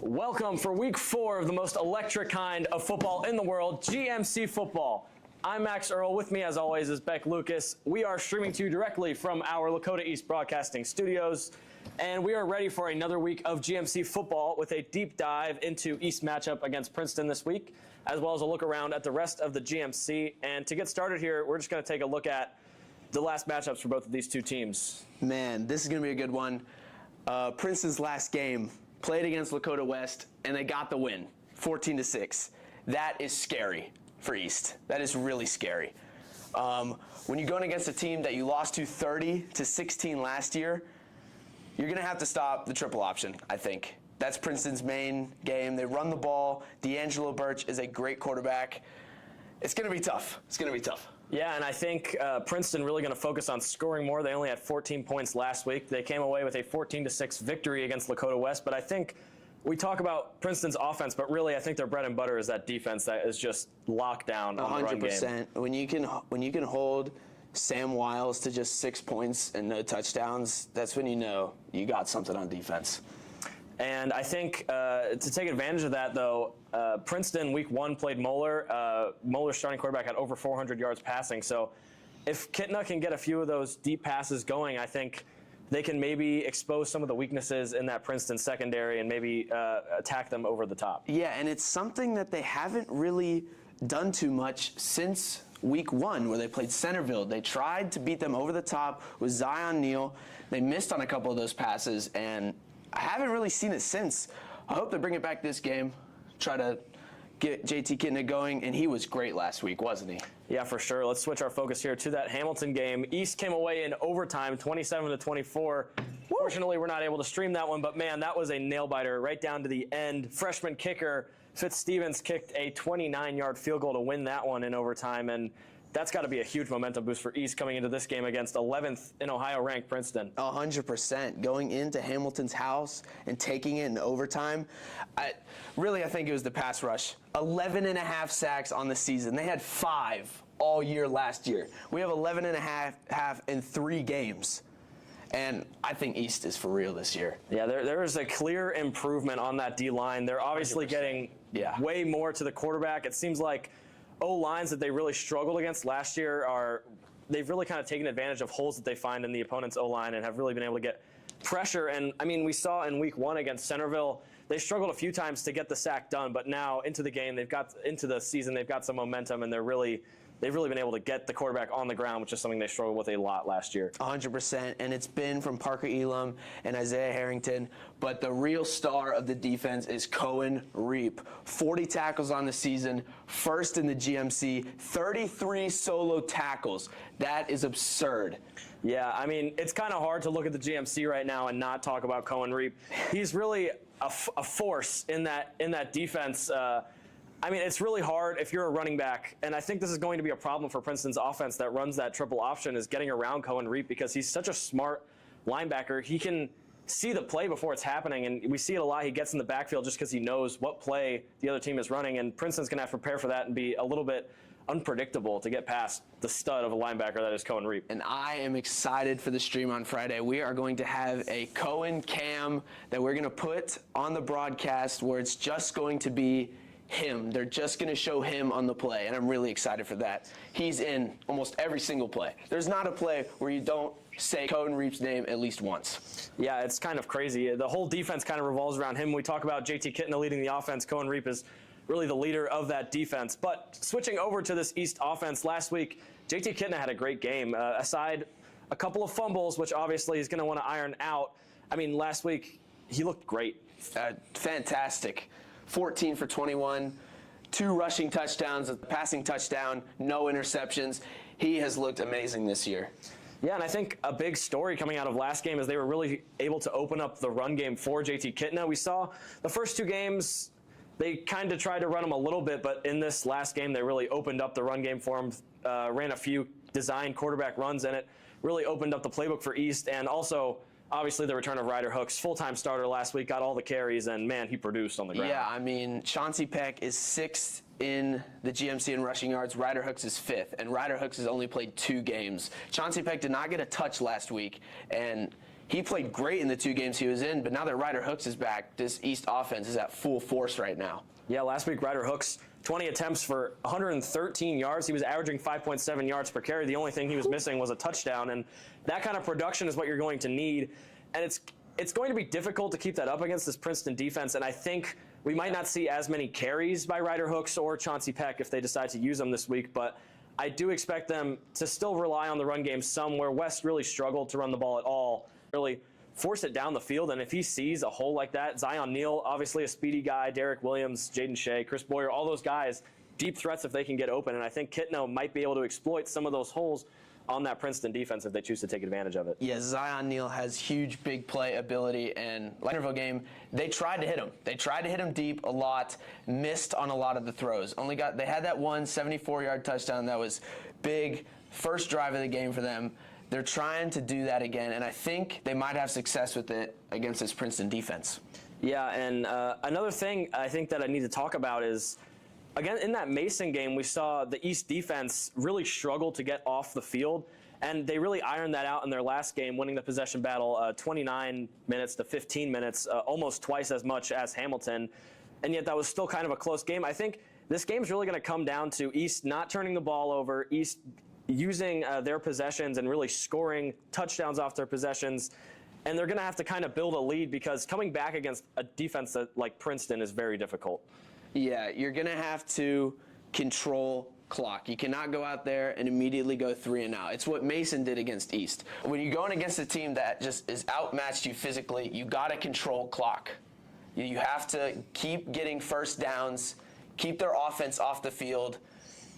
Welcome for week 4 of the most electric kind of football in the world, GMC football. I'm Max Earl. With me, as always, is Beck Lucas. We are streaming to you directly from our Lakota East Broadcasting Studios, and we are ready for another week of GMC football with a deep dive into East matchup against Princeton this week, as well as a look around at the rest of the GMC. And to get started here, we're just going to take a look at the last matchups for both of these two teams. Man, this is going to be a good one. Princeton's last game played against Lakota West, and they got the win, 14-6. That is scary for East. That is really scary. When you're going against a team that you lost to 30-16 last year, you're going to have to stop the triple option, I think. That's Princeton's main game. They run the ball. D'Angelo Birch is a great quarterback. It's going to be tough. It's going to be tough. Yeah, and I think Princeton really going to focus on scoring more. They only had 14 points last week. They came away with a 14-6 victory against Lakota West. But I think we talk about Princeton's offense, but really I think their bread and butter is that defense that is just locked down on the run game. 100%. When you can hold Sam Wiles to just 6 points and no touchdowns, that's when you know you got something on defense. And I think to take advantage of that, though, Princeton week 1 played Moeller. Moeller's starting quarterback had over 400 yards passing. So if Kitna can get a few of those deep passes going, I think they can maybe expose some of the weaknesses in that Princeton secondary and maybe attack them over the top. Yeah, and it's something that they haven't really done too much since week 1, where they played Centerville. They tried to beat them over the top with Zion Neal. They missed on a couple of those passes, and I haven't really seen it since. I hope they bring it back this game, try to get JT Kitna going, and he was great last week, wasn't he? Yeah, for sure. Let's switch our focus here to that Hamilton game. East came away in overtime, 27-24. Fortunately, we're not able to stream that one, but man, that was a nail-biter right down to the end. Freshman kicker Fitzstevens kicked a 29-yard field goal to win that one in overtime, and that's got to be a huge momentum boost for East coming into this game against 11th in Ohio ranked Princeton. 100%. Going into Hamilton's house and taking it in overtime. I think it was the pass rush. 11.5 sacks on the season. They had 5 all year last year. We have 11.5 in 3 games. And I think East is for real this year. Yeah, there is a clear improvement on that D-line. They're obviously 100%. getting way more to the quarterback. It seems like O-lines that they really struggled against last year they've really kind of taken advantage of holes that they find in the opponent's O-line and have really been able to get pressure. And I mean, we saw in week 1 against Centerville, they struggled a few times to get the sack done, but now into the game, into the season, they've got some momentum, and they've really been able to get the quarterback on the ground, which is something they struggled with a lot last year. 100%, and it's been from Parker Elam and Isaiah Harrington, but the real star of the defense is Cohen Reap. 40 tackles on the season, first in the GMC, 33 solo tackles. That is absurd. Yeah, I mean, it's kind of hard to look at the GMC right now and not talk about Cohen Reap. He's really a force in that defense. I mean, it's really hard if you're a running back, and I think this is going to be a problem for Princeton's offense that runs that triple option, is getting around Cohen Reap, because he's such a smart linebacker. He can see the play before it's happening, and we see it a lot. He gets in the backfield just because he knows what play the other team is running, and Princeton's going to have to prepare for that and be a little bit unpredictable to get past the stud of a linebacker that is Cohen Reap. And I am excited for the stream on Friday. We are going to have a Cohen cam that we're going to put on the broadcast where it's just going to be him. They're just going to show him on the play, and I'm really excited for that. He's in almost every single play. There's not a play where you don't say Cohen Reap's name at least once. Yeah, it's kind of crazy. The whole defense kind of revolves around him. We talk about JT Kitna leading the offense. Cohen Reap is really the leader of that defense. But switching over to this East offense, last week, JT Kitna had a great game. Aside a couple of fumbles, which obviously he's going to want to iron out. I mean, last week, he looked great. Fantastic. 14 for 21, 2 rushing touchdowns, a passing touchdown, no interceptions. He has looked amazing this year. Yeah, and I think a big story coming out of last game is they were really able to open up the run game for JT Kitna. We saw the first 2 games, they kind of tried to run him a little bit, but in this last game, they really opened up the run game for him, ran a few designed quarterback runs in it, really opened up the playbook for East, and also obviously the return of Ryder Hooks, full-time starter last week, got all the carries, and man, he produced on the ground. Yeah, I mean, Chauncey Peck is 6th in the GMC in rushing yards. Ryder Hooks is 5th, and Ryder Hooks has only played 2 games. Chauncey Peck did not get a touch last week, and He played great in the 2 games he was in, but now that Ryder Hooks is back, this East offense is at full force right now. Yeah, last week Ryder Hooks, 20 attempts for 113 yards. He was averaging 5.7 yards per carry. The only thing he was missing was a touchdown, and that kind of production is what you're going to need. And it's going to be difficult to keep that up against this Princeton defense, and I think we might not see as many carries by Ryder Hooks or Chauncey Peck if they decide to use them this week, but I do expect them to still rely on the run game some, where West really struggled to run the ball at all, really force it down the field. And if he sees a hole like that, Zion Neal, obviously a speedy guy, Derek Williams, Jaden Shea, Chris Boyer, all those guys, deep threats if they can get open. And I think Kitno might be able to exploit some of those holes on that Princeton defense if they choose to take advantage of it. Yeah, Zion Neal has huge big play ability, and Interville game, they tried to hit him. They tried to hit him deep a lot, missed on a lot of the throws. They had that one 74-yard touchdown that was big, first drive of the game for them. They're trying to do that again, and I think they might have success with it against this Princeton defense. Yeah, and another thing I think that I need to talk about is, again, in that Mason game, we saw the East defense really struggle to get off the field, and they really ironed that out in their last game, winning the possession battle 29 minutes to 15 minutes, almost twice as much as Hamilton, and yet that was still kind of a close game. I think this game's really going to come down to East not turning the ball over, East using their possessions and really scoring touchdowns off their possessions. And they're going to have to kind of build a lead, because coming back against a defense like Princeton is very difficult. Yeah, you're going to have to control clock. You cannot go out there and immediately go 3 and out. It's what Mason did against East. When you're going against a team that just is outmatched you physically, you got to control clock. You have to keep getting first downs, keep their offense off the field,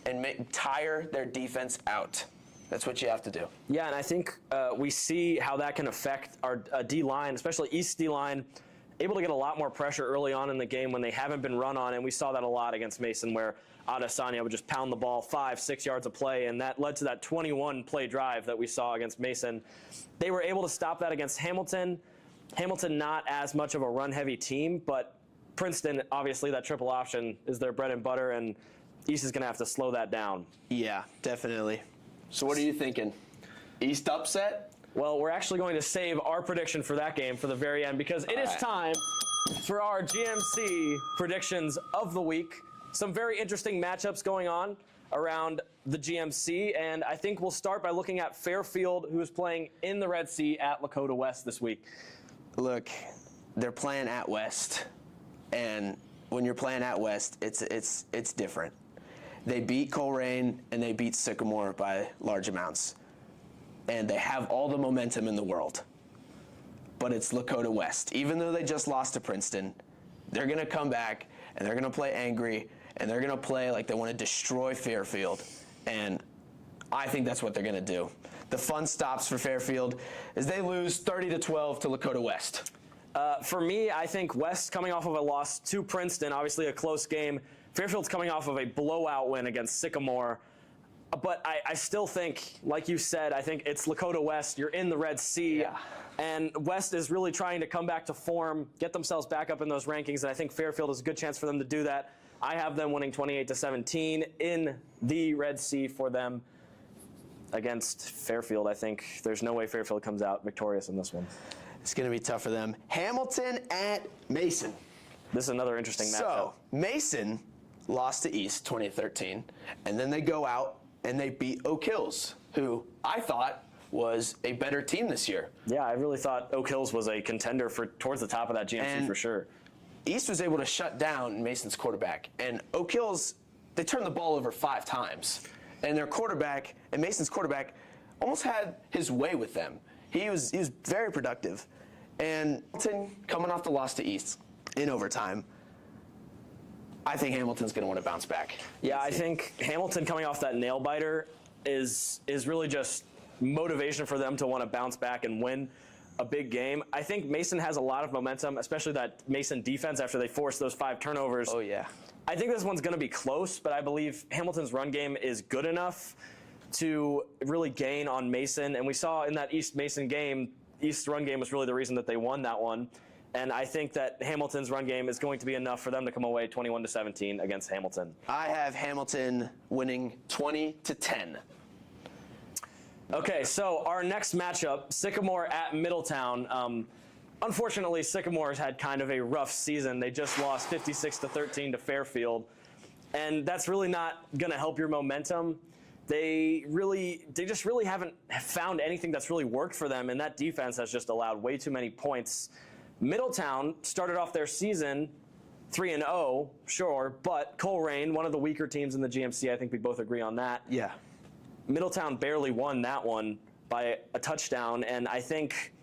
and tire their defense out. That's what you have to do. Yeah, and I think we see how that can affect our D-line, especially East D-line, able to get a lot more pressure early on in the game when they haven't been run on, and we saw that a lot against Mason, where Adesanya would just pound the ball 5-6 yards a play, and that led to that 21-play drive that we saw against Mason. They were able to stop that against Hamilton. Hamilton not as much of a run-heavy team, but Princeton, obviously, that triple option is their bread and butter, and East is going to have to slow that down. Yeah, definitely. So what are you thinking? East upset? Well, we're actually going to save our prediction for that game for the very end, because it is time for our GMC predictions of the week. Some very interesting matchups going on around the GMC, and I think we'll start by looking at Fairfield, who is playing in the Red Sea at Lakota West this week. Look, they're playing at West, and when you're playing at West, it's different. They beat Coleraine and they beat Sycamore by large amounts. And they have all the momentum in the world. But it's Lakota West. Even though they just lost to Princeton, they're going to come back and they're going to play angry and they're going to play like they want to destroy Fairfield. And I think that's what they're going to do. The fun stops for Fairfield is they lose 30-12 to Lakota West. For me, I think West coming off of a loss to Princeton, obviously a close game. Fairfield's coming off of a blowout win against Sycamore. But I still think, like you said, I think it's Lakota West. You're in the Red Sea. Yeah. And West is really trying to come back to form, get themselves back up in those rankings. And I think Fairfield is a good chance for them to do that. I have them winning 28-17 in the Red Sea for them against Fairfield. I think there's no way Fairfield comes out victorious in this one. It's going to be tough for them. Hamilton at Mason. This is another interesting matchup. So, Mason lost to East 2013, and then they go out and they beat Oak Hills, who I thought was a better team this year. Yeah, I really thought Oak Hills was a contender for towards the top of that GMC And for sure. East was able to shut down Mason's quarterback, and Oak Hills, they turned the ball over 5 times, and their quarterback, and Mason's quarterback, almost had his way with them. He was very productive, and Hamilton coming off the loss to East in overtime, I think Hamilton's going to want to bounce back. Yeah, I think Hamilton coming off that nail biter is really just motivation for them to want to bounce back and win a big game. I think Mason has a lot of momentum, especially that Mason defense after they forced those 5 turnovers. Oh, yeah. I think this one's going to be close, but I believe Hamilton's run game is good enough to really gain on Mason. And we saw in that East Mason game, East's run game was really the reason that they won that one. And I think that Hamilton's run game is going to be enough for them to come away 21-17 against Hamilton. I have Hamilton winning 20-10. Okay, so our next matchup, Sycamore at Middletown. Unfortunately, Sycamore's had kind of a rough season. They just lost 56-13 to Fairfield, and that's really not going to help your momentum. They just really haven't found anything that's really worked for them, and that defense has just allowed way too many points. Middletown started off their season 3-0, sure, but Coleraine, one of the weaker teams in the GMC, I think we both agree on that. Yeah. Middletown barely won that one by a touchdown, and I think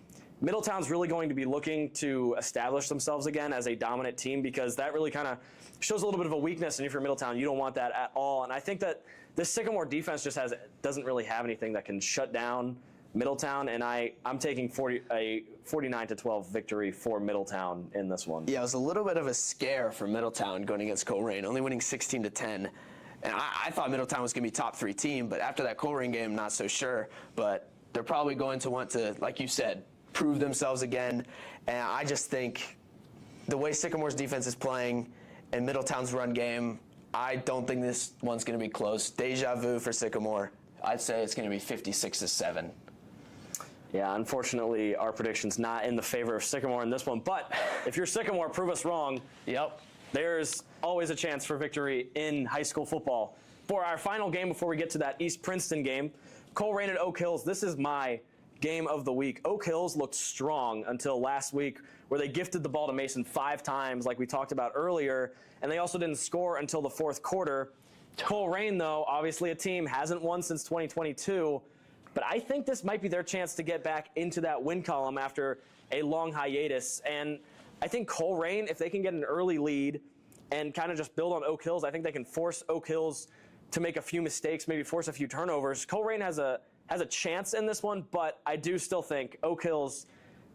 Middletown's really going to be looking to establish themselves again as a dominant team, because that really kind of shows a little bit of a weakness, and if you're Middletown, you don't want that at all. And I think that this Sycamore defense just doesn't really have anything that can shut down Middletown, and I'm taking a 49-12 victory for Middletown in this one. Yeah, it was a little bit of a scare for Middletown going against Coleraine, only winning 16-10. And I thought Middletown was going to be top 3 team, but after that Coleraine game, not so sure. But they're probably going to want to, like you said, prove themselves again. And I just think the way Sycamore's defense is playing and Middletown's run game, I don't think this one's going to be close. Deja vu for Sycamore. I'd say it's going to be 56-7. Yeah, unfortunately, our prediction's not in the favor of Sycamore in this one. But if you're Sycamore, prove us wrong. Yep. There's always a chance for victory in high school football. For our final game before we get to that East Princeton game, Coleraine at Oak Hills, this is my game of the week. Oak Hills looked strong until last week, where they gifted the ball to Mason 5 times, like we talked about earlier, and they also didn't score until the 4th quarter. Coleraine, though, obviously a team, hasn't won since 2022, but I think this might be their chance to get back into that win column after a long hiatus. And I think Coleraine, if they can get an early lead and kind of just build on Oak Hills, I think they can force Oak Hills to make a few mistakes, maybe force a few turnovers. Coleraine has a chance in this one, but I do still think Oak Hills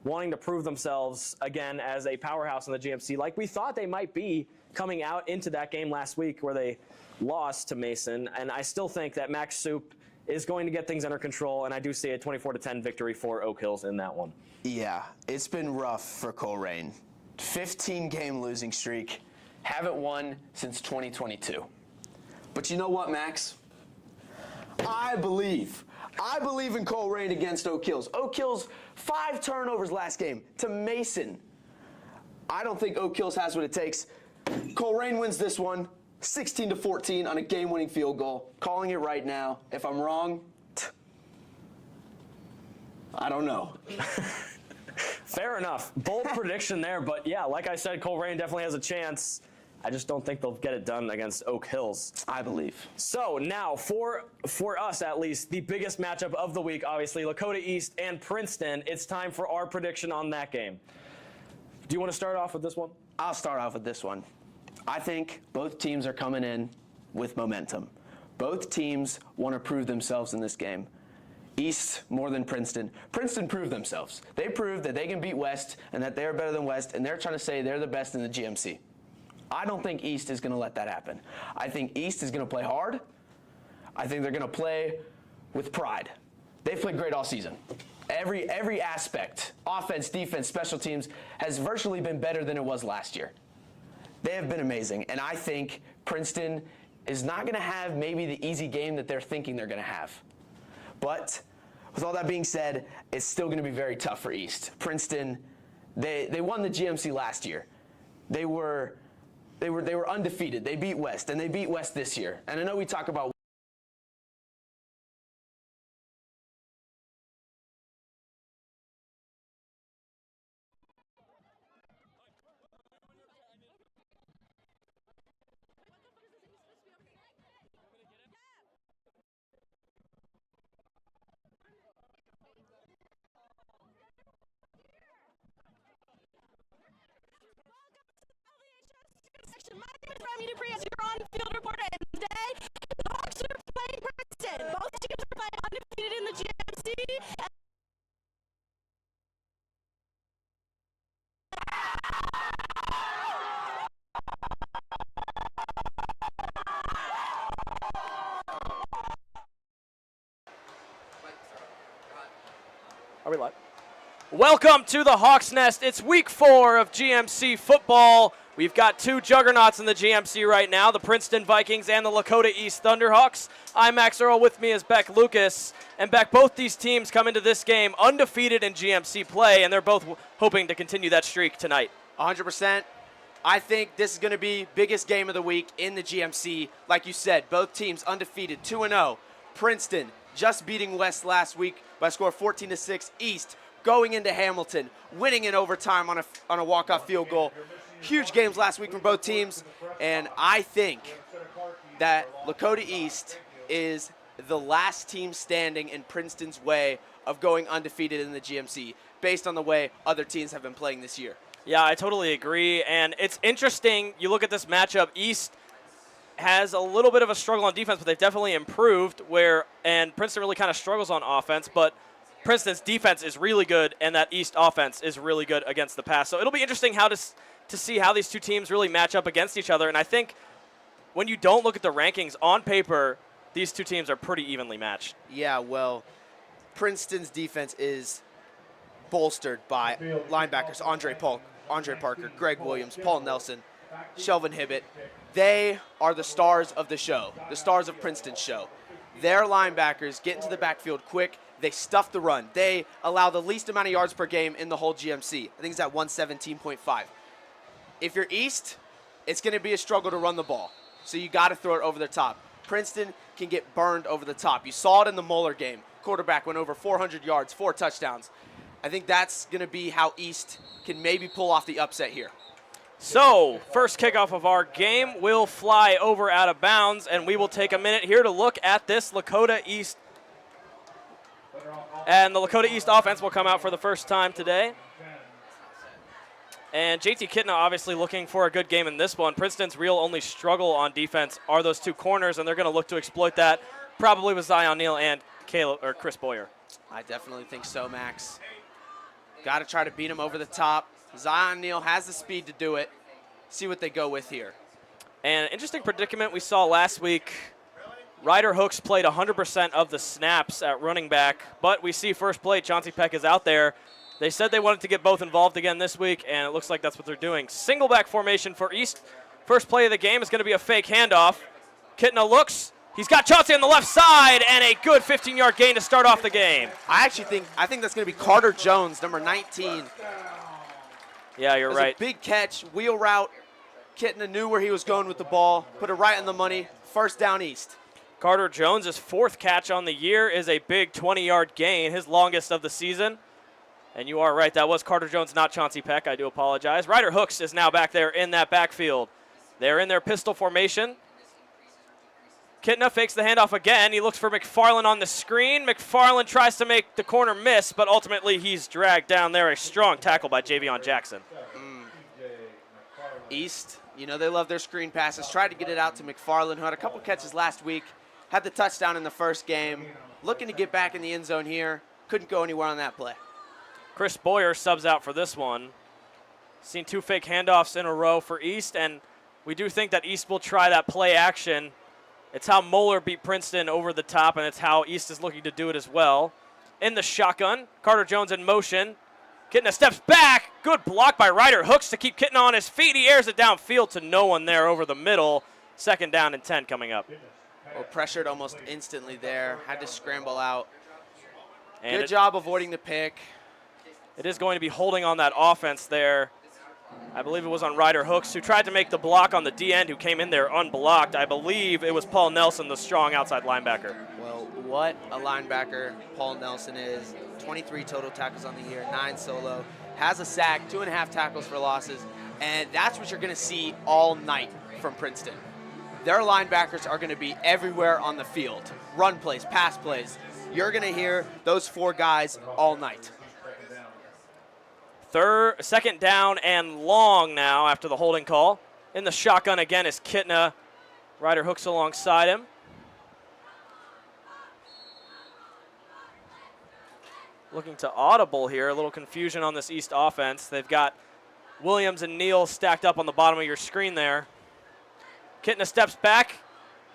wanting to prove themselves again as a powerhouse in the GMC, like we thought they might be coming out into that game last week where they lost to Mason. And I still think that Max Soup is going to get things under control, and I do see a 24-10 victory for Oak Hills in that one. Yeah, it's been rough for Coleraine. 15-game losing streak. Haven't won since 2022. But you know what, Max? I believe in Coleraine against Oak Hills. Oak Hills, 5 turnovers last game to Mason. I don't think Oak Hills has what it takes. Coleraine wins this one, 16-14 on a game-winning field goal. Calling it right now. If I'm wrong, I don't know. Fair enough. Bold prediction there, but yeah, like I said, Coleraine definitely has a chance. I just don't think they'll get it done against Oak Hills. I believe. So now, for us at least, the biggest matchup of the week, obviously, Lakota East and Princeton. It's time for our prediction on that game. Do you want to start off with this one? I'll start off with this one. I think both teams are coming in with momentum. Both teams want to prove themselves in this game. East more than Princeton. Princeton proved themselves. They proved that they can beat West and that they're better than West, and they're trying to say they're the best in the GMC. I don't think East is going to let that happen. I think East is going to play hard. I think they're going to play with pride. They've played great all season. Every aspect, offense, defense, special teams, has virtually been better than it was last year. They have been amazing, and I think Princeton is not going to have maybe the easy game that they're thinking they're going to have. But with all that being said, it's still going to be very tough for East. Princeton, they won the GMC last year. They were undefeated. They beat West, and they beat West this year. And I know we talk about My name is Ramita Prius, your on-field reporter, and today the Hawks are playing Princeton. Both teams are playing undefeated in the GMC. Are we live? Welcome to the Hawks Nest. It's week 4 of GMC football. We've got two juggernauts in the GMC right now, the Princeton Vikings and the Lakota East Thunderhawks. I'm Max Earl, with me is Beck Lucas. And Beck, both these teams come into this game undefeated in GMC play, and they're both hoping to continue that streak tonight. 100%. I think this is going to be biggest game of the week in the GMC. Like you said, both teams undefeated, 2-0. Princeton just beating West last week by a score of 14-6. East going into Hamilton, winning in overtime on a walk-off field goal. Huge games last week from both teams, and I think that Lakota East is the last team standing in Princeton's way of going undefeated in the GMC, based on the way other teams have been playing this year. Yeah, I totally agree, and it's interesting. You look at this matchup, East has a little bit of a struggle on defense, but they've definitely improved, and Princeton really kind of struggles on offense, but Princeton's defense is really good, and that East offense is really good against the pass. So it'll be interesting to see how these two teams really match up against each other, and I think when you don't look at the rankings, on paper, these two teams are pretty evenly matched. Yeah, well, Princeton's defense is bolstered by linebackers Andre Parker, Greg Williams, Paul Nelson, Shelvin Hibbett. They are the stars of the show, the stars of Princeton's show. Their linebackers get into the backfield quick. They stuff the run. They allow the least amount of yards per game in the whole GMC. I think it's at 117.5. If you're East, it's going to be a struggle to run the ball. So you got to throw it over the top. Princeton can get burned over the top. You saw it in the Moeller game. Quarterback went over 400 yards, 4 touchdowns. I think that's going to be how East can maybe pull off the upset here. So, first kickoff of our game will fly over out of bounds, and we will take a minute here to look at this Lakota East. And the Lakota East offense will come out for the first time today. And JT Kitna obviously looking for a good game in this one. Princeton's real only struggle on defense are those two corners, and they're going to look to exploit that, probably with Zion Neal and Chris Boyer. I definitely think so, Max. Got to try to beat him over the top. Zion Neal has the speed to do it. See what they go with here. And interesting predicament we saw last week. Ryder Hooks played 100% of the snaps at running back, but we see first play, Chauncey Peck is out there. They said they wanted to get both involved again this week, and it looks like that's what they're doing. Single back formation for East. First play of the game is going to be a fake handoff. Kitna looks. He's got Chauncey on the left side, and a good 15-yard gain to start off the game. I think that's going to be Carter Jones, number 19. Yeah, you're right. A big catch, wheel route. Kitna knew where he was going with the ball, put it right on the money. First down East. Carter Jones' fourth catch on the year is a big 20-yard gain, his longest of the season. And you are right, that was Carter Jones, not Chauncey Peck. I do apologize. Ryder Hooks is now back there in that backfield. They're in their pistol formation. Kitna fakes the handoff again. He looks for McFarland on the screen. McFarland tries to make the corner miss, but ultimately he's dragged down there. A strong tackle by Javion Jackson. East, you know they love their screen passes. Tried to get it out to McFarland, who had a couple catches last week. Had the touchdown in the first game. Looking to get back in the end zone here. Couldn't go anywhere on that play. Chris Boyer subs out for this one. Seen 2 fake handoffs in a row for East, and we do think that East will try that play action. It's how Moeller beat Princeton over the top, and it's how East is looking to do it as well. In the shotgun, Carter Jones in motion. Kitna steps back. Good block by Ryder Hooks to keep Kitna on his feet. He airs it downfield to no one there over the middle. Second down and 10 coming up. Well, pressured almost instantly there. Had to scramble out. And good job avoiding the pick. It is going to be holding on that offense there. I believe it was on Ryder Hooks, who tried to make the block on the D-end, who came in there unblocked. I believe it was Paul Nelson, the strong outside linebacker. Well, what a linebacker Paul Nelson is. 23 total tackles on the year, 9 solo. Has a sack, 2.5 tackles for losses. And that's what you're going to see all night from Princeton. Their linebackers are going to be everywhere on the field. Run plays, pass plays. You're going to hear those 4 guys all night. Second down and long now after the holding call. In the shotgun again is Kitna. Ryder Hooks alongside him. Looking to audible here. A little confusion on this East offense. They've got Williams and Neal stacked up on the bottom of your screen there. Kitna steps back.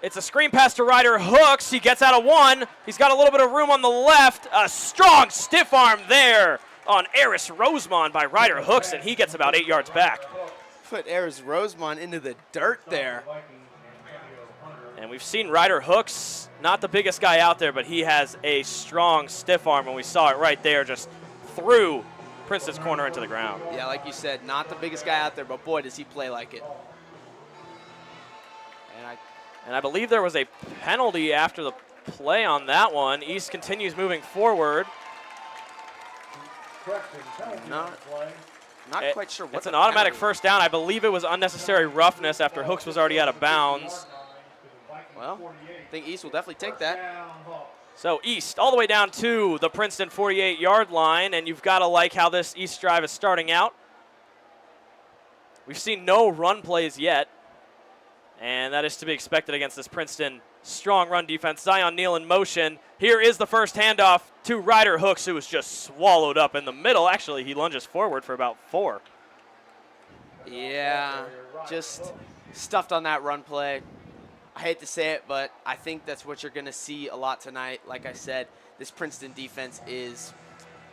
It's a screen pass to Ryder Hooks. He gets out of one. He's got a little bit of room on the left. A strong stiff arm there on Eris Rosemond by Ryder Hooks, and he gets about 8 yards back. Put Ayers Rosemont into the dirt there. And we've seen Ryder Hooks, not the biggest guy out there, but he has a strong stiff arm, and we saw it right there, just threw Princeton's corner into the ground. Yeah, like you said, not the biggest guy out there, but boy, does he play like it. And I believe there was a penalty after the play on that one. East continues moving forward. Not quite sure what. It's an automatic first down. I believe it was unnecessary roughness after Hooks was already out of bounds. Well, I think East will definitely take that. So East all the way down to the Princeton 48-yard line, and you've got to like how this East drive is starting out. We've seen no run plays yet, and that is to be expected against this Princeton strong run defense. Zion Neal in motion. Here is the first handoff to Ryder Hooks, who was just swallowed up in the middle. Actually, he lunges forward for about 4. Yeah, just stuffed on that run play. I hate to say it, but I think that's what you're going to see a lot tonight. Like I said, this Princeton defense is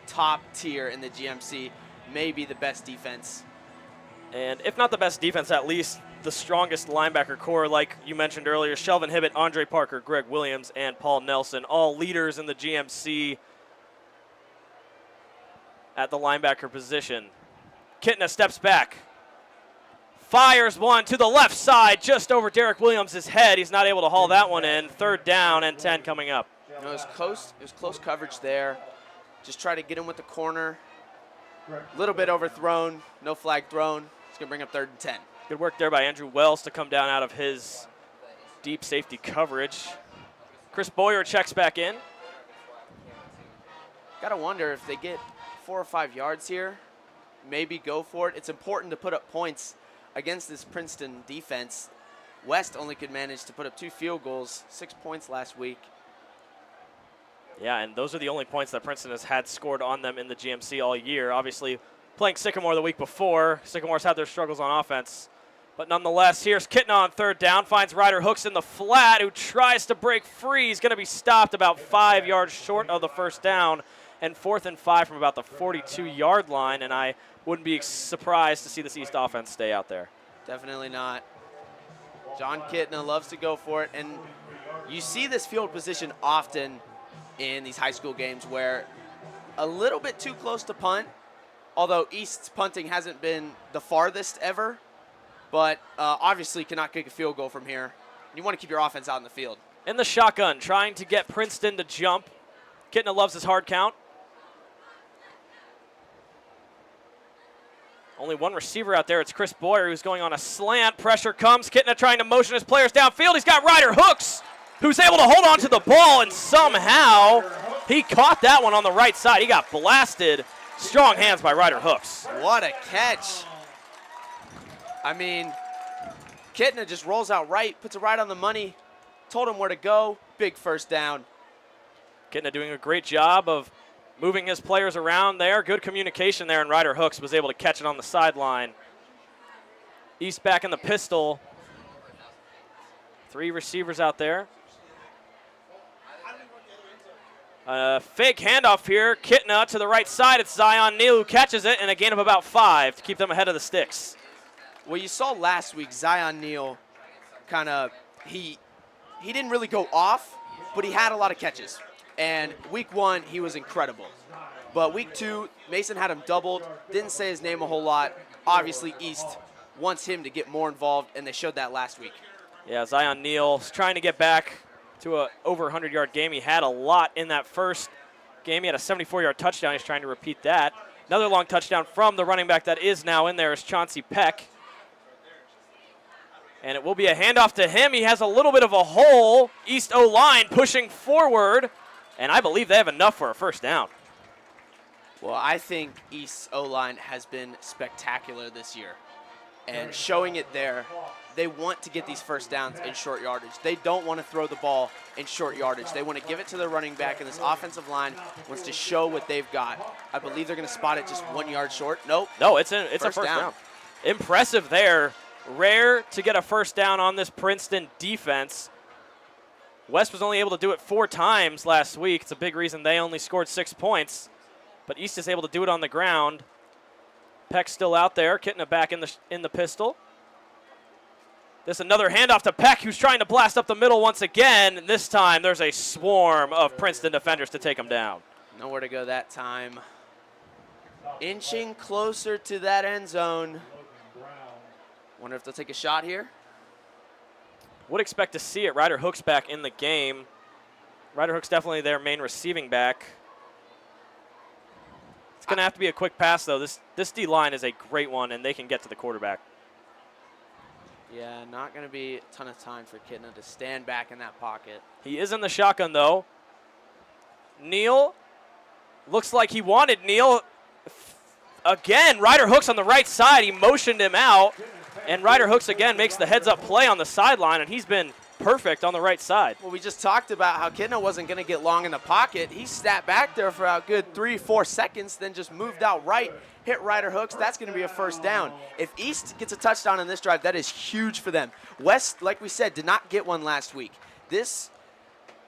top tier in the GMC, maybe the best defense. And if not the best defense, at least the strongest linebacker core, like you mentioned earlier. Shelvin Hibbett, Andre Parker, Greg Williams, and Paul Nelson, all leaders in the GMC at the linebacker position. Kitna steps back. Fires one to the left side, just over Derek Williams' head. He's not able to haul that one in. 3rd down and 10 coming up. You know, it was close coverage there. Just try to get him with the corner. A little bit overthrown, no flag thrown. It's going to bring up 3rd and 10. Good work there by Andrew Wells to come down out of his deep safety coverage. Chris Boyer checks back in. Got to wonder if they get 4 or 5 yards here, maybe go for it. It's important to put up points against this Princeton defense. West only could manage to put up 2 field goals, 6 points last week. Yeah, and those are the only points that Princeton has had scored on them in the GMC all year. Obviously, playing Sycamore the week before, Sycamore's had their struggles on offense. But nonetheless, here's Kitna on 3rd down, finds Ryder Hooks in the flat, who tries to break free. He's going to be stopped about 5 yards short of the first down, and 4th and 5 from about the 42-yard line, and I wouldn't be surprised to see this East offense stay out there. Definitely not. John Kitna loves to go for it, and you see this field position often in these high school games where a little bit too close to punt, although East's punting hasn't been the farthest ever, but obviously cannot kick a field goal from here. You want to keep your offense out in the field. In the shotgun, trying to get Princeton to jump. Kitna loves his hard count. Only one receiver out there. It's Chris Boyer, who's going on a slant. Pressure comes. Kitna trying to motion his players downfield. He's got Ryder Hooks, who's able to hold on to the ball, and somehow he caught that one on the right side. He got blasted. Strong hands by Ryder Hooks. What a catch. I mean, Kitna just rolls out right, puts it right on the money, told him where to go. Big first down. Kitna doing a great job of moving his players around there. Good communication there, and Ryder Hooks was able to catch it on the sideline. East back in the pistol. 3 receivers out there. Fake handoff here. Kitna to the right side. It's Zion Neal who catches it, and a gain of about 5 to keep them ahead of the sticks. Well, you saw last week Zion Neal kind of, he didn't really go off, but he had a lot of catches. And week 1, he was incredible. But week 2, Mason had him doubled, didn't say his name a whole lot. Obviously, East wants him to get more involved, and they showed that last week. Yeah, Zion Neal is trying to get back to a over 100-yard game. He had a lot in that first game. He had a 74-yard touchdown. He's trying to repeat that. Another long touchdown from the running back that is now in there is Chauncey Peck. And it will be a handoff to him. He has a little bit of a hole. East O-line pushing forward. And I believe they have enough for a first down. Well, I think East's O-line has been spectacular this year. And showing it there, they want to get these first downs in short yardage. They don't want to throw the ball in short yardage. They want to give it to their running back, and this offensive line wants to show what they've got. I believe they're going to spot it just 1 yard short. Nope. No, it's a first down. Impressive there. Rare to get a first down on this Princeton defense. West was only able to do it 4 times last week. It's a big reason they only scored 6 points. But East is able to do it on the ground. Peck still out there. Kitna back in the pistol. This another handoff to Peck, who's trying to blast up the middle once again. And this time, there's a swarm of Princeton defenders to take him down. Nowhere to go that time. Inching closer to that end zone. Wonder if they'll take a shot here. Would expect to see it. Ryder Hook's back in the game. Ryder Hook's definitely their main receiving back. It's going to have to be a quick pass, though. This D-line is a great one, and they can get to the quarterback. Yeah, not going to be a ton of time for Kitna to stand back in that pocket. He is in the shotgun, though. Neal looks like he wanted Neal. Again, Ryder Hook's on the right side. He motioned him out, and Ryder Hooks again makes the heads-up play on the sideline, and he's been perfect on the right side. Well, we just talked about how Kitna wasn't going to get long in the pocket. He sat back there for a good 3-4 seconds, then just moved out right, hit Ryder Hooks. That's going to be a first down. If East gets a touchdown in this drive, that is huge for them. West, like we said, did not get one last week. This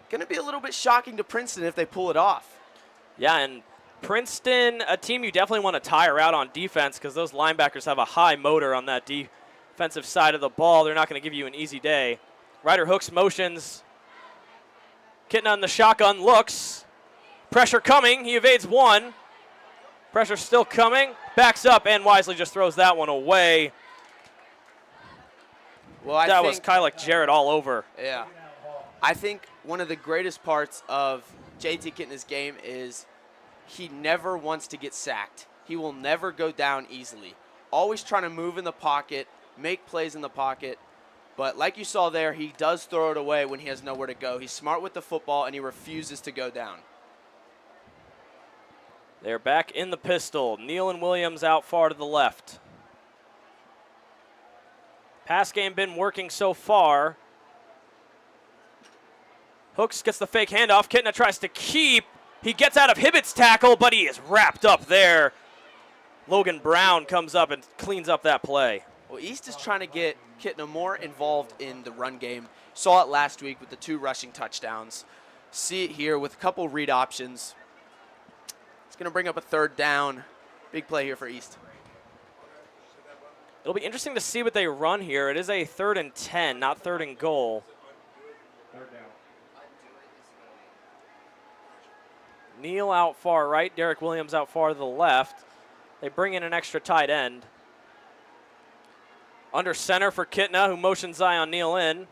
going to be a little bit shocking to Princeton if they pull it off. Yeah, and Princeton, a team you definitely want to tire out on defense because those linebackers have a high motor on that defensive side of the ball. They're not going to give you an easy day. Ryder Hooks motions. Kitna in the shotgun looks. Pressure coming. He evades one. Pressure still coming. Backs up and wisely just throws that one away. Well, that was Kylik Jarrett all over. Yeah. I think one of the greatest parts of JT Kitna's game is he never wants to get sacked. He will never go down easily. Always trying to move in the pocket, make plays in the pocket. But like you saw there, he does throw it away when he has nowhere to go. He's smart with the football, and he refuses to go down. They're back in the pistol. Neal and Williams out far to the left. Pass game been working so far. Hooks gets the fake handoff. Kitna tries to keep. He gets out of Hibbett's tackle, but he is wrapped up there. Logan Brown comes up and cleans up that play. Well, East is trying to get Kitna more involved in the run game. Saw it last week with the 2 rushing touchdowns. See it here with a couple read options. It's going to bring up a 3rd down. Big play here for East. It'll be interesting to see what they run here. It is a 3rd and 10, not 3rd and goal. Neal out far right, Derek Williams out far to the left. They bring in an extra tight end. Under center for Kitna, who motions Zion Neal in.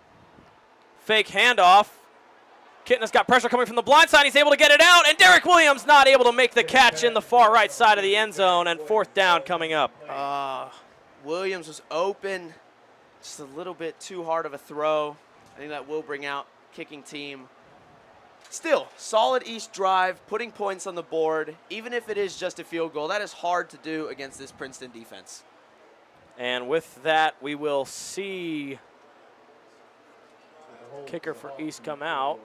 Fake handoff. Kitna's got pressure coming from the blind side. He's able to get it out, and Derek Williams not able to make the catch in the far right side of the end zone, and 4th down coming up. Williams was open, just a little bit too hard of a throw. I think that will bring out kicking team. Still, solid East drive, putting points on the board. Even if it is just a field goal, that is hard to do against this Princeton defense. And with that, we will see kicker for East come out.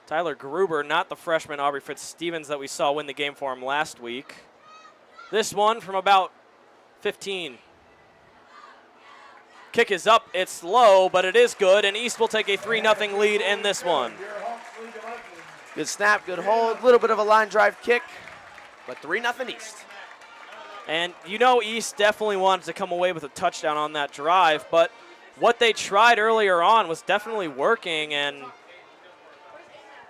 Tyler Gruber, not the freshman Aubrey Fitzstevens that we saw win the game for him last week. This one from about 15. Kick is up, it's low, but it is good, and East will take a 3-0 lead in this one. Good snap, good hold, little bit of a line drive kick, but 3-0 East. And you know East definitely wanted to come away with a touchdown on that drive, but what they tried earlier on was definitely working, and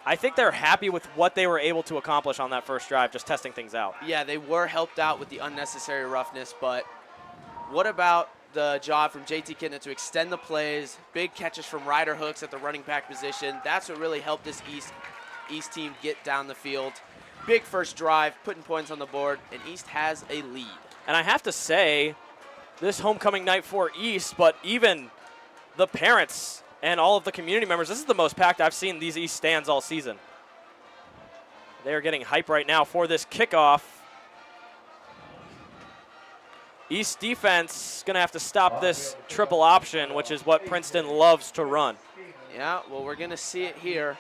I think they're happy with what they were able to accomplish on that first drive, just testing things out. Yeah, they were helped out with the unnecessary roughness, but what about the job from JT Kitna to extend the plays, big catches from Ryder Hooks at the running back position? That's what really helped this East team get down the field. Big first drive, putting points on the board, and East has a lead. And I have to say, this homecoming night for East, but even the parents and all of the community members, this is the most packed I've seen these East stands all season. They are getting hype right now for this kickoff. East defense going to have to stop this triple option, which is what Princeton loves to run. Yeah, well, we're going to see it here.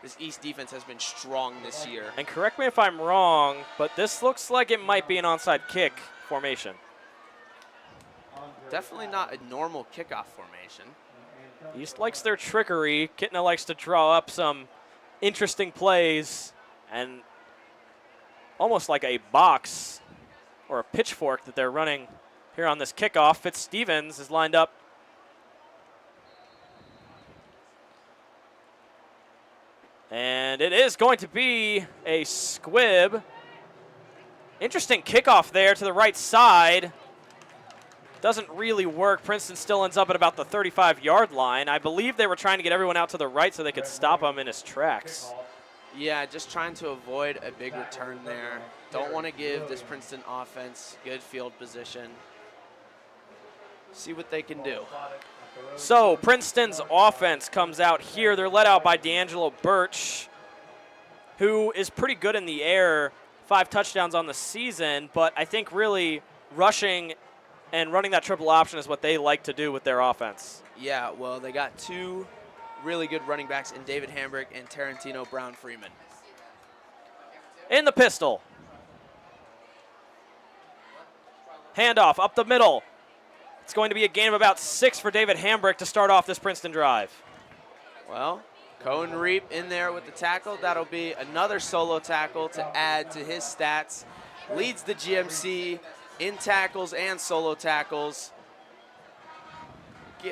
This East defense has been strong this year. And correct me if I'm wrong, but this looks like it might be an onside kick formation. Definitely not a normal kickoff formation. East likes their trickery. Kitna likes to draw up some interesting plays, and almost like a box or a pitchfork that they're running here on this kickoff. Fitzstevens is lined up. And it is going to be a squib. Interesting kickoff there to the right side. Doesn't really work. Princeton still ends up at about the 35-yard line. I believe they were trying to get everyone out to the right so they could stop him in his tracks. Yeah, just trying to avoid a big return there. Don't want to give this Princeton offense good field position. See what they can do. So Princeton's offense comes out here. They're led out by D'Angelo Birch, who is pretty good in the air. 5 touchdowns on the season, but I think really rushing and running that triple option is what they like to do with their offense. Yeah, well, they got 2 really good running backs in David Hambrick and Tarantino Brown-Freeman. In the pistol. Handoff up the middle. It's going to be a gain of about 6 for David Hambrick to start off this Princeton drive. Well, Cohen Reap in there with the tackle. That'll be another solo tackle to add to his stats. Leads the GMC in tackles and solo tackles.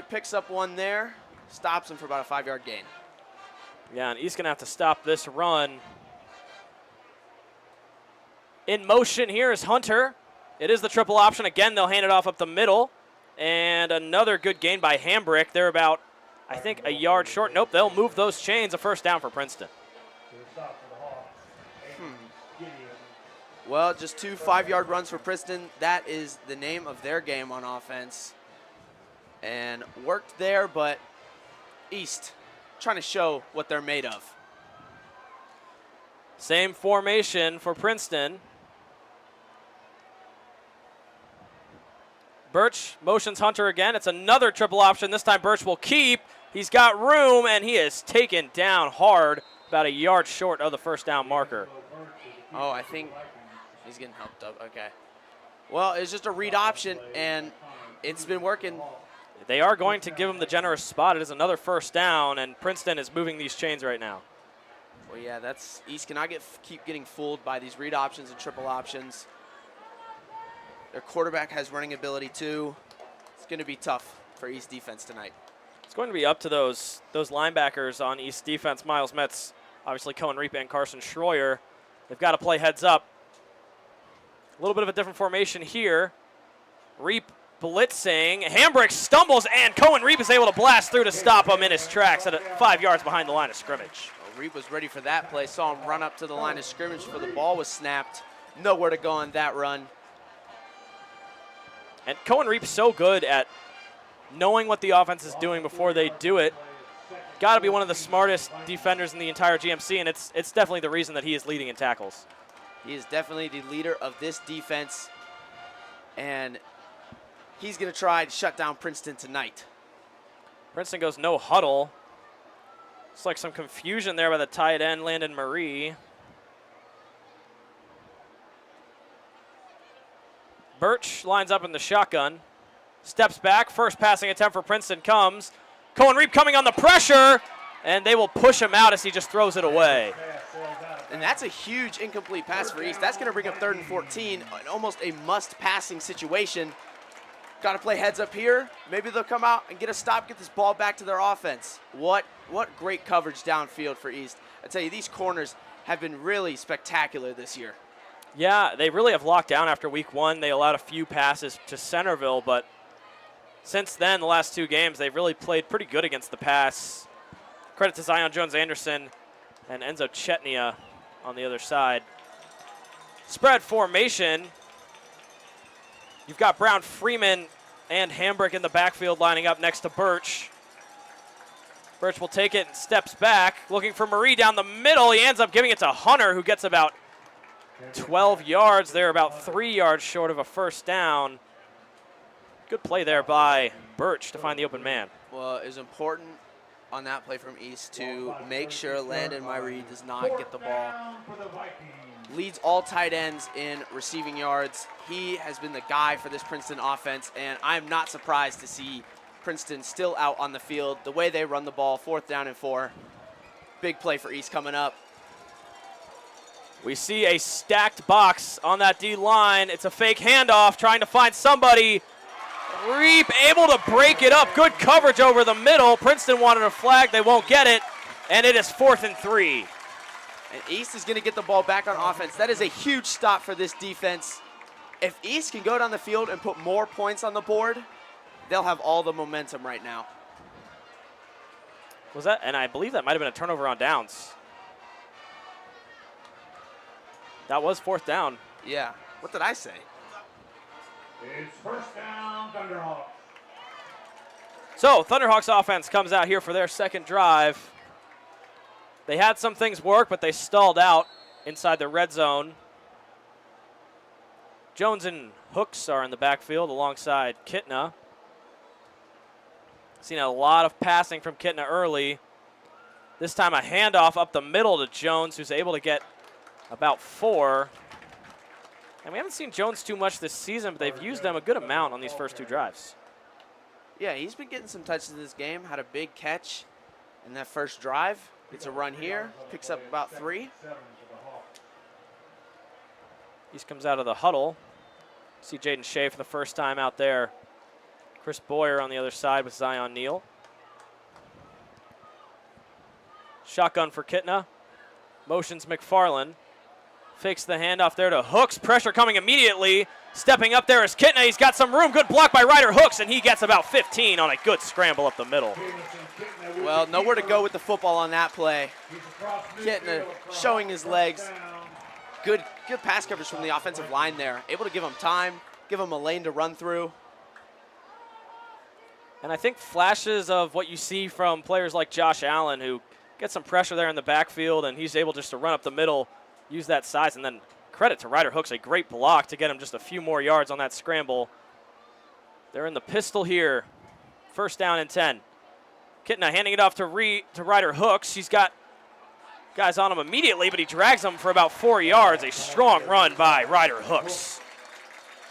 Picks up 1 there. Stops him for about a 5-yard gain. Yeah, and he's going to have to stop this run. In motion here is Hunter. It is the triple option. Again, they'll hand it off up the middle. And another good gain by Hambrick. They're about, I think, a yard short. Nope, they'll move those chains. A first down for Princeton. Well, just 2 5-yard runs for Princeton. That is the name of their game on offense. And worked there, but East trying to show what they're made of. Same formation for Princeton. Birch motions Hunter again. It's another triple option. This time Birch will keep. He's got room, and he is taken down hard, about a yard short of the first down marker. Oh, I think he's getting helped up. Okay. Well, it's just a read option, and it's been working. They are going to give him the generous spot. It is another first down, and Princeton is moving these chains right now. Well, yeah, that's East cannot keep getting fooled by these read options and triple options. Their quarterback has running ability too. It's going to be tough for East defense tonight. It's going to be up to those linebackers on East defense. Miles Metz, obviously Cohen Reap and Carson Schroyer. They've got to play heads up. A little bit of a different formation here. Reap blitzing. Hambrick stumbles, and Cohen Reap is able to blast through to stop him in his tracks at 5 yards behind the line of scrimmage. Well, Reap was ready for that play. Saw him run up to the line of scrimmage before the ball was snapped. Nowhere to go on that run. And Cohen Reap's so good at knowing what the offense is doing before they do it. Got to be one of the smartest defenders in the entire GMC, and it's definitely the reason that he is leading in tackles. He is definitely the leader of this defense, and he's going to try to shut down Princeton tonight. Princeton goes no huddle. Looks like some confusion there by the tight end, Landon Marie. Birch lines up in the shotgun. Steps back. First passing attempt for Princeton comes. Cohen Reap coming on the pressure, and they will push him out as he just throws it away. And that's a huge incomplete pass for East. That's going to bring up 3rd and 14, and almost a must-passing situation. Got to play heads up here. Maybe they'll come out and get a stop, get this ball back to their offense. What great coverage downfield for East. I tell you, these corners have been really spectacular this year. Yeah, they really have locked down after week 1. They allowed a few passes to Centerville, but since then, the last 2 games, they've really played pretty good against the pass. Credit to Zion Jones-Anderson and Enzo Chetnia on the other side. Spread formation. You've got Brown, Freeman, and Hambrick in the backfield lining up next to Birch. Birch will take it and steps back, looking for Marie down the middle. He ends up giving it to Hunter, who gets about 12 yards. They're about 3 yards short of a first down. Good play there by Birch to find the open man. Well, it was important on that play from East to make sure Landon Marie does not get the ball. Leads all tight ends in receiving yards. He has been the guy for this Princeton offense, and I'm not surprised to see Princeton still out on the field. The way they run the ball, 4th down and 4. Big play for East coming up. We see a stacked box on that D line. It's a fake handoff, trying to find somebody. Reap able to break it up. Good coverage over the middle. Princeton wanted a flag. They won't get it. And it is 4th and 3. And East is going to get the ball back on offense. That is a huge stop for this defense. If East can go down the field and put more points on the board, they'll have all the momentum right now. Was that? And I believe that might have been a turnover on downs. That was 4th down. Yeah. What did I say? It's first down, Thunderhawks. So Thunderhawks offense comes out here for their second drive. They had some things work, but they stalled out inside the red zone. Jones and Hooks are in the backfield alongside Kitna. Seen a lot of passing from Kitna early. This time a handoff up the middle to Jones, who's able to get about 4. And we haven't seen Jones too much this season, but they've used him a good amount on these first 2 drives. Yeah, he's been getting some touches in this game. Had a big catch in that first drive. Gets a run here. Picks up about 3. East comes out of the huddle. See Jaden Shea for the first time out there. Chris Boyer on the other side with Zion Neal. Shotgun for Kitna. Motions McFarland. Fakes the handoff there to Hooks. Pressure coming immediately. Stepping up there is Kitna. He's got some room. Good block by Ryder Hooks, and he gets about 15 on a good scramble up the middle. Well, nowhere to go with the football on that play. Kitna showing his legs. Good pass coverage from the offensive line there. Able to give him time, give him a lane to run through. And I think flashes of what you see from players like Josh Allen, who gets some pressure there in the backfield, and he's able just to run up the middle, use that size, and then credit to Ryder Hooks, a great block to get him just a few more yards on that scramble. They're in the pistol here. First down and 10. Kitna handing it off to Ryder Hooks. He's got guys on him immediately, but he drags them for about 4 yards. A strong run by Ryder Hooks.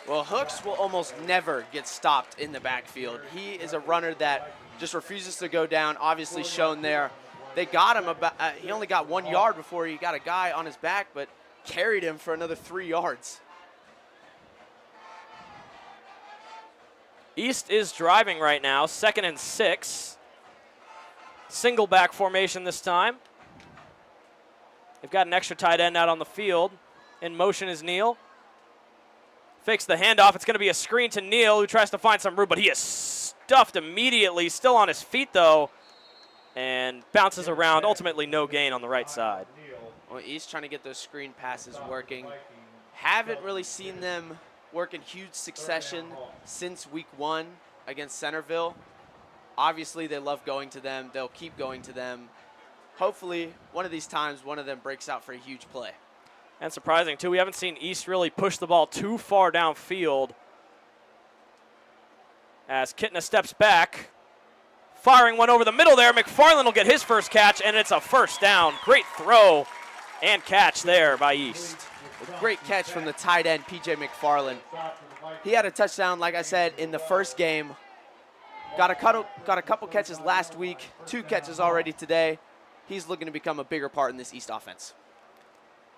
Well, Hooks will almost never get stopped in the backfield. He is a runner that just refuses to go down, obviously shown there. They got him about, he only got 1 yard before he got a guy on his back, but carried him for another 3 yards. East is driving right now, 2nd and 6. Single back formation this time. They've got an extra tight end out on the field. In motion is Neal. Fakes the handoff. It's going to be a screen to Neal, who tries to find some room, but he is stuffed immediately. Still on his feet, though, and bounces around. Ultimately, no gain on the right side. Well, East trying to get those screen passes working. Haven't really seen them work in huge succession since week 1 against Centerville. Obviously, they love going to them. They'll keep going to them. Hopefully, one of these times, one of them breaks out for a huge play. And surprising, too, we haven't seen East really push the ball too far downfield. As Kitna steps back, firing one over the middle there. McFarland will get his first catch, and it's a first down. Great throw and catch there by East. A great catch from the tight end, P.J. McFarland. He had a touchdown, like I said, in the first game. Got a couple catches last week, 2 catches already today. He's looking to become a bigger part in this East offense.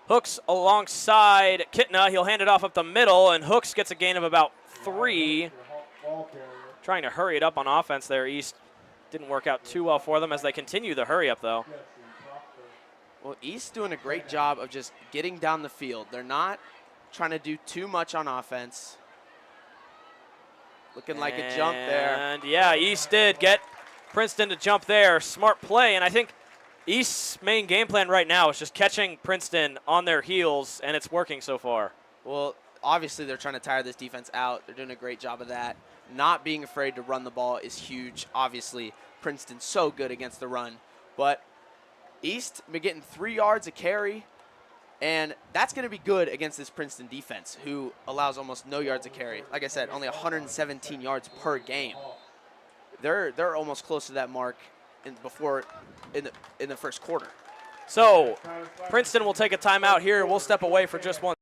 Hooks alongside Kitna. He'll hand it off up the middle, and Hooks gets a gain of about 3. Trying to hurry it up on offense there. East didn't work out too well for them as they continue the hurry up, though. Well, East doing a great job of just getting down the field. They're not trying to do too much on offense. Looking like a jump there. And yeah, East did get Princeton to jump there. Smart play, and I think East's main game plan right now is just catching Princeton on their heels, and it's working so far. Well, obviously they're trying to tire this defense out. They're doing a great job of that. Not being afraid to run the ball is huge. Obviously, Princeton's so good against the run. But East been getting 3 yards a carry, and that's going to be good against this Princeton defense, who allows almost no yards a carry. Like I said, only 117 yards per game. They're almost close to that mark in the first quarter. So Princeton will take a timeout here. We'll step away for just one.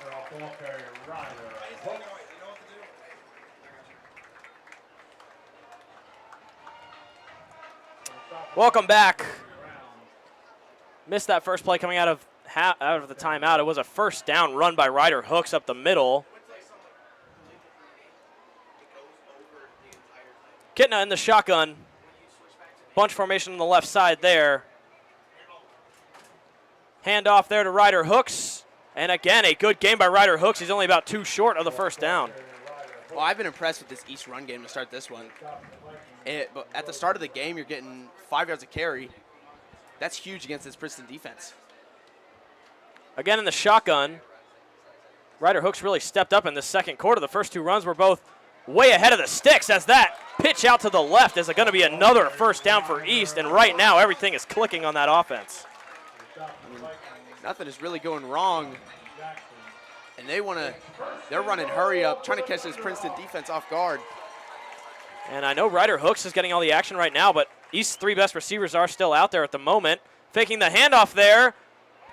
Thunderhawk ball carrier, Ryder Hooks. Welcome back. Missed that first play coming out of the timeout. It was a first down run by Ryder Hooks up the middle. Kitna in the shotgun. Bunch formation on the left side there. Hand off there to Ryder Hooks. And again, a good game by Ryder Hooks. He's only about 2 short of the first down. Well, I've been impressed with this East run game to start this one. But at the start of the game, you're getting 5 yards of carry. That's huge against this Princeton defense. Again in the shotgun. Ryder Hooks really stepped up in the second quarter. The first 2 runs were both way ahead of the sticks as that pitch out to the left is going to be another first down for East. And right now, everything is clicking on that offense. Nothing is really going wrong. And they're running hurry up, trying to catch this Princeton defense off guard. And I know Ryder Hooks is getting all the action right now, but East's 3 best receivers are still out there at the moment. Faking the handoff there,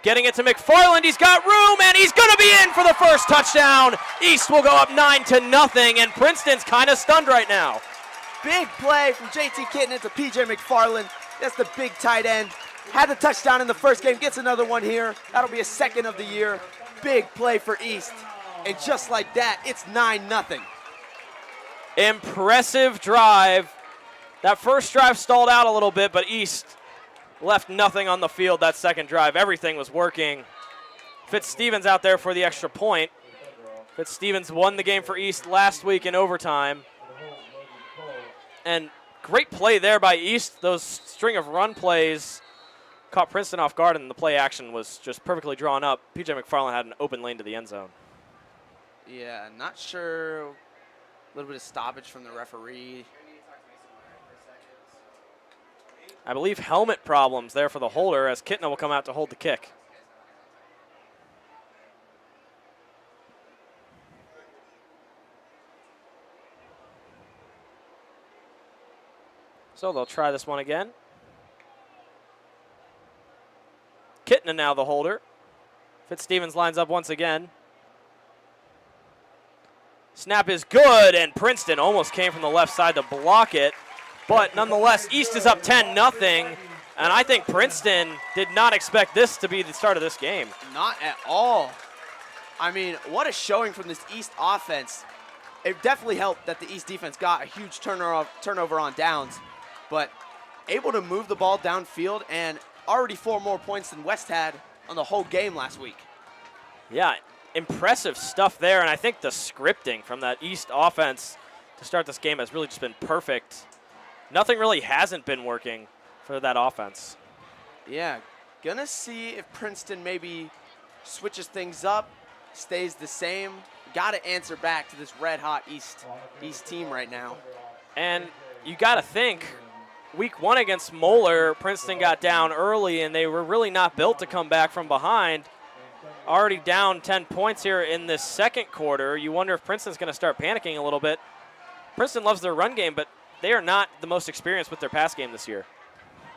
getting it to McFarland. He's got room, and he's going to be in for the first touchdown. East will go up 9-0, and Princeton's kind of stunned right now. Big play from JT Kitton to PJ McFarland. That's the big tight end. Had the touchdown in the first game, gets another one here. That'll be a second of the year. Big play for East. And just like that, it's 9-0. Impressive drive. That first drive stalled out a little bit, but East left nothing on the field that second drive. Everything was working. Fitzstevens out there for the extra point. Fitzstevens won the game for East last week in overtime. And great play there by East. Those string of run plays caught Princeton off guard, and the play action was just perfectly drawn up. P.J. McFarland had an open lane to the end zone. Yeah, not sure. A little bit of stoppage from the referee. I believe helmet problems there for the holder as Kitna will come out to hold the kick. So they'll try this one again. Kitna now the holder. Fitzstevens lines up once again. Snap is good, and Princeton almost came from the left side to block it. But nonetheless, East is up 10-0, and I think Princeton did not expect this to be the start of this game. Not at all. I mean, what a showing from this East offense. It definitely helped that the East defense got a huge turnover on downs, but able to move the ball downfield and already 4 more points than West had on the whole game last week. Yeah, impressive stuff there, and I think the scripting from that East offense to start this game has really just been perfect. Nothing really hasn't been working for that offense. Yeah, gonna see if Princeton maybe switches things up, stays the same. Got to answer back to this red-hot East team right now. And you got to think, week 1 against Moeller, Princeton got down early, and they were really not built to come back from behind. Already down 10 points here in this second quarter. You wonder if Princeton's going to start panicking a little bit. Princeton loves their run game, but they are not the most experienced with their pass game this year.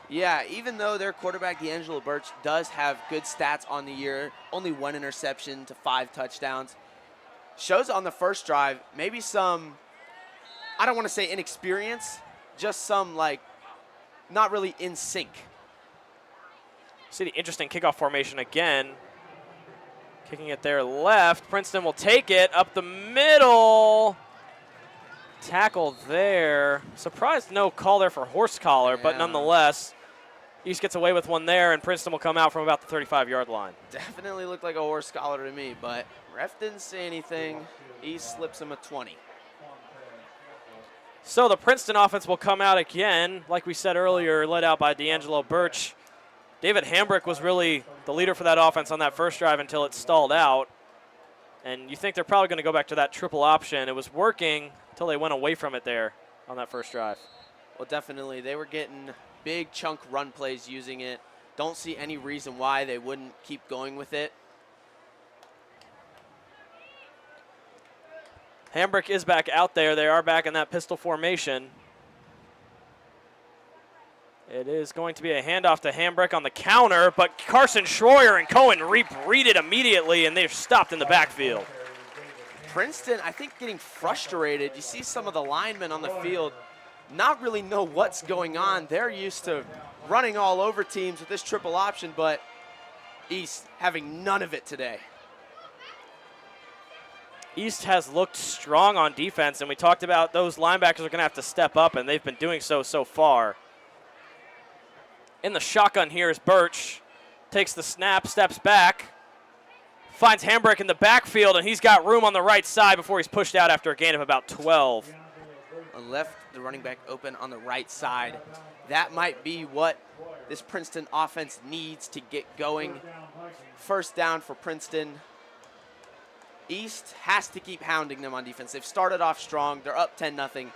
Yeah, even though their quarterback, D'Angelo Birch, does have good stats on the year, only 1 interception to 5 touchdowns, shows on the first drive maybe some, I don't want to say inexperience, just some, like, not really in sync. See the interesting kickoff formation again. Kicking it there left. Princeton will take it up the middle. Tackle there. Surprised no call there for horse collar, but nonetheless, East gets away with one there, and Princeton will come out from about the 35-yard line. Definitely looked like a horse collar to me, but ref didn't say anything. East slips him a 20. So the Princeton offense will come out again, like we said earlier, led out by D'Angelo Birch. David Hambrick was really the leader for that offense on that first drive until it stalled out. And you think they're probably going to go back to that triple option. It was working until they went away from it there on that first drive. Well, definitely. They were getting big chunk run plays using it. Don't see any reason why they wouldn't keep going with it. Hambrick is back out there. They are back in that pistol formation. It is going to be a handoff to Hambrick on the counter, but Carson Schroyer and Cohen Reap read it immediately, and they're stopped in the backfield. Princeton, I think, getting frustrated. You see some of the linemen on the field not really know what's going on. They're used to running all over teams with this triple option, but East having none of it today. East has looked strong on defense, and we talked about those linebackers are going to have to step up, and they've been doing so far. In the shotgun here is Birch. Takes the snap, steps back, finds Hambrick in the backfield, and he's got room on the right side before he's pushed out after a gain of about 12. Left the running back open on the right side. That might be what this Princeton offense needs to get going. First down for Princeton. East has to keep hounding them on defense. They've started off strong. They're up 10-0.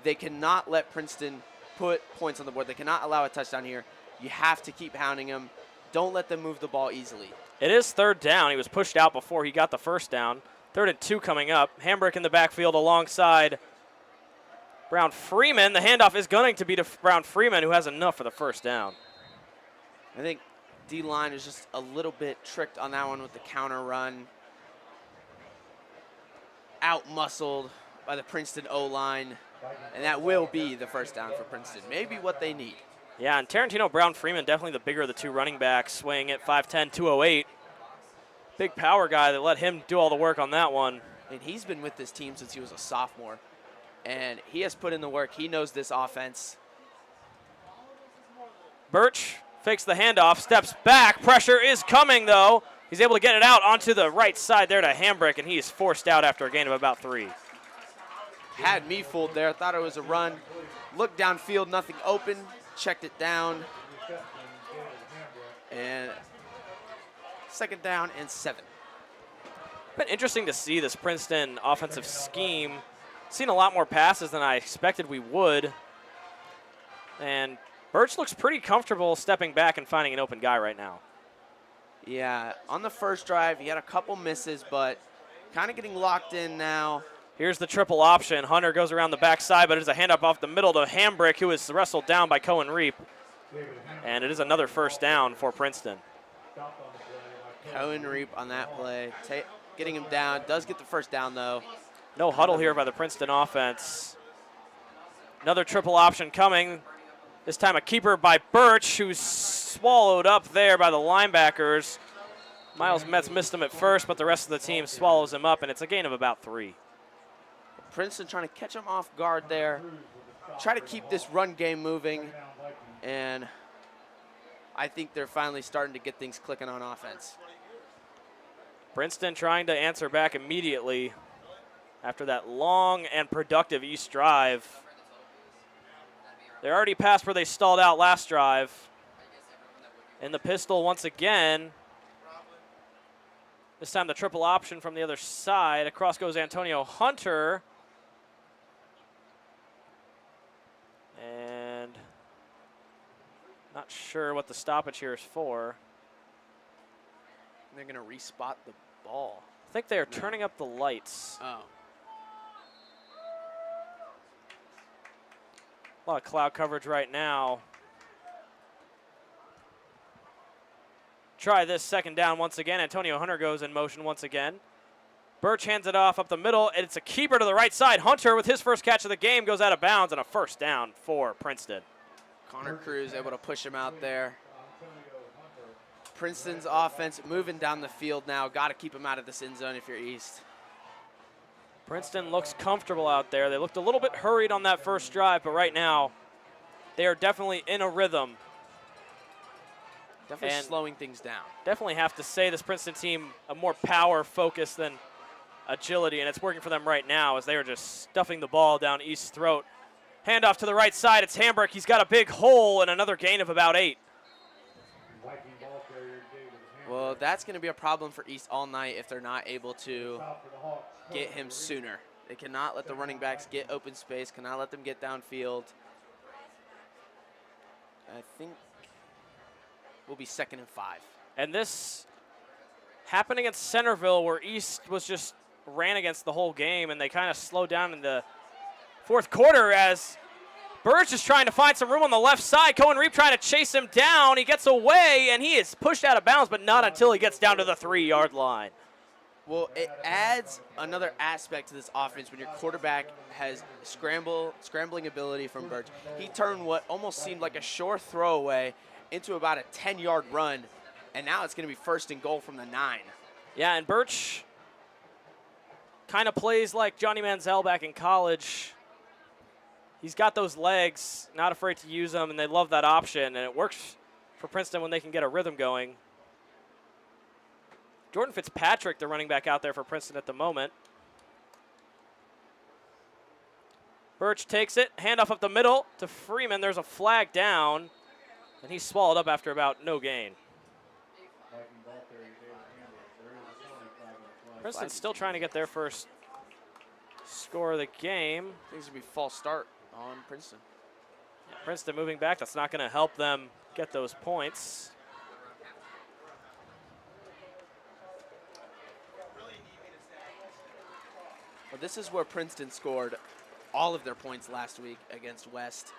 They cannot let Princeton put points on the board. They cannot allow a touchdown here. You have to keep hounding them. Don't let them move the ball easily. It is third down. He was pushed out before he got the first down. 3rd and 2 coming up. Hambrick in the backfield alongside Brown Freeman. The handoff is going to be to Brown Freeman, who has enough for the first down. I think D-line is just a little bit tricked on that one with the counter run. Out-muscled by the Princeton O-line, and that will be the first down for Princeton. Maybe what they need. Yeah, and Tarantino Brown Freeman, definitely the bigger of the two running backs, swinging at 5'10", 208. Big power guy that let him do all the work on that one. And he's been with this team since he was a sophomore, and he has put in the work. He knows this offense. Birch fakes the handoff, steps back. Pressure is coming, though. He's able to get it out onto the right side there to Hambrick, and he is forced out after a gain of about 3. Had me fooled there. Thought it was a run. Looked downfield, nothing open. Checked it down. And 2nd down and 7. Been interesting to see this Princeton offensive scheme. Seen a lot more passes than I expected we would. And Birch looks pretty comfortable stepping back and finding an open guy right now. Yeah, on the first drive, he had a couple misses, but kind of getting locked in now. Here's the triple option. Hunter goes around the backside, but it's a handoff off the middle to Hambrick, who is wrestled down by Cohen Reap. And it is another first down for Princeton. Cohen Reap on that play, getting him down. Does get the first down, though. No huddle here by the Princeton offense. Another triple option coming. This time a keeper by Birch, who's swallowed up there by the linebackers. Miles Metz missed him at first, but the rest of the team swallows him up, and it's a gain of about 3. Princeton trying to catch him off guard there. Try to keep this run game moving, and I think they're finally starting to get things clicking on offense. Princeton trying to answer back immediately after that long and productive East drive. They're already past where they stalled out last drive. In the pistol once again. This time the triple option from the other side. Across goes Antonio Hunter. And not sure what the stoppage here is for. They're going to respot the ball. I think they're turning up the lights. Oh. A lot of cloud coverage right now. Try this 2nd down once again. Antonio Hunter goes in motion once again. Birch hands it off up the middle, and it's a keeper to the right side. Hunter, with his first catch of the game, goes out of bounds, and a first down for Princeton. Connor Cruz able to push him out there. Princeton's offense moving down the field now. Got to keep him out of this end zone if you're East. Princeton looks comfortable out there. They looked a little bit hurried on that first drive, but right now they are definitely in a rhythm. Definitely and slowing things down. Definitely have to say this Princeton team a more power focus than agility, and it's working for them right now as they are just stuffing the ball down East's throat. Handoff to the right side. It's Hambrick. He's got a big hole and another gain of about 8. Well, that's going to be a problem for East all night if they're not able to get him sooner. They cannot let the running backs get open space, cannot let them get downfield. I think we'll be 2nd and 5. And this happened against Centerville, where East was just ran against the whole game, and they kind of slowed down in the 4th quarter as Birch is trying to find some room on the left side. Cohen Reap trying to chase him down. He gets away, and he is pushed out of bounds, but not until he gets down to the 3-yard line. Well, it adds another aspect to this offense when your quarterback has scrambling ability from Birch. He turned what almost seemed like a sure throwaway into about a 10-yard run, and now it's going to be 1st and goal from the 9. Yeah, and Birch kind of plays like Johnny Manziel back in college. He's got those legs, not afraid to use them, and they love that option, and it works for Princeton when they can get a rhythm going. Jordan Fitzpatrick, the running back out there for Princeton at the moment. Birch takes it, handoff up the middle to Freeman. There's a flag down, and he's swallowed up after about no gain. Princeton's still trying to get their first score of the game. I think it's going to be a false start on Princeton. Yeah, Princeton moving back. That's not going to help them get those points. But this is where Princeton scored all of their points last week against West,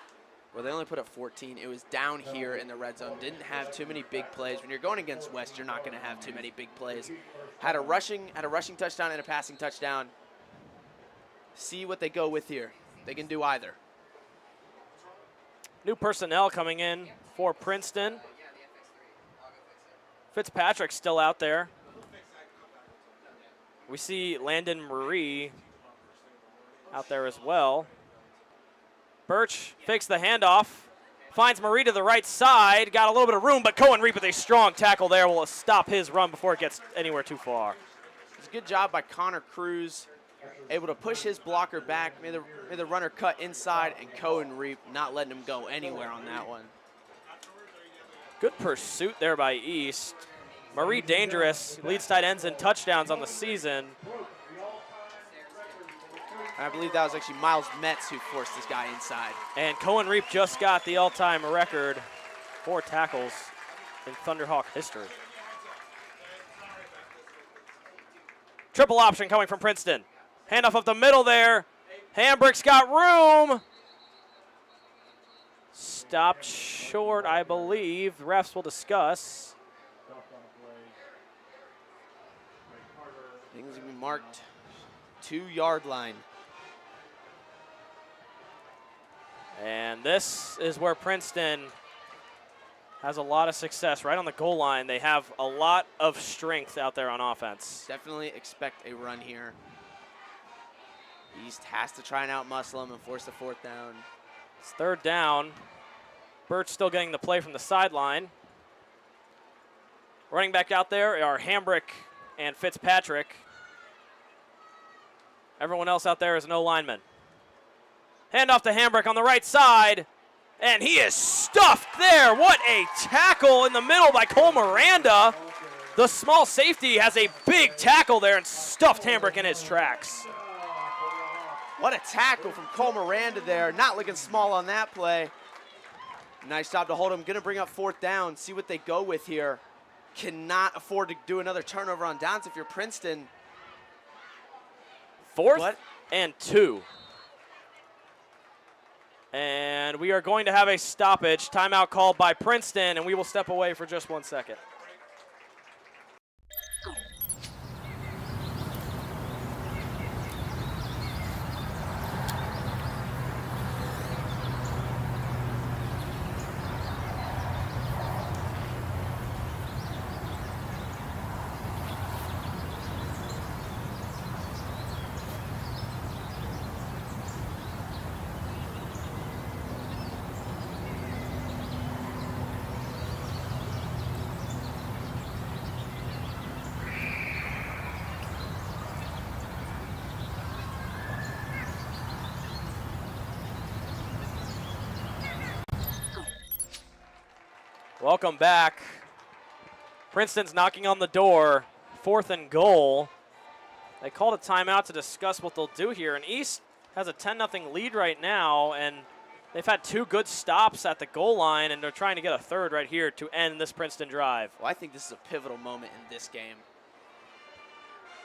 where they only put up 14. It was down here in the red zone. Didn't have too many big plays. When you're going against West, you're not going to have too many big plays. Had a rushing touchdown and a passing touchdown. See what they go with here. They can do either. New personnel coming in for Princeton. Fitzpatrick's still out there. We see Landon Marie out there as well. Birch fakes the handoff, finds Marie to the right side, got a little bit of room, but Cohen Reap with a strong tackle there will stop his run before it gets anywhere too far. It's a good job by Connor Cruz, able to push his blocker back, made the runner cut inside, and Cohen Reap not letting him go anywhere on that one. Good pursuit there by East. Marie dangerous, leads tight ends in touchdowns on the season. And I believe that was actually Miles Metz who forced this guy inside. And Cohen Reap just got the all-time record, 4 tackles in Thunderhawk history. Triple option coming from Princeton. Handoff up the middle there. Hambrick's got room. Stopped short, I believe. The refs will discuss. Things will be marked 2-yard line. And this is where Princeton has a lot of success. Right on the goal line, they have a lot of strength out there on offense. Definitely expect a run here. East has to try and outmuscle him and force the 4th down. It's 3rd down. Birch still getting the play from the sideline. Running back out there are Hambrick and Fitzpatrick. Everyone else out there is no lineman. Handoff to Hambrick on the right side, and he is stuffed there. What a tackle in the middle by Cole Miranda. The small safety has a big tackle there and stuffed Hambrick in his tracks. What a tackle from Cole Miranda there. Not looking small on that play. Nice job to hold him. Going to bring up 4th down. See what they go with here. Cannot afford to do another turnover on downs if you're Princeton. 4th and 2. And we are going to have a stoppage. Timeout called by Princeton, and we will step away for just 1 second. Welcome back. Princeton's knocking on the door. 4th and goal. They called a timeout to discuss what they'll do here. And East has a 10-0 lead right now, and they've had 2 good stops at the goal line, and they're trying to get a 3rd right here to end this Princeton drive. Well, I think this is a pivotal moment in this game.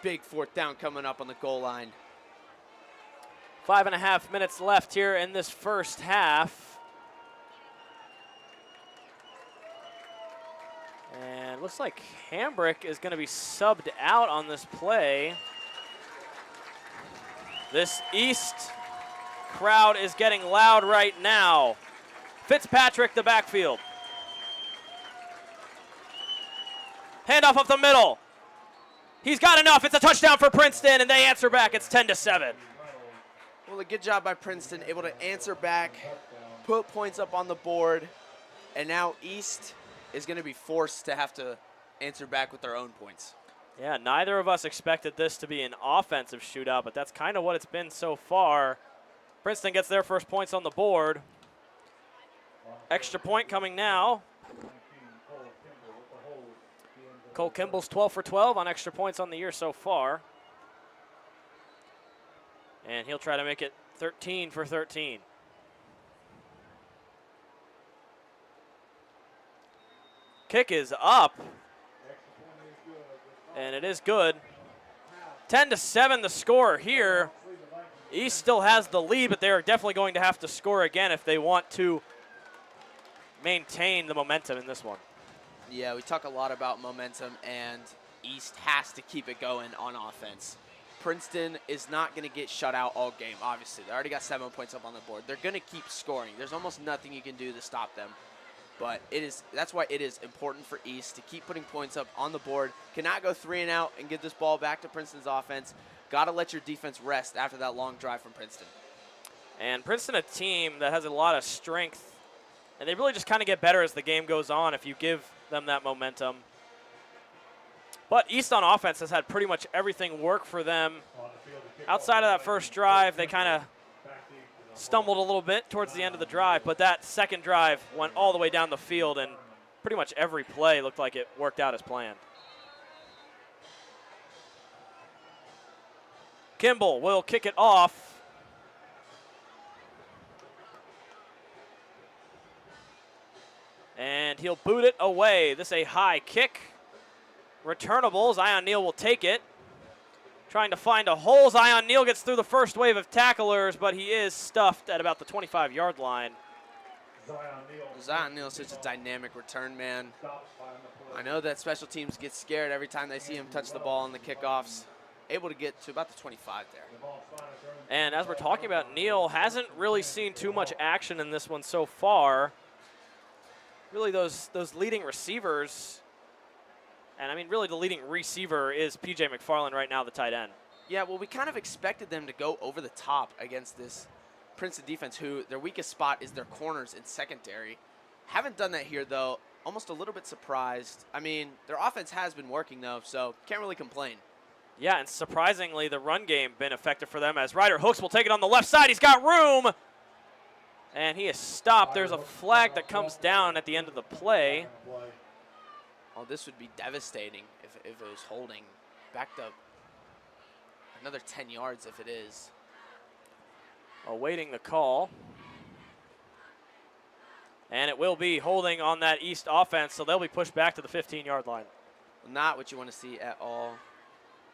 Big 4th down coming up on the goal line. 5.5 minutes left here in this first half. And looks like Hambrick is going to be subbed out on this play. This East crowd is getting loud right now. Fitzpatrick, the backfield. Handoff up the middle. He's got enough. It's a touchdown for Princeton, and they answer back. It's 10-7. Well, a good job by Princeton, able to answer back, put points up on the board, and now East is going to be forced to have to answer back with their own points. Yeah, neither of us expected this to be an offensive shootout, but that's kind of what it's been so far. Princeton gets their first points on the board. Extra point coming now. Cole Kimball's 12 for 12 on extra points on the year so far. And he'll try to make it 13 for 13. Kick is up. And it is good. 10-7 the score here. East still has the lead, but they're definitely going to have to score again if they want to maintain the momentum in this one. Yeah, we talk a lot about momentum, and East has to keep it going on offense. Princeton is not going to get shut out all game, obviously. They already got 7 points up on the board. They're going to keep scoring. There's almost nothing you can do to stop them. But that's why it is important for East to keep putting points up on the board. Cannot go 3 and out and give this ball back to Princeton's offense. Got to let your defense rest after that long drive from Princeton. And Princeton, a team that has a lot of strength, and they really just kind of get better as the game goes on if you give them that momentum. But East on offense has had pretty much everything work for them. Outside of that first drive, they kind of stumbled a little bit towards the end of the drive, but that second drive went all the way down the field, and pretty much every play looked like it worked out as planned. Kimball will kick it off. And he'll boot it away. This is a high kick. Returnable. Zion Neal will take it. Trying to find a hole. Zion Neal gets through the first wave of tacklers, but he is stuffed at about the 25-yard line. Zion Neal is such a dynamic return man. I know that special teams get scared every time they see him touch the ball on the kickoffs. Able to get to about the 25 there. And as we're talking about, Neal hasn't really seen too much action in this one so far. Really those leading receivers, and I mean really the leading receiver is P.J. McFarland right now, the tight end. Yeah, well, we kind of expected them to go over the top against this Princeton defense, who their weakest spot is their corners in secondary. Haven't done that here, though. Almost a little bit surprised. I mean, their offense has been working, though, so can't really complain. Yeah, and surprisingly, the run game been effective for them as Ryder Hooks will take it on the left side. He's got room, and he is stopped. There's a flag that comes down at the end of the play. Oh, this would be devastating if it was holding. Backed up another 10 yards if it is. Awaiting the call. And it will be holding on that East offense, so they'll be pushed back to the 15-yard line. Not what you want to see at all.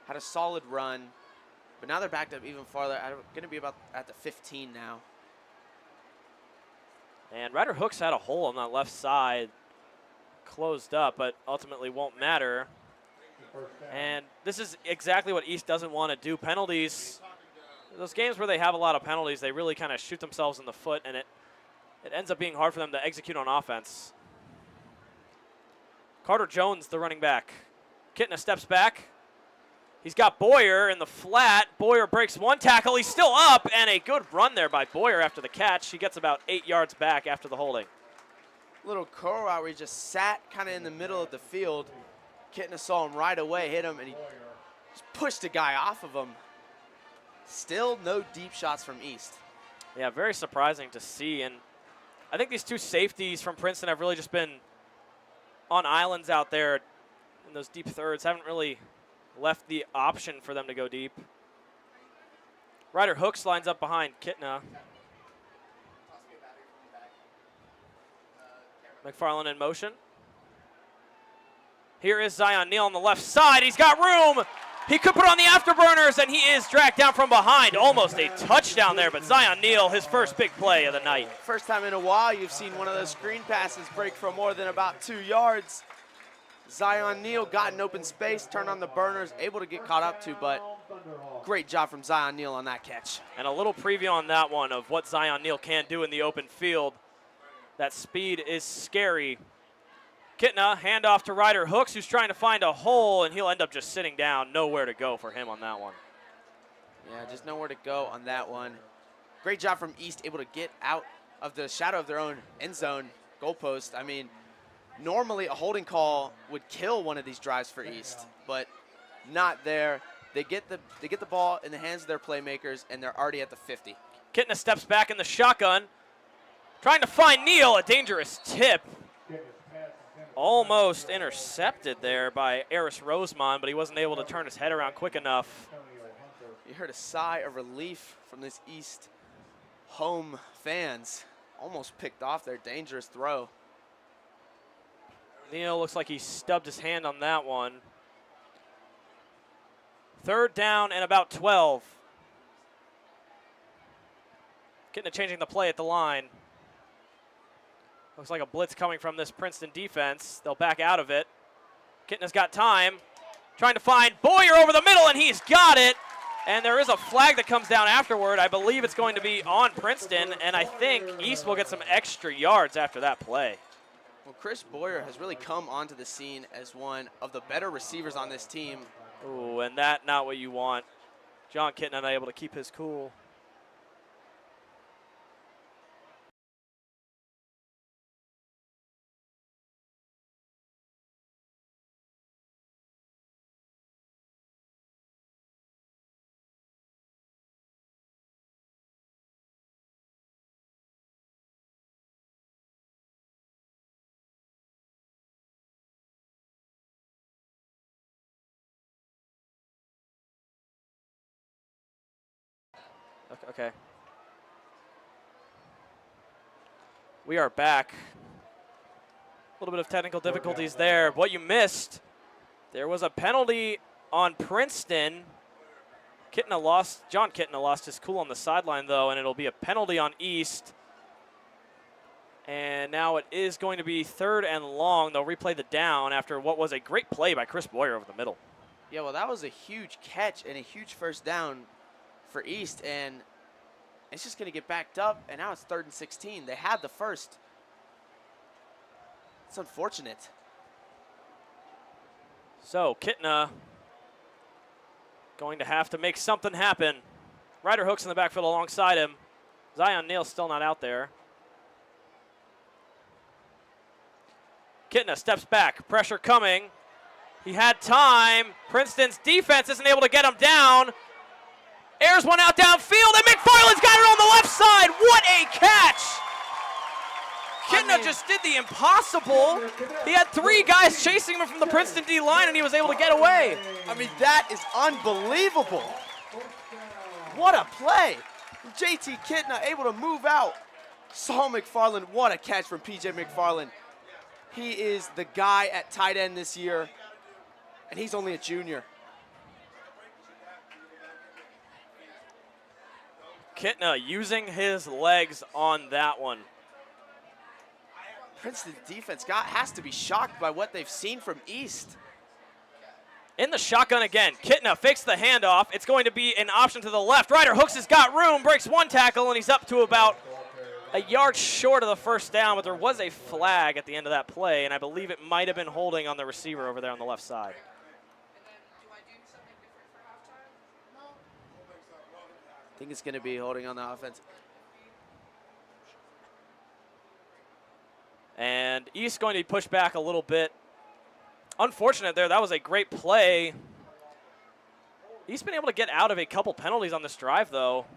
Had a solid run, but now they're backed up even farther. Going to be about at the 15 now. And Ryder Hooks had a hole on that left side, closed up, but ultimately won't matter. And this is exactly what East doesn't want to do. Penalties, those games where they have a lot of penalties, they really kind of shoot themselves in the foot, and it ends up being hard for them to execute on offense. Carter Jones, the running back. Kitna steps back. He's got Boyer in the flat. Boyer breaks one tackle. He's still up, and a good run there by Boyer after the catch. He gets about 8 yards back after the holding. Little curl out where he just sat kind of in the middle of the field. Kitna saw him right away, hit him, and he just pushed the guy off of him. Still no deep shots from East. Yeah, very surprising to see. And I think these two safeties from Princeton have really just been on islands out there in those deep thirds. Haven't really left the option for them to go deep. Ryder Hooks lines up behind Kitna. McFarland in motion. Here is Zion Neal on the left side. He's got room, He could put on the afterburners, and he is dragged down from behind. Almost a touchdown there, but Zion Neal, his first big play of the night. First time in a while you've seen one of those screen passes break for more than about 2 yards. Zion Neal got an open space, turned on the burners, able to get caught up to, but great job from Zion Neal on that catch. And a little preview on that one of what Zion Neal can do in the open field. That speed is scary. Kitna, handoff to Ryder Hooks, who's trying to find a hole, and he'll end up just sitting down. Nowhere to go for him on that one. Yeah, just nowhere to go on that one. Great job from East, able to get out of the shadow of their own end zone goalpost. I mean, normally a holding call would kill one of these drives for East, but not there. They get the ball in the hands of their playmakers, and they're already at the 50. Kitna steps back in the shotgun, trying to find Neal, a dangerous tip. Almost intercepted there by Eris Rosemond, but he wasn't able to turn his head around quick enough. You heard a sigh of relief from this East home fans. Almost picked off their dangerous throw. Neal looks like he stubbed his hand on that one. 3rd down and about 12. Kitna changing the play at the line. Looks like a blitz coming from this Princeton defense. They'll back out of it. Kitna's got time. Trying to find Boyer over the middle, and he's got it. And there is a flag that comes down afterward. I believe it's going to be on Princeton, and I think East will get some extra yards after that play. Well, Chris Boyer has really come onto the scene as one of the better receivers on this team. Ooh, and that not what you want. John Kitna unable to keep his cool. Okay. We are back. A little bit of technical difficulties there. What you missed, there was a penalty on Princeton. John Kitna lost his cool on the sideline, though, and it'll be a penalty on East. And now it is going to be 3rd and long. They'll replay the down after what was a great play by Chris Boyer over the middle. Yeah, well, that was a huge catch and a huge first down for East, and it's just going to get backed up, and now it's 3rd and 16. They had the first. It's unfortunate. So Kitna going to have to make something happen. Ryder Hooks in the backfield alongside him. Zion Neal still not out there. Kitna steps back, pressure coming. He had time. Princeton's defense isn't able to get him down. Airs one out downfield, and McFarland's got it on the left side. What a catch! Kitna just did the impossible. He had 3 guys chasing him from the Princeton D line, and he was able to get away. I mean, that is unbelievable. What a play. JT Kitna able to move out. Saul McFarland, what a catch from PJ McFarland. He is the guy at tight end this year, and he's only a junior. Kitna using his legs on that one. Princeton defense has to be shocked by what they've seen from East. In the shotgun again, Kitna fakes the handoff. It's going to be an option to the left. Ryder Hooks has got room, breaks 1 tackle, and he's up to about a yard short of the first down, but there was a flag at the end of that play, and I believe it might have been holding on the receiver over there on the left side. I think it's going to be holding on the offense. And East going to be pushed back a little bit. Unfortunate there. That was a great play. East been able to get out of a couple penalties on this drive, though.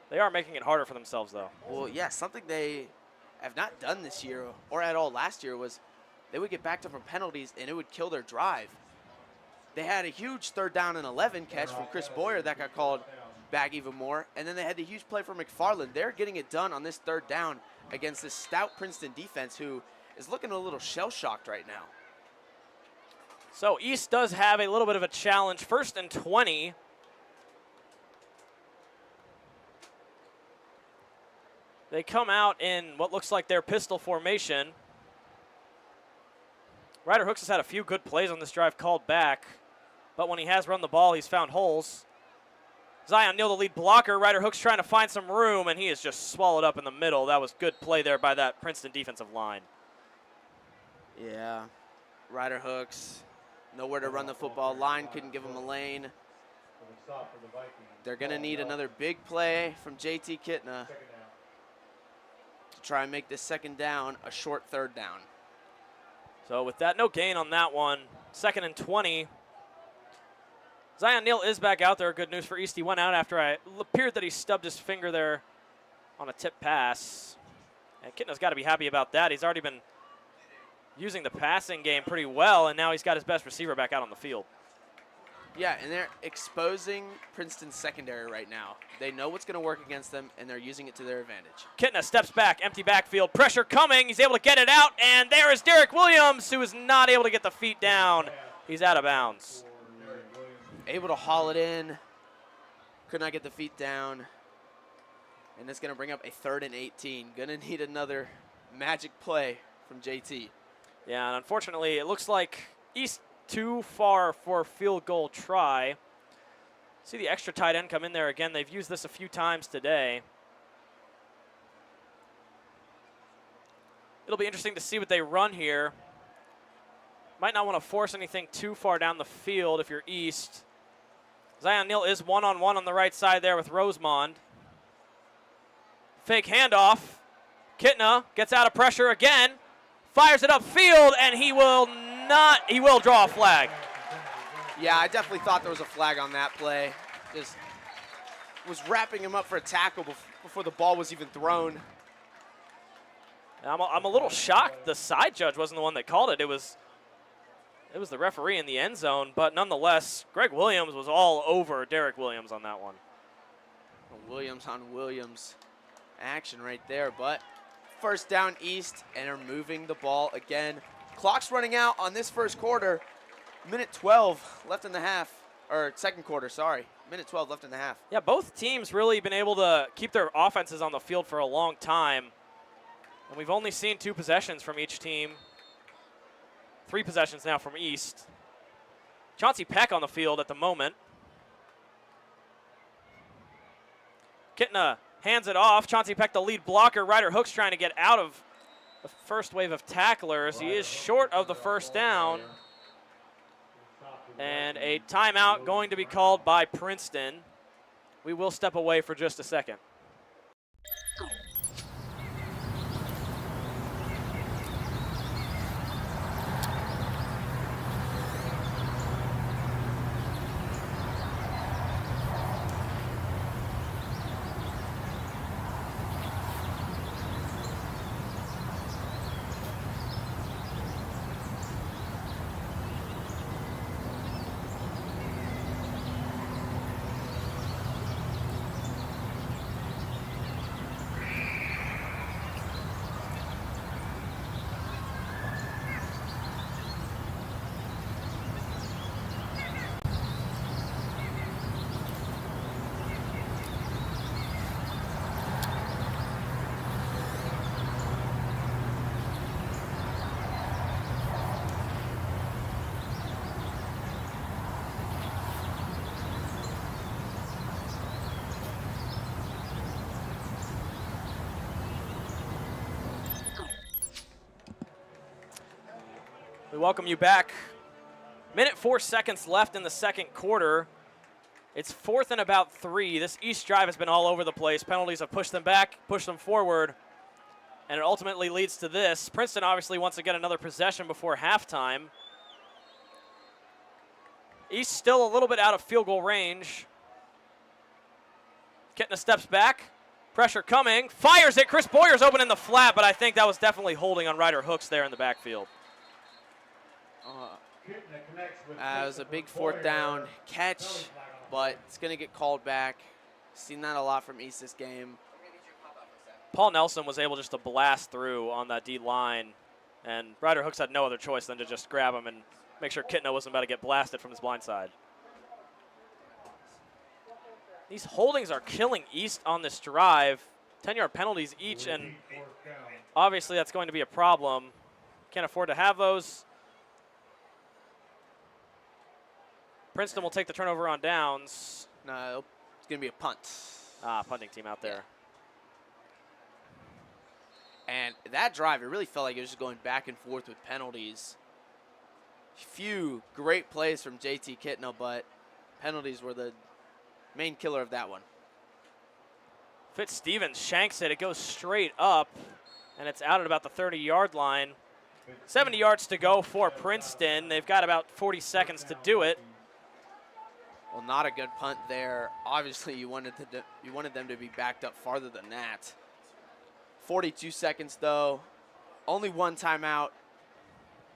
They are making it harder for themselves, though. Well, yeah, something they have not done this year or at all last year was they would get backed up from penalties, and it would kill their drive. They had a huge 3rd down and 11 catch from Chris Boyer that got called back even more, and then they had the huge play from McFarland. They're getting it done on this 3rd down against this stout Princeton defense who is looking a little shell-shocked right now. So East does have a little bit of a challenge. 1st and 20. They come out in what looks like their pistol formation. Ryder Hooks has had a few good plays on this drive called back, but when he has run the ball, he's found holes. Zion Neal, the lead blocker. Ryder Hooks trying to find some room, and he is just swallowed up in the middle. That was good play there by that Princeton defensive line. Yeah, Ryder Hooks, nowhere to run the football. Line couldn't give him a lane. They're going to need another big play from JT Kitna to try and make this 2nd down a short 3rd down. So with that, no gain on that one. 2nd and 20. Zion Neal is back out there. Good news for East. He went out after it appeared that he stubbed his finger there on a tip pass. And Kitna's got to be happy about that. He's already been using the passing game pretty well, and now he's got his best receiver back out on the field. Yeah, and they're exposing Princeton's secondary right now. They know what's going to work against them, and they're using it to their advantage. Kitna steps back, empty backfield, pressure coming. He's able to get it out, and there is Derek Williams, who is not able to get the feet down. He's out of bounds. Able to haul it in. Could not get the feet down. And it's going to bring up a 3rd and 18. Going to need another magic play from JT. Yeah, and unfortunately, it looks like East too far for a field goal try. See the extra tight end come in there again. They've used this a few times today. It'll be interesting to see what they run here. Might not want to force anything too far down the field if you're East. Zion Neal is one-on-one on the right side there with Rosemond. Fake handoff. Kitna gets out of pressure again. Fires it upfield, and he will draw a flag. Yeah, I definitely thought there was a flag on that play. Just was wrapping him up for a tackle before the ball was even thrown. I'm a little shocked the side judge wasn't the one that called it. It was the referee in the end zone, but nonetheless, Greg Williams was all over Derek Williams on that one. Williams on Williams action right there, but 1st down East, and are moving the ball again. Clock's running out on this 1st quarter. Minute 12 left in the half, or 2nd quarter, sorry. Minute 12 left in the half. Yeah, both teams really been able to keep their offenses on the field for a long time. And we've only seen 2 possessions from each team. 3 possessions now from East. Chauncey Peck on the field at the moment. Kitna hands it off. Chauncey Peck, the lead blocker. Ryder Hooks trying to get out of the first wave of tacklers. He is short of the 1st down. And a timeout going to be called by Princeton. We will step away for just a second. We welcome you back. Minute 4 seconds left in the 2nd quarter. It's 4th and about 3. This East drive has been all over the place. Penalties have pushed them back, pushed them forward, and it ultimately leads to this. Princeton obviously wants to get another possession before halftime. East still a little bit out of field goal range. Kitna steps back. Pressure coming. Fires it. Chris Boyer's open in the flat, but I think that was definitely holding on Ryder Hooks there in the backfield. It was a big 4th down catch, but it's going to get called back. Seen that a lot from East this game. Paul Nelson was able just to blast through on that D line. And Ryder Hooks had no other choice than to just grab him and make sure Kitna wasn't about to get blasted from his blind side. These holdings are killing East on this drive. 10-yard penalties each, and obviously that's going to be a problem. Can't afford to have those. Princeton will take the turnover on downs. No, it's going to be a punt. Punting team out there. And that drive, it really felt like it was just going back and forth with penalties. Few great plays from JT Kitna, but penalties were the main killer of that one. Fitzstevens shanks it. It goes straight up, and it's out at about the 30-yard line. 70 yards to go for Princeton. They've got about 40 seconds to do it. Well, not a good punt there. Obviously, you wanted them to be backed up farther than that. 42 seconds, though. Only one timeout.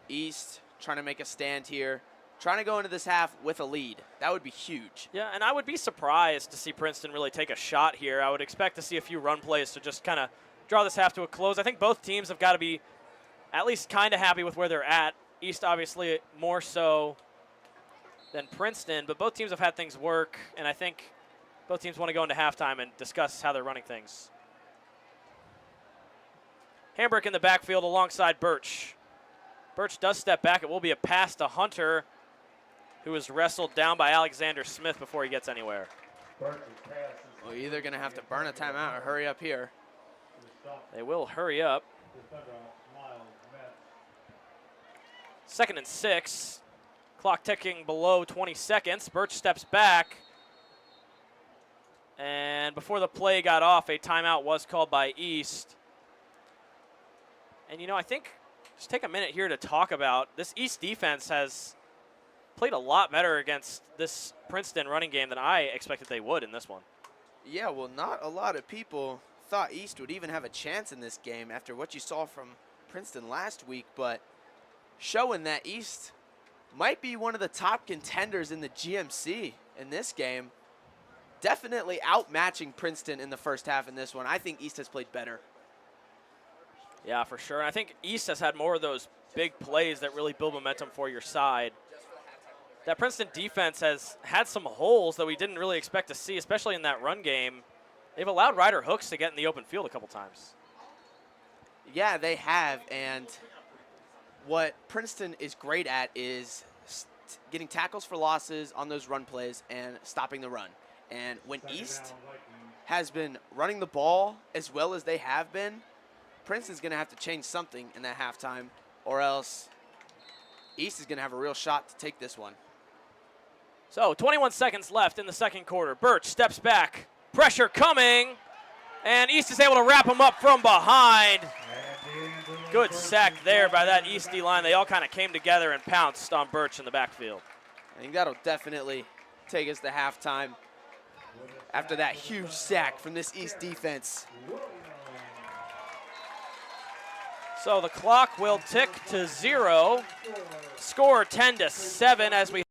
East trying to make a stand here. Trying to go into this half with a lead. That would be huge. Yeah, and I would be surprised to see Princeton really take a shot here. I would expect to see a few run plays to just kind of draw this half to a close. I think both teams have got to be at least kind of happy with where they're at. East obviously more so than Princeton, but both teams have had things work, and I think both teams want to go into halftime and discuss how they're running things. Hambrick in the backfield alongside Birch. Birch does step back. It will be a pass to Hunter, who is wrestled down by Alexander Smith before he gets anywhere. Well, you're either going to have to burn a timeout or hurry up here. They will hurry up. 2nd and 6. Clock ticking below 20 seconds. Birch steps back. And before the play got off, a timeout was called by East. And, you know, I think just take a minute here to talk about this East defense has played a lot better against this Princeton running game than I expected they would in this one. Yeah, well, not a lot of people thought East would even have a chance in this game after what you saw from Princeton last week, but showing that East might be one of the top contenders in the GMC in this game. Definitely outmatching Princeton in the first half in this one. I think East has played better. Yeah, for sure. And I think East has had more of those big plays that really build momentum for your side. That Princeton defense has had some holes that we didn't really expect to see, especially in that run game. They've allowed Ryder Hooks to get in the open field a couple times. Yeah, they have. And what Princeton is great at is getting tackles for losses on those run plays and stopping the run. And when East has been running the ball as well as they have been, Princeton's going to have to change something in that halftime, or else East is going to have a real shot to take this one. So 21 seconds left in the second quarter. Birch steps back. Pressure coming. And East is able to wrap him up from behind. Good sack there by that East D-line. They all kind of came together and pounced on Birch in the backfield. I think that'll definitely take us to halftime after that huge sack from this East defense. So the clock will tick to 0. Score 10-7 as we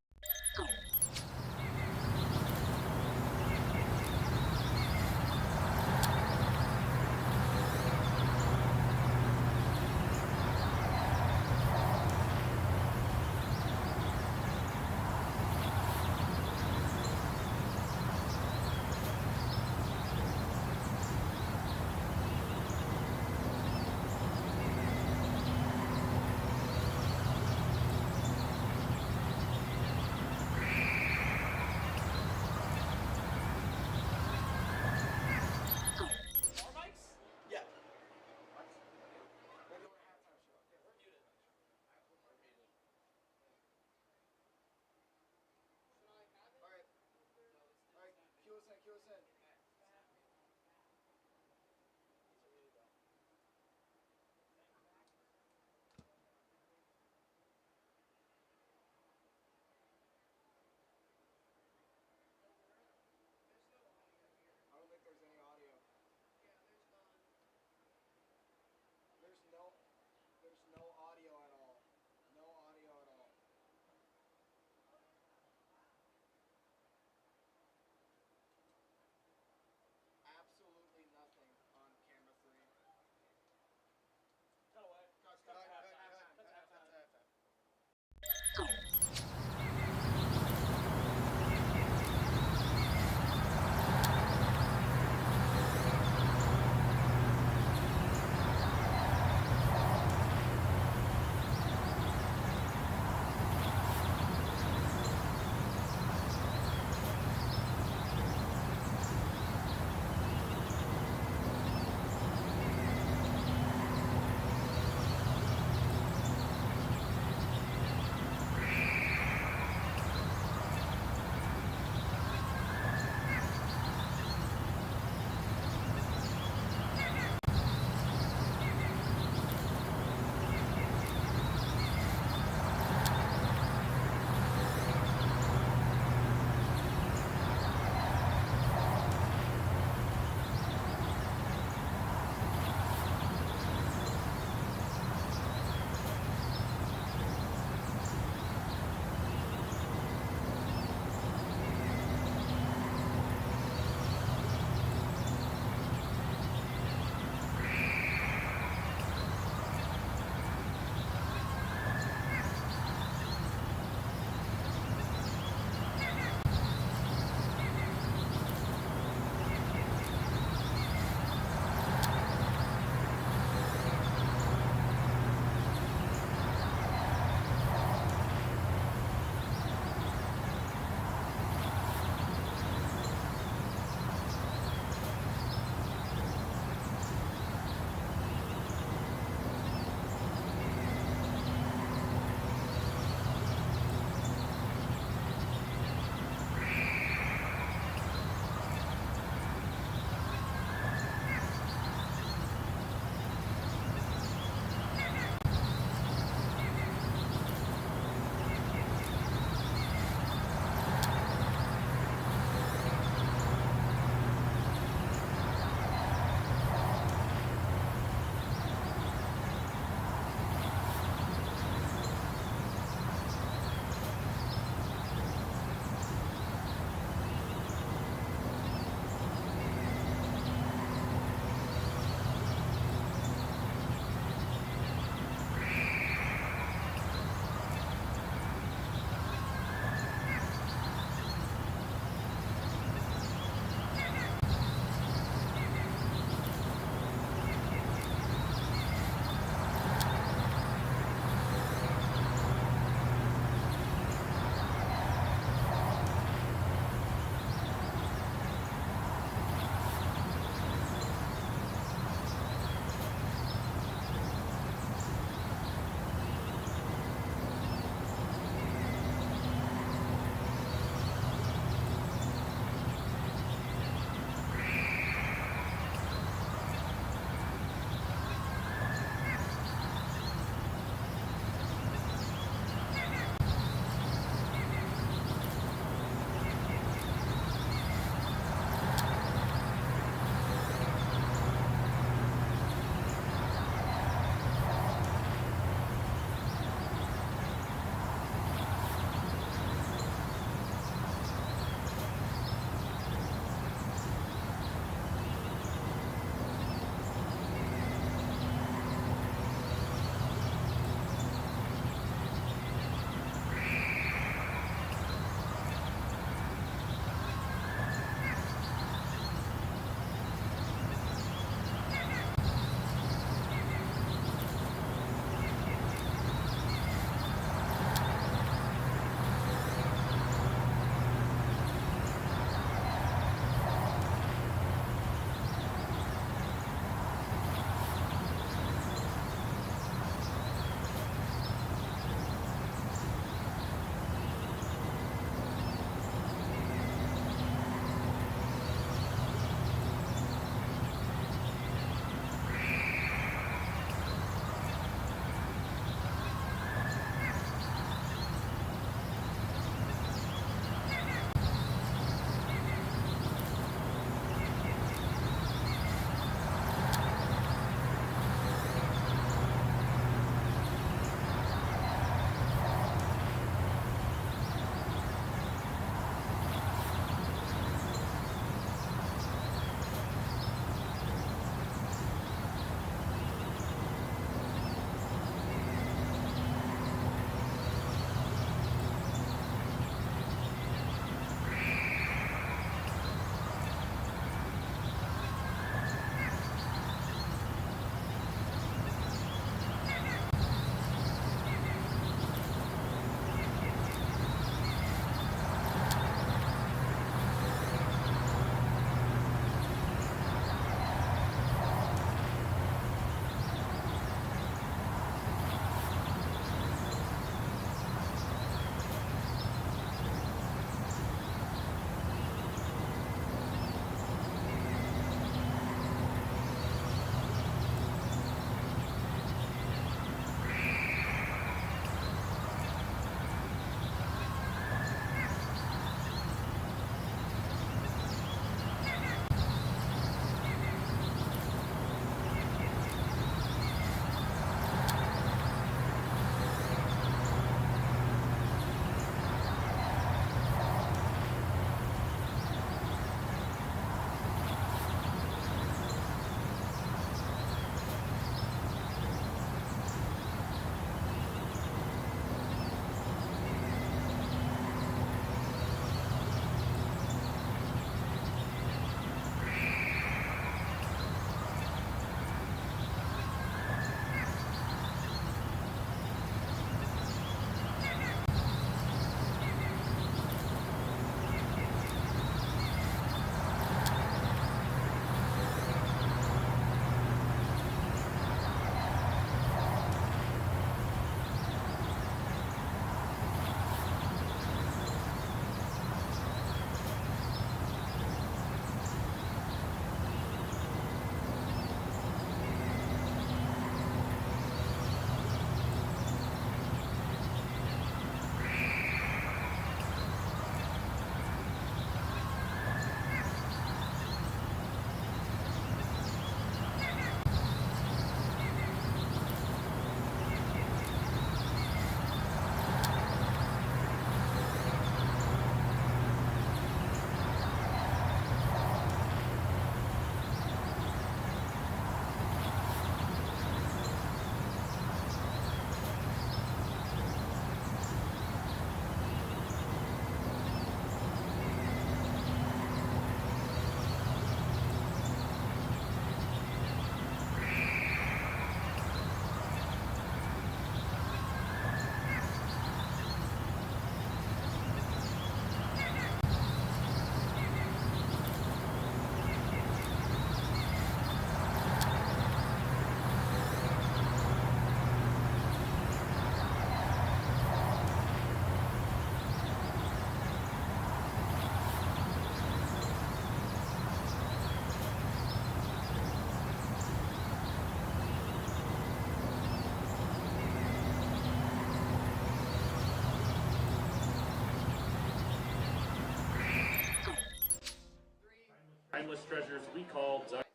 timeless treasures we call diamonds.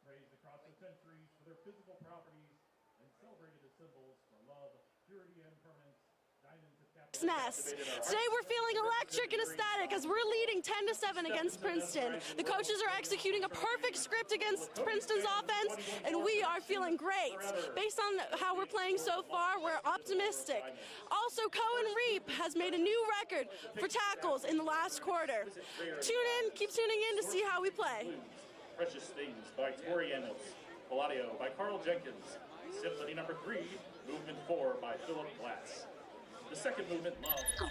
Praised across the centuries for their physical properties and celebrated as symbols for love, purity, and permanence. Diamonds have captured Mess. Today we're feeling electric and ecstatic as we're leading 10-7 against Princeton. The coaches are executing a perfect script against Princeton's offense, and we are feeling great. Based on how we're playing so far, we're optimistic. Also, Cohen Reap has made a new record for tackles in the last quarter. Keep tuning in to see how we play. Precious Things by Tori Emmons. Palladio by Carl Jenkins. Symphony number 3, movement 4 by Philip Glass. The second movement, Love.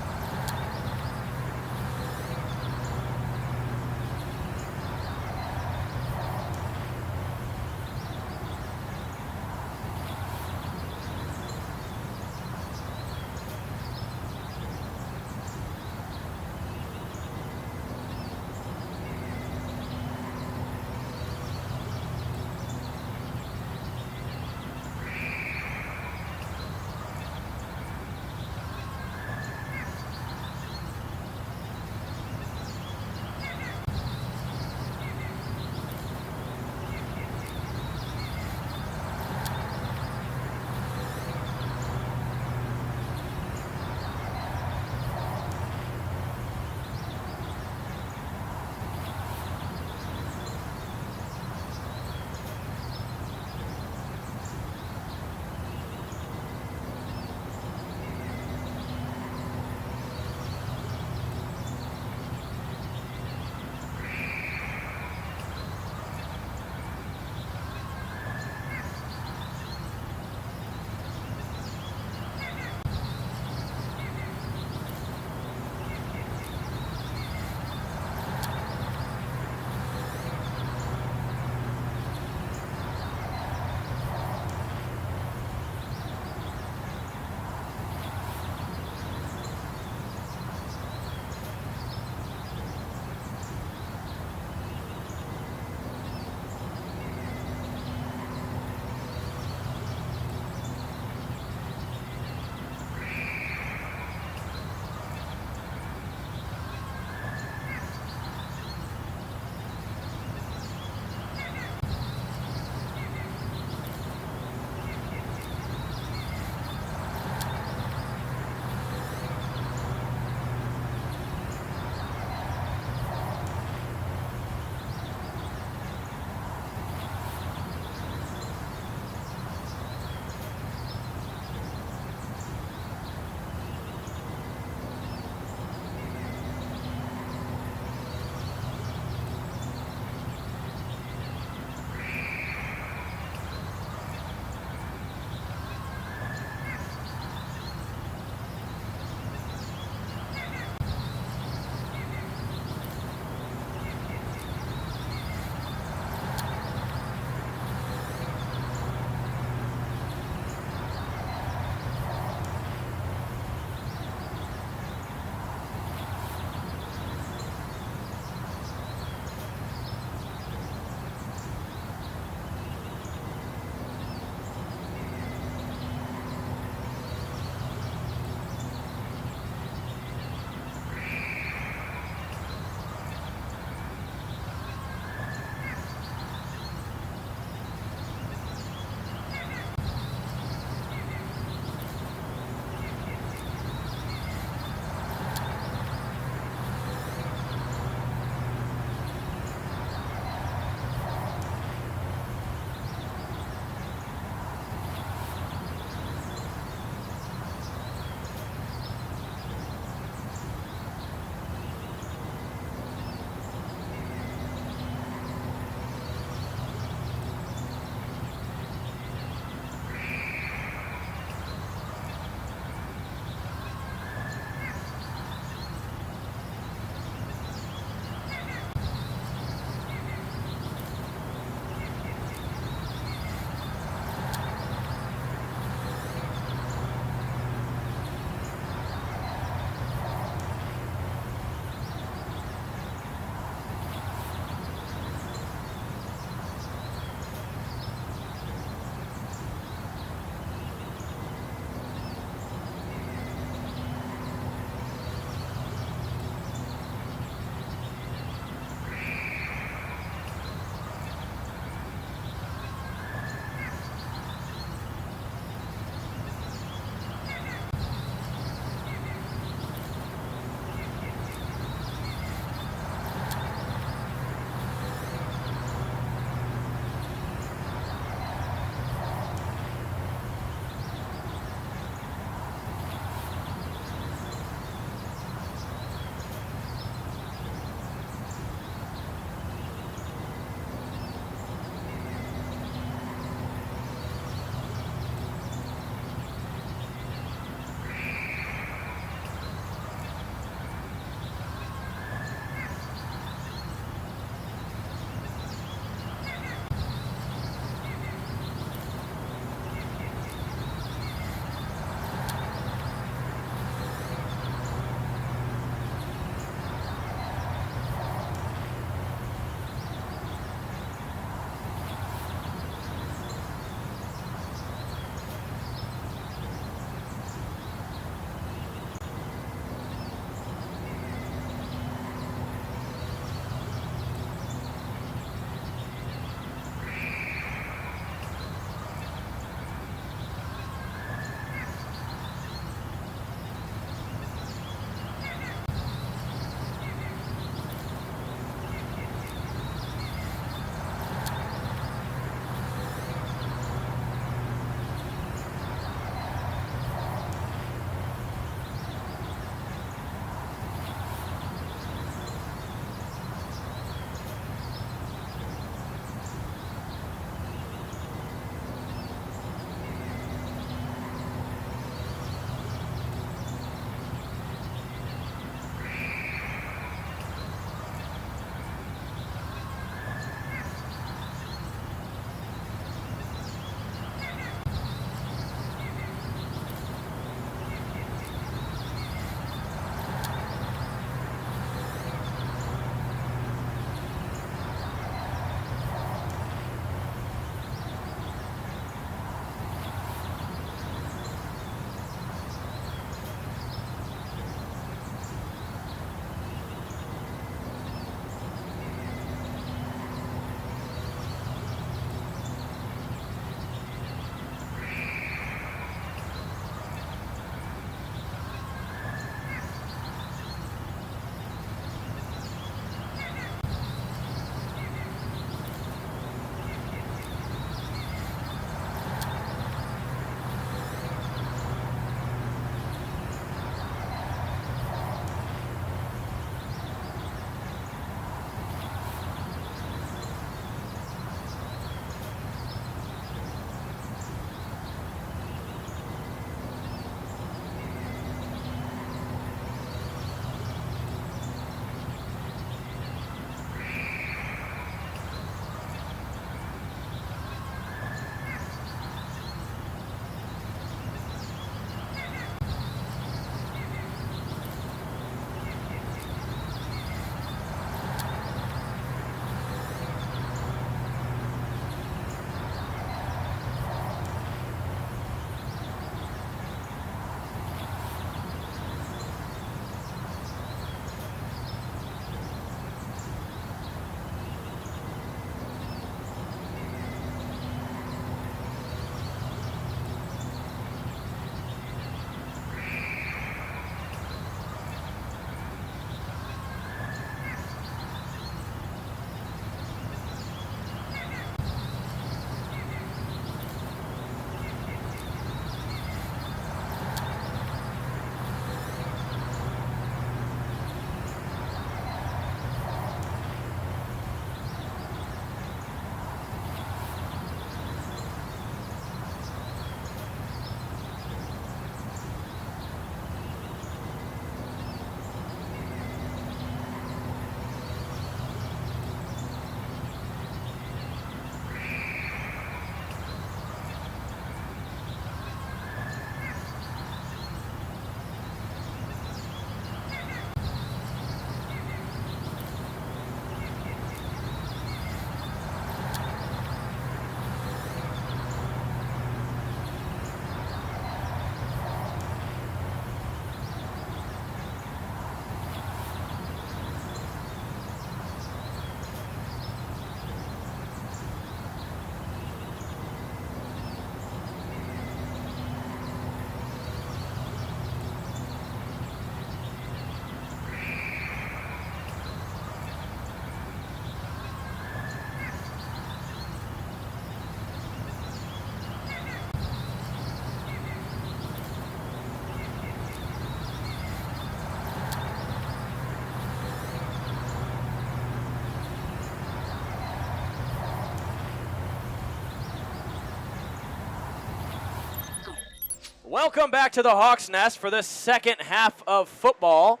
Welcome back to the Hawks Nest for this second half of football.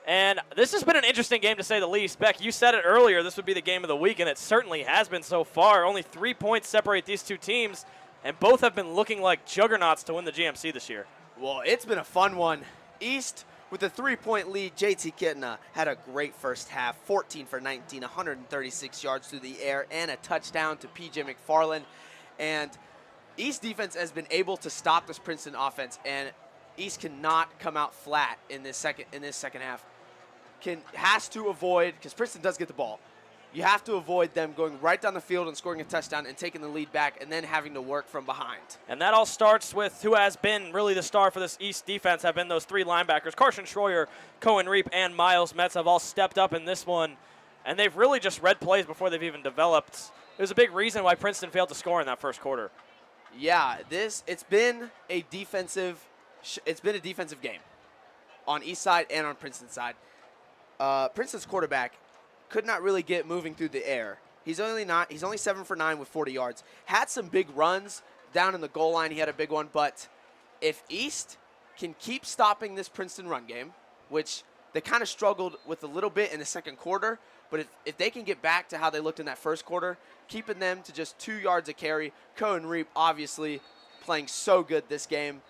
And this has been an interesting game to say the least. Beck, you said it earlier, this would be the game of the week, and it certainly has been so far. Only 3 points separate these two teams, and both have been looking like juggernauts to win the GMC this year. Well, it's been a fun one. East with a 3-point lead. JT Kitna had a great first half, 14 for 19, 136 yards through the air, and a touchdown to PJ McFarland. And East defense has been able to stop this Princeton offense, and East cannot come out flat in this second half. Has to avoid, because Princeton does get the ball, you have to avoid them going right down the field and scoring a touchdown and taking the lead back and then having to work from behind. And that all starts with who has been really the star for this East defense, have been those 3 linebackers. Carson Schroyer, Cohen Reap, and Miles Metz have all stepped up in this one, and they've really just read plays before they've even developed. It was a big reason why Princeton failed to score in that first quarter. Yeah, it's been a defensive game on East side and on Princeton side. Princeton's quarterback could not really get moving through the air. He's only 7 for 9 with 40 yards. Had some big runs down in the goal line. He had a big one, but if East can keep stopping this Princeton run game, which they kind of struggled with a little bit in the second quarter, but if they can get back to how they looked in that first quarter, keeping them to just 2 yards a carry. Cohen Reap obviously playing so good this game.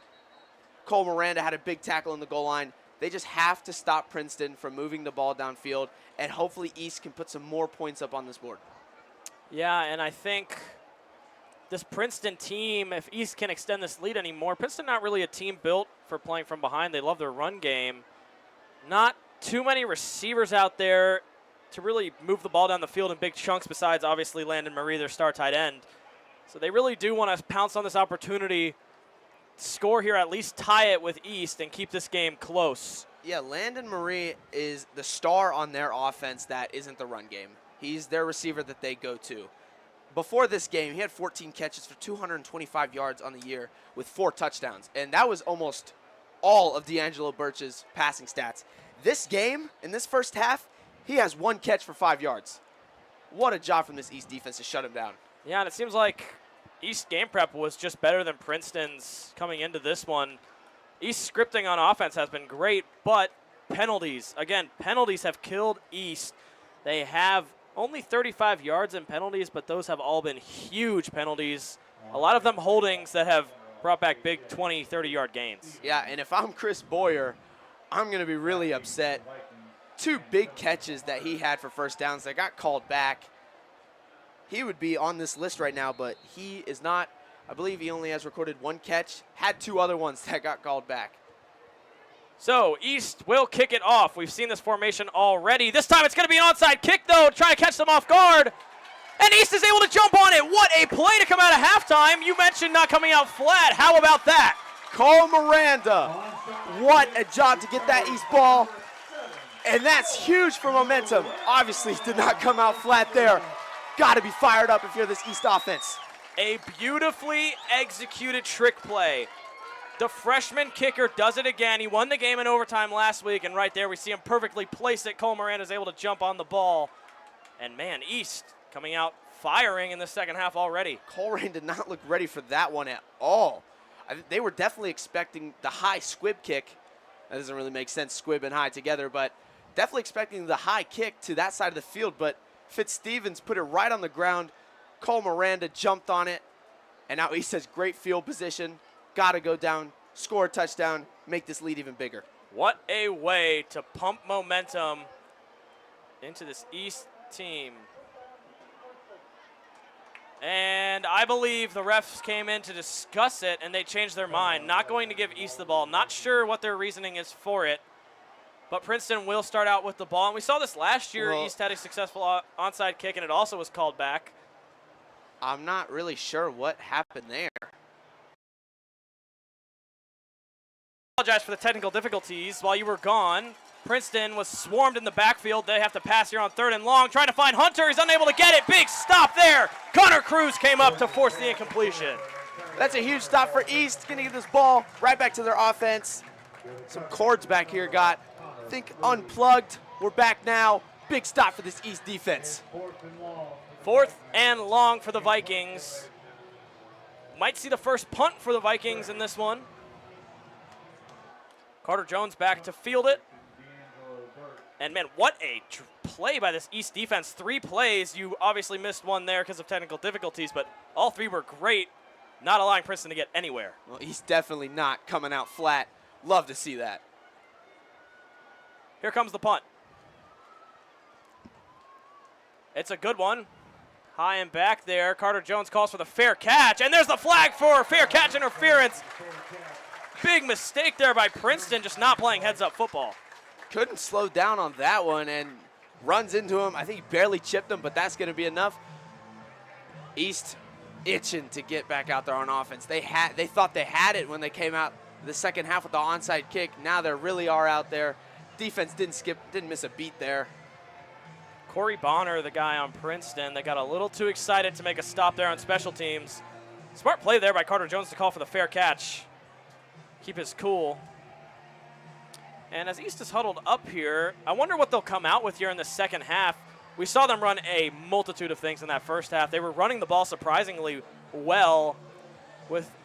Cole Miranda had a big tackle in the goal line. They just have to stop Princeton from moving the ball downfield, and hopefully East can put some more points up on this board. Yeah, and I think this Princeton team, if East can extend this lead anymore, Princeton not really a team built for playing from behind. They love their run game. Not too many receivers out there to really move the ball down the field in big chunks besides obviously Landon Marie, their star tight end. So they really do want to pounce on this opportunity, score here, at least tie it with East, and keep this game close. Yeah, Landon Marie is the star on their offense that isn't the run game. He's their receiver that they go to. Before this game, he had 14 catches for 225 yards on the year with 4 touchdowns, and that was almost all of D'Angelo Birch's passing stats. This game, in this first half, he has 1 catch for 5 yards. What a job from this East defense to shut him down. Yeah, and it seems like East game prep was just better than Princeton's coming into this one. East scripting on offense has been great, but penalties. Again, penalties have killed East. They have only 35 yards in penalties, but those have all been huge penalties. A lot of them holdings that have brought back big 20, 30-yard gains. Yeah, and if I'm Chris Boyer, I'm going to be really upset. 2 big catches that he had for first downs that got called back. He would be on this list right now, but he is not. I believe he only has recorded 1 catch, had 2 other ones that got called back. So East will kick it off. We've seen this formation already. This time it's going to be an onside kick, though, trying to catch them off guard. And East is able to jump on it. What a play to come out of halftime. You mentioned not coming out flat. How about that? Cole Miranda, what a job to get that East ball. And that's huge for momentum. Obviously did not come out flat there. Got to be fired up if you're this East offense. A beautifully executed trick play. The freshman kicker does it again. He won the game in overtime last week, and right there we see him perfectly place it. Cole Miranda is able to jump on the ball. And man, East coming out firing in the second half already. Coleraine did not look ready for that one at all. They were definitely expecting the high squib kick. That doesn't really make sense, squib and high together, but definitely expecting the high kick to that side of the field, but Fitzstevens put it right on the ground. Cole Miranda jumped on it, and now East has great field position. Got to go down, score a touchdown, make this lead even bigger. What a way to pump momentum into this East team. And I believe the refs came in to discuss it, and they changed their mind. Not going to give East the ball. Not sure what their reasoning is for it. But Princeton will start out with the ball. And we saw this last year. East had a successful onside kick, and it also was called back. I'm not really sure what happened there. Apologize for the technical difficulties while you were gone. Princeton was swarmed in the backfield. They have to pass here on 3rd and long. Trying to find Hunter. He's unable to get it. Big stop there. Connor Cruz came up to force the incompletion. That's a huge stop for East. Going to get this ball right back to their offense. Some cords back here got, I think, unplugged. We're back now. Big stop for this East defense. 4th and long for the Vikings. Might see the first punt for the Vikings in this one. Carter Jones back to field it. And, man, what a play by this East defense. 3 plays. You obviously missed one there because of technical difficulties, but all 3 were great, not allowing Princeton to get anywhere. Well, he's definitely not coming out flat. Love to see that. Here comes the punt. It's a good one. High and back there. Carter Jones calls for the fair catch, and there's the flag for fair catch interference. Big mistake there by Princeton, just not playing heads-up football. Couldn't slow down on that one and runs into him. I think he barely chipped him, but that's going to be enough. East itching to get back out there on offense. They thought they had it when they came out the second half with the onside kick. Now they really are out there. Defense didn't miss a beat there. Corey Bonner, the guy on Princeton, that got a little too excited to make a stop there on special teams. Smart play there by Carter Jones to call for the fair catch. Keep his cool. And as East is huddled up here, I wonder what they'll come out with here in the second half. We saw them run a multitude of things in that first half. They were running the ball surprisingly well,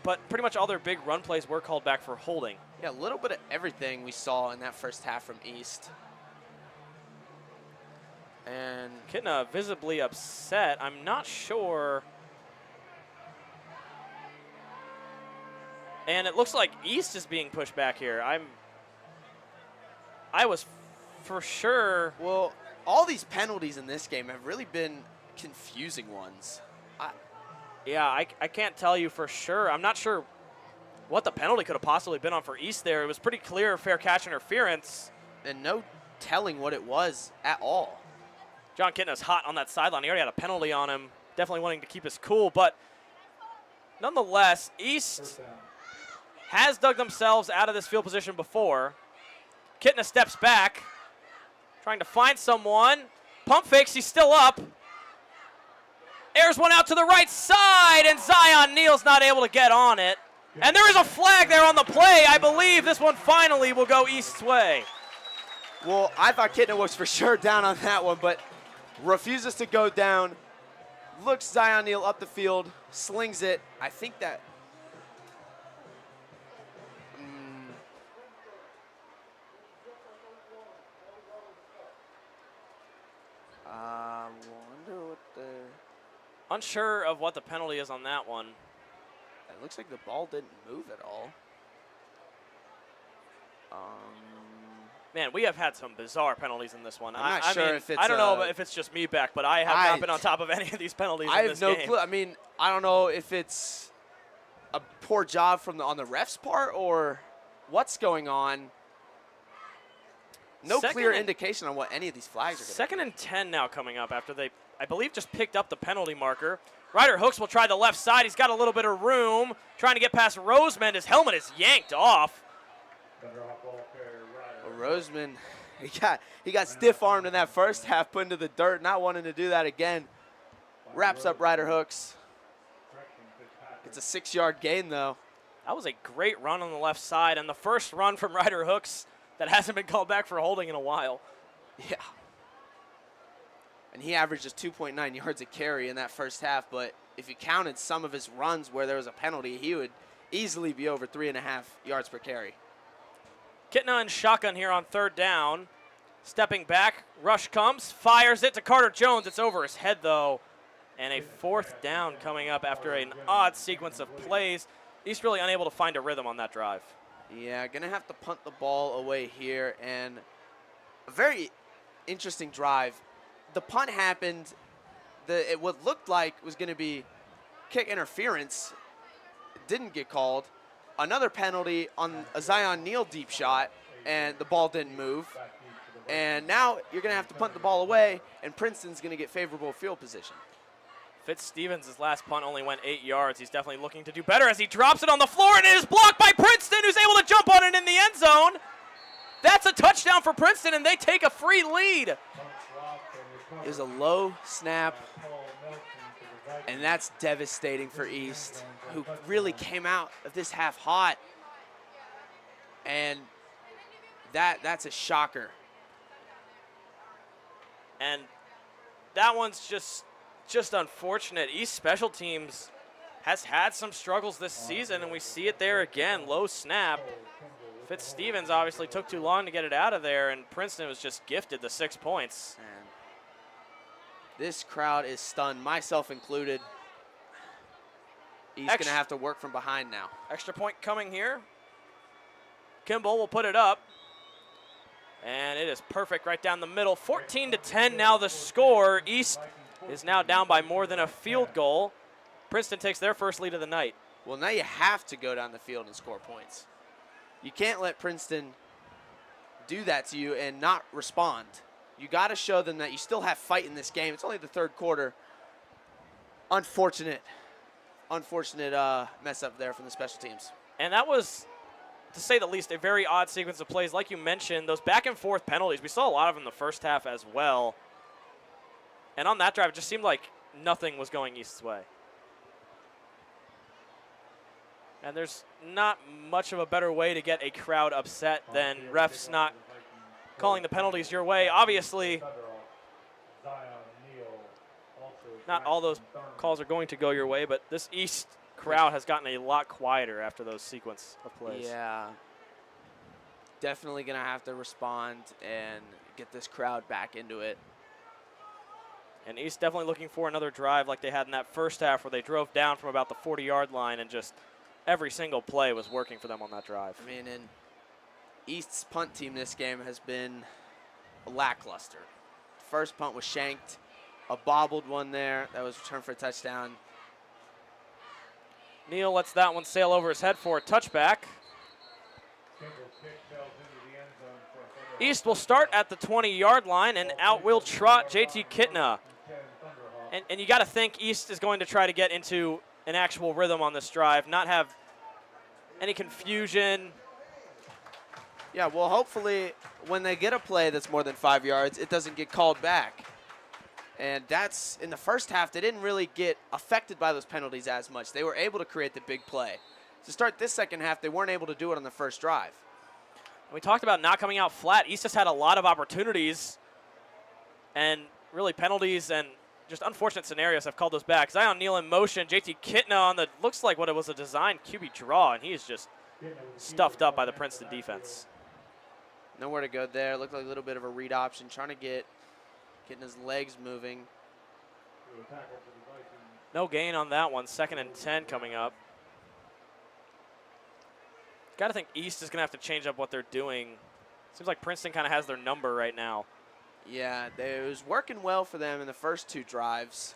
but pretty much all their big run plays were called back for holding. Yeah, a little bit of everything we saw in that first half from East. And Kitna visibly upset. I'm not sure. And it looks like East is being pushed back here. I was for sure. Well, all these penalties in this game have really been confusing ones. I can't tell you for sure. I'm not sure what the penalty could have possibly been on for East there. It was pretty clear fair catch interference. And no telling what it was at all. John Kitna's hot on that sideline. He already had a penalty on him. Definitely wanting to keep his cool. But nonetheless, East has dug themselves out of this field position before. Kitna steps back, trying to find someone. Pump fakes, he's still up. Airs one out to the right side, and Zion Neal's not able to get on it. And there is a flag there on the play. I believe this one finally will go East's way. Well, I thought Kitna was for sure down on that one, but refuses to go down. Looks Zion Neal up the field, slings it. I think that I wonder what the... Unsure of what the penalty is on that one. It looks like the ball didn't move at all. Man, we have had some bizarre penalties in this one. I'm not sure if it's... I don't know if it's just me, Beck, but I have not been on top of any of these penalties in this game. I have no clue. I mean, I don't know if it's a poor job from on the ref's part or what's going on. No clear indication on what any of these flags are going to be. Second and 10 now coming up after they, I believe, just picked up the penalty marker. Ryder Hooks will try the left side. He's got a little bit of room. Trying to get past Rosemond. His helmet is yanked off. Well, Rosemond, he got stiff-armed in that first half, put into the dirt, not wanting to do that again. Wraps up Ryder Hooks. It's a 6-yard gain, though. That was a great run on the left side, and the first run from Ryder Hooks that hasn't been called back for holding in a while. Yeah. And he averages 2.9 yards a carry in that first half, but if you counted some of his runs where there was a penalty, he would easily be over 3.5 yards per carry. Kitna in shotgun here on third down. Stepping back, rush comes, fires it to Carter Jones. It's over his head, though. And a fourth down coming up after an odd sequence of plays. East really unable to find a rhythm on that drive. Yeah, going to have to punt the ball away here. And a very interesting drive. The punt happened. What looked like was going to be kick interference didn't get called. Another penalty on a Zion Neal deep shot, and the ball didn't move. And now you're going to have to punt the ball away, and Princeton's going to get favorable field position. Fitzstevens' last punt only went 8 yards. He's definitely looking to do better as he drops it on the floor, and it is blocked by Princeton, who's able to jump on it in the end zone. That's a touchdown for Princeton, and they take a free lead. It was a low snap, and that's devastating for East, who really came out of this half hot. And that's a shocker. And that one's just unfortunate. East special teams has had some struggles this season, and we see it there again. Low snap. Fitzstevens obviously took too long to get it out of there, and Princeton was just gifted the 6 points. And this crowd is stunned, myself included. He's going to have to work from behind now. Extra point coming here. Kimball will put it up. And it is perfect right down the middle. 14-10 now the score. East is now down by more than a field goal. Princeton takes their first lead of the night. Well, now you have to go down the field and score points. You can't let Princeton do that to you and not respond. You got to show them that you still have fight in this game. It's only the third quarter. Unfortunate mess up there from the special teams. And that was, to say the least, a very odd sequence of plays. Like you mentioned, those back and forth penalties, we saw a lot of them in the first half as well. And on that drive, it just seemed like nothing was going East's way. And there's not much of a better way to get a crowd upset than refs not calling the penalties your way. Obviously, not all those calls are going to go your way, but this East crowd has gotten a lot quieter after those sequence of plays. Yeah. Definitely going to have to respond and get this crowd back into it. And East definitely looking for another drive like they had in that first half where they drove down from about the 40-yard line and just every single play was working for them on that drive. I mean, and East's punt team this game has been lackluster. First punt was shanked. A bobbled one there that was returned for a touchdown. Neal lets that one sail over his head for a touchback. East will start at the 20-yard line, and out will trot JT Kitna. And you got to think East is going to try to get into an actual rhythm on this drive, not have any confusion. Yeah, well, hopefully when they get a play that's more than 5 yards, it doesn't get called back. And that's, in the first half, they didn't really get affected by those penalties as much. They were able to create the big play. To start this second half, they weren't able to do it on the first drive. We talked about not coming out flat. East has had a lot of opportunities, and really penalties and just unfortunate scenarios have called those back. Zion Neal in motion, JT Kitna on the, looks like what it was a designed QB draw, and he is just stuffed up by the Princeton defense. Nowhere to go there. Looked like a little bit of a read option, trying to getting his legs moving. No gain on that one. 2nd and 10 coming up. Got to think East is going to have to change up what they're doing. Seems like Princeton kind of has their number right now. Yeah, it was working well for them in the first 2 drives.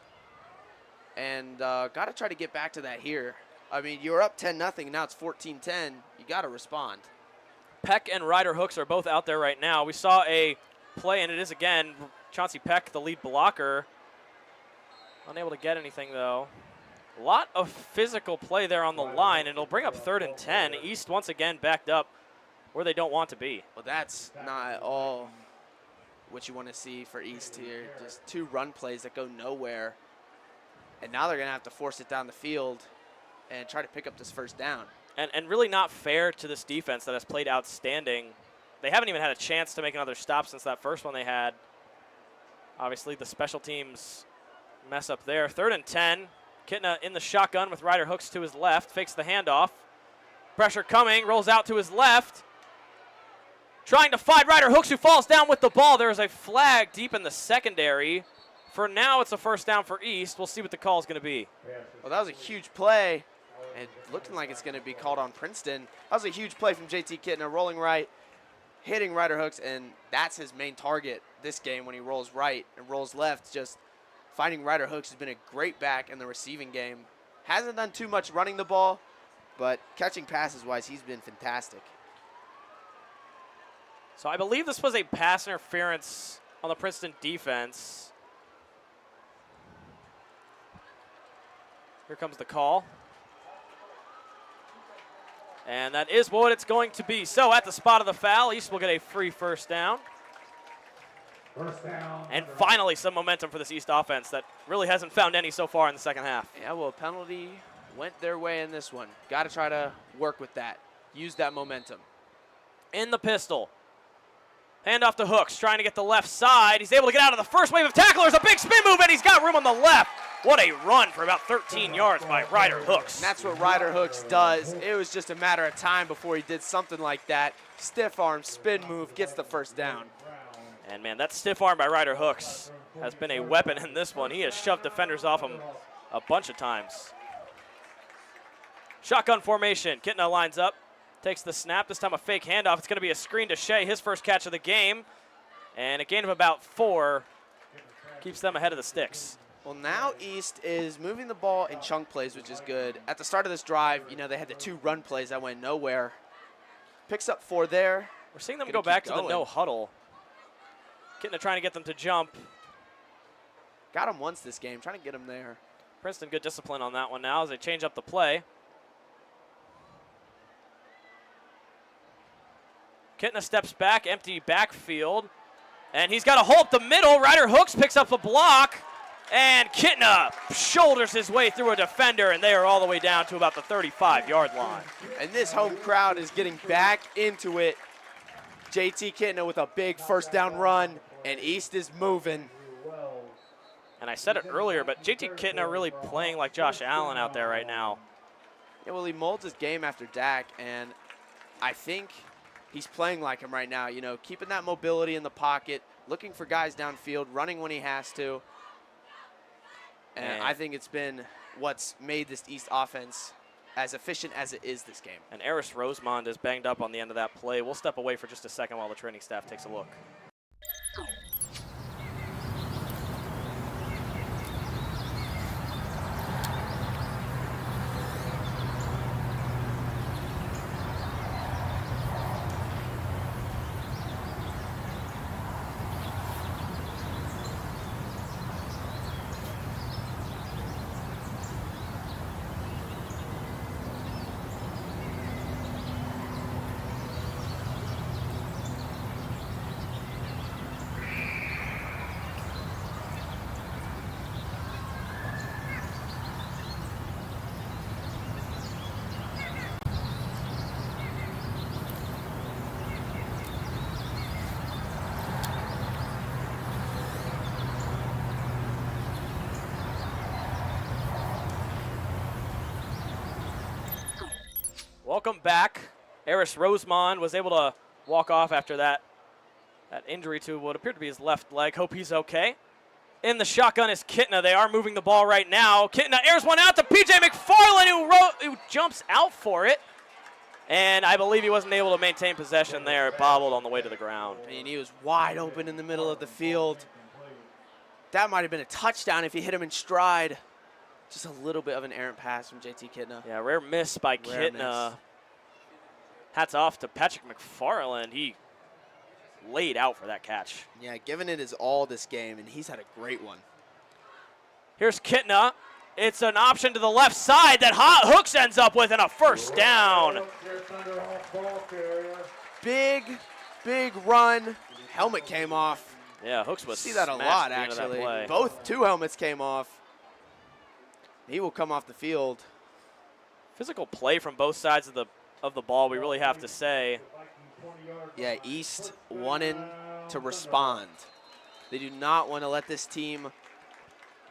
And got to try to get back to that here. I mean, you're up 10-0, now it's 14-10. You got to respond. Peck and Ryder Hooks are both out there right now. We saw a play, and it is again Chauncey Peck, the lead blocker. Unable to get anything, though. A lot of physical play there on the line, and it'll bring up 3rd and 10. East once again backed up where they don't want to be. Well, that's not at all what you want to see for East here. Just 2 run plays that go nowhere. And now they're going to have to force it down the field and try to pick up this first down. And really not fair to this defense that has played outstanding. They haven't even had a chance to make another stop since that first one they had. Obviously, the special teams mess up there. 3rd and 10. Kitna in the shotgun with Ryder Hooks to his left. Fakes the handoff. Pressure coming. Rolls out to his left. Trying to find Ryder Hooks, who falls down with the ball. There is a flag deep in the secondary. For now, it's a first down for East. We'll see what the call is going to be. Well, that was a huge play. And looking like it's going to be called on Princeton. That was a huge play from JT Kitna, rolling right, hitting Ryder Hooks, and that's his main target this game when he rolls right and rolls left. Just finding Ryder Hooks has been a great back in the receiving game. Hasn't done too much running the ball, but catching passes-wise, he's been fantastic. So I believe this was a pass interference on the Princeton defense. Here comes the call. And that is what it's going to be. So at the spot of the foul, East will get a free first down. And finally some momentum for this East offense that really hasn't found any so far in the second half. Yeah, well, a penalty went their way in this one. Got to try to work with that. Use that momentum. In the pistol. Handoff to Hooks, trying to get the left side. He's able to get out of the first wave of tacklers. A big spin move, and he's got room on the left What a run for about 13 yards by Ryder Hooks. And that's what Ryder Hooks does. It was just a matter of time before he did something like that. Stiff arm, spin move, gets the first down. And man, that stiff arm by Ryder Hooks has been a weapon in this one. He has shoved defenders off him a bunch of times. Shotgun formation. Kitna lines up, takes the snap. This time a fake handoff. It's going to be a screen to Shea, his first catch of the game. And a gain of about 4 keeps them ahead of the sticks. Well, now East is moving the ball in chunk plays, which is good. At the start of this drive, you know, they had the 2 run plays that went nowhere. Picks up 4 there. We're seeing them go back to the no huddle. Kitna trying to get them to jump. Got him once this game, trying to get him there. Princeton good discipline on that one now as they change up the play. Kitna steps back, empty backfield. And he's got a hole up the middle. Ryder Hooks picks up the block. And Kitna shoulders his way through a defender, and they are all the way down to about the 35-yard line. And this home crowd is getting back into it. JT Kitna with a big first down run, and East is moving. And I said it earlier, but JT Kitna really playing like Josh Allen out there right now. Yeah, well, he molds his game after Dak, and I think he's playing like him right now. You know, keeping that mobility in the pocket, looking for guys downfield, running when he has to. And I think it's been what's made this East offense as efficient as it is this game. And Eris Rosemond is banged up on the end of that play. We'll step away for just a second while the training staff takes a look. Welcome back. Eris Rosemond was able to walk off after that injury to what appeared to be his left leg. Hope he's okay. In the shotgun is Kitna. They are moving the ball right now. Kitna airs one out to P.J. McFarland, who jumps out for it. And I believe he wasn't able to maintain possession there. It bobbled on the way to the ground. I mean, he was wide open in the middle of the field. That might have been a touchdown if he hit him in stride. Just a little bit of an errant pass from JT Kitna. Yeah, rare miss by Kitna. Hats off to Patrick McFarland. He laid out for that catch. Yeah, giving it his all this game, and he's had a great one. Here's Kitna. It's an option to the left side that Hooks ends up with, and a first down. Big run. Helmet came off. Yeah, Hooks was See that a smashed lot, at the end of that actually. play. Two helmets came off. He will come off the field. Physical play from both sides of the ball, we really have to say. Yeah, East wanting to respond. They do not want to let this team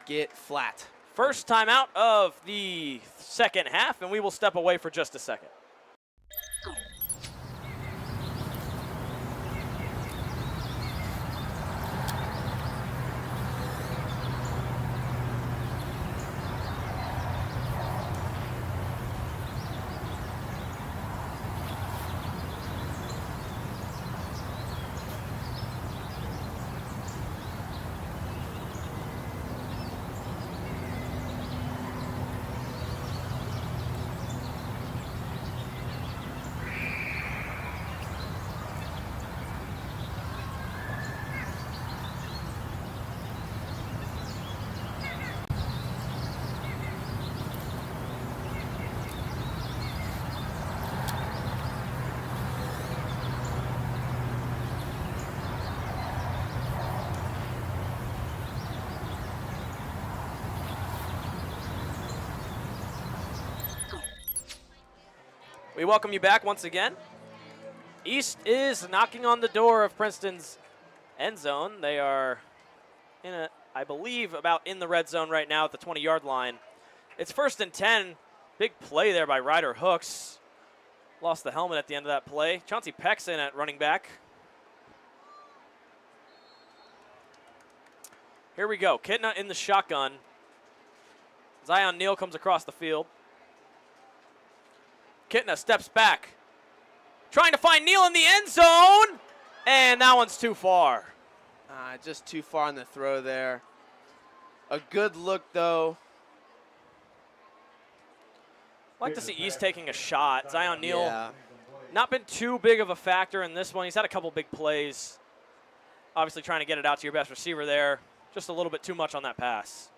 get flat. First time out of the second half, and we will step away for just a second. We welcome you back once again. East is knocking on the door of Princeton's end zone. They are in a I believe, about in the red zone right now at the 20-yard line. It's 1st and 10. Big play there by Ryder Hooks. Lost the helmet at the end of that play. Chauncey Peck's in at running back. Here we go. Kitna in the shotgun. Zion Neal comes across the field. Kitna steps back. Trying to find Neal in the end zone. And that one's too far. Just too far on the throw there. A good look, though. I'd like to see East taking a shot. Zion Neal, Yeah. not been too big of a factor in this one. He's had a couple big plays. Obviously trying to get it out to your best receiver there. Just a little bit too much on that pass.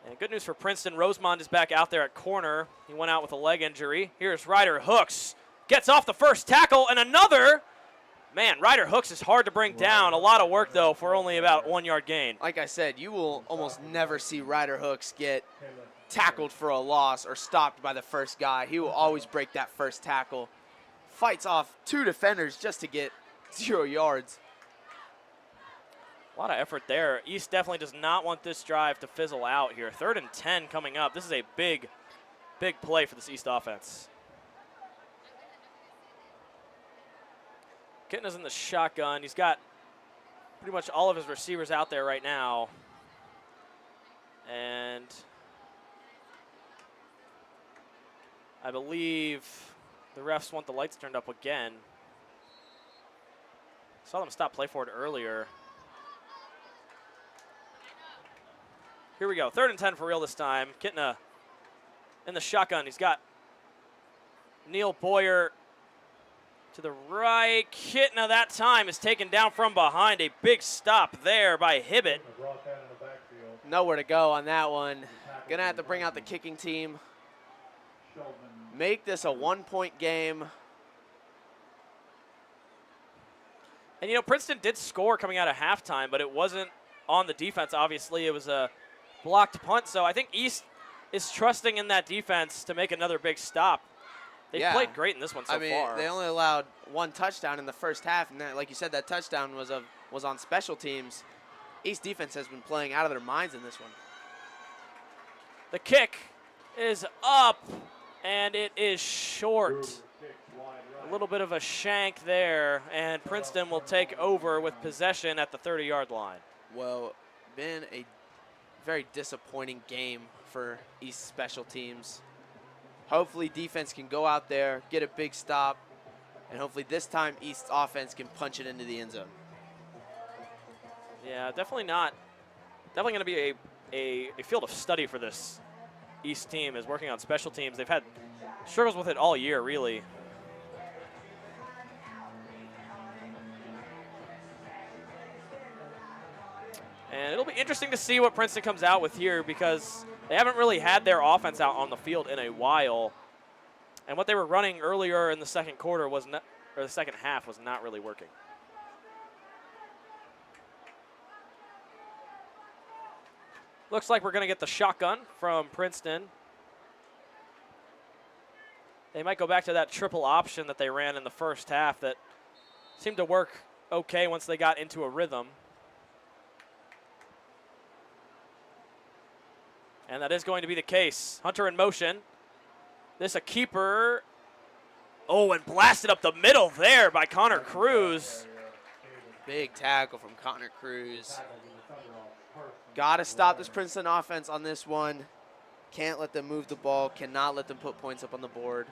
And good news for Princeton. Rosemond is back out there at corner. He went out with a leg injury. Here's Ryder Hooks. Gets off the first tackle and another. Man, Ryder Hooks is hard to bring down. A lot of work, though, for only about 1 yard gain. Like I said, you will almost never see Ryder Hooks get tackled for a loss or stopped by the first guy. He will always break that first tackle. Fights off 2 defenders just to get 0 yards. A lot of effort there. East definitely does not want this drive to fizzle out here. 3rd and 10 coming up. This is a big, big play for this East offense. Kitna's in the shotgun. He's got pretty much all of his receivers out there right now. And I believe the refs want the lights turned up again. Saw them stop play for it earlier. Here we go. 3rd and 10 for real this time. Kitna in the shotgun. He's got Neil Boyer to the right. Kitna that time is taken down from behind. A big stop there by Hibbett. Nowhere to go on that one. Gonna have to bring out the kicking team. Make this a 1-point game. And, you know, Princeton did score coming out of halftime, but it wasn't on the defense, obviously. It was a blocked punt, so I think East is trusting in that defense to make another big stop. They played great in this one so far. They only allowed 1 touchdown in the first half, and that, like you said, that touchdown was on special teams. East defense has been playing out of their minds in this one. The kick is up, and it is short. A little bit of a shank there, and Princeton will take over with possession at the 30-yard line. Well, been a very disappointing game for East special teams. Hopefully defense can go out there, get a big stop, and hopefully this time East's offense can punch it into the end zone. Yeah, definitely not. Definitely going to be a field of study for this East team is working on special teams. They've had struggles with it all year, really. And it'll be interesting to see what Princeton comes out with here because they haven't really had their offense out on the field in a while. And what they were running earlier in the second quarter was not, or the second half was not really working. Looks like we're going to get the shotgun from Princeton. They might go back to that triple option that they ran in the first half that seemed to work okay once they got into a rhythm. And that is going to be the case. Hunter in motion. This a keeper. Oh, and blasted up the middle there by Connor Cruz. Big tackle from Connor Cruz. Got to stop this Princeton offense on this one. Can't let them move the ball. Cannot let them put points up on the board.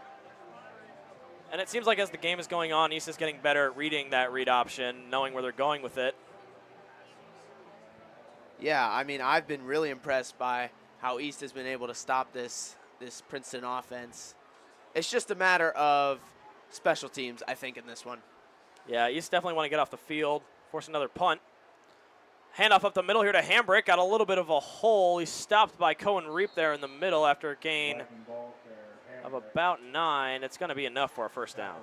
And it seems like as the game is going on, East is getting better at reading that read option, knowing where they're going with it. Yeah, I mean, I've been really impressed by how East has been able to stop this Princeton offense. It's just a matter of special teams, I think, in this one. Yeah, East definitely want to get off the field, force another punt. Handoff up the middle here to Hambrick. Got a little bit of a hole. He's stopped by Cohen Reap there in the middle after a gain of about 9. It's going to be enough for a first down.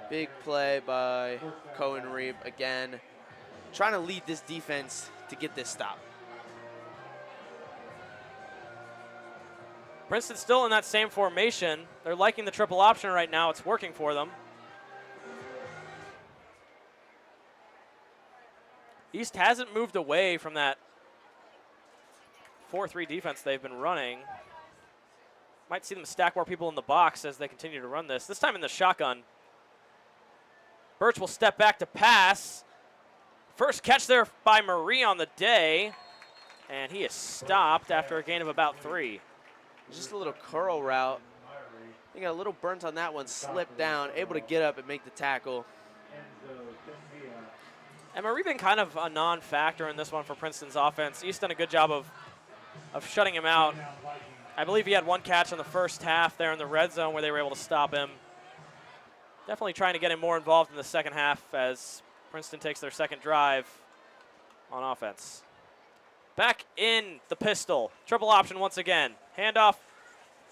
Big play by Cohen Reap again. Trying to lead this defense to get this stop. Princeton still in that same formation. They're liking the triple option right now. It's working for them. East hasn't moved away from that 4-3 defense they've been running. Might see them stack more people in the box as they continue to run this. This time in the shotgun. Birch will step back to pass. First catch there by Marie on the day. And he is stopped after a gain of about 3. Just a little curl route. He got a little burnt on that one, slipped down, able to get up and make the tackle. And Marie been kind of a non-factor in this one for Princeton's offense. East done a good job of shutting him out. I believe he had 1 catch in the first half there in the red zone where they were able to stop him. Definitely trying to get him more involved in the second half as Princeton takes their second drive on offense. Back in the pistol. Triple option once again. Handoff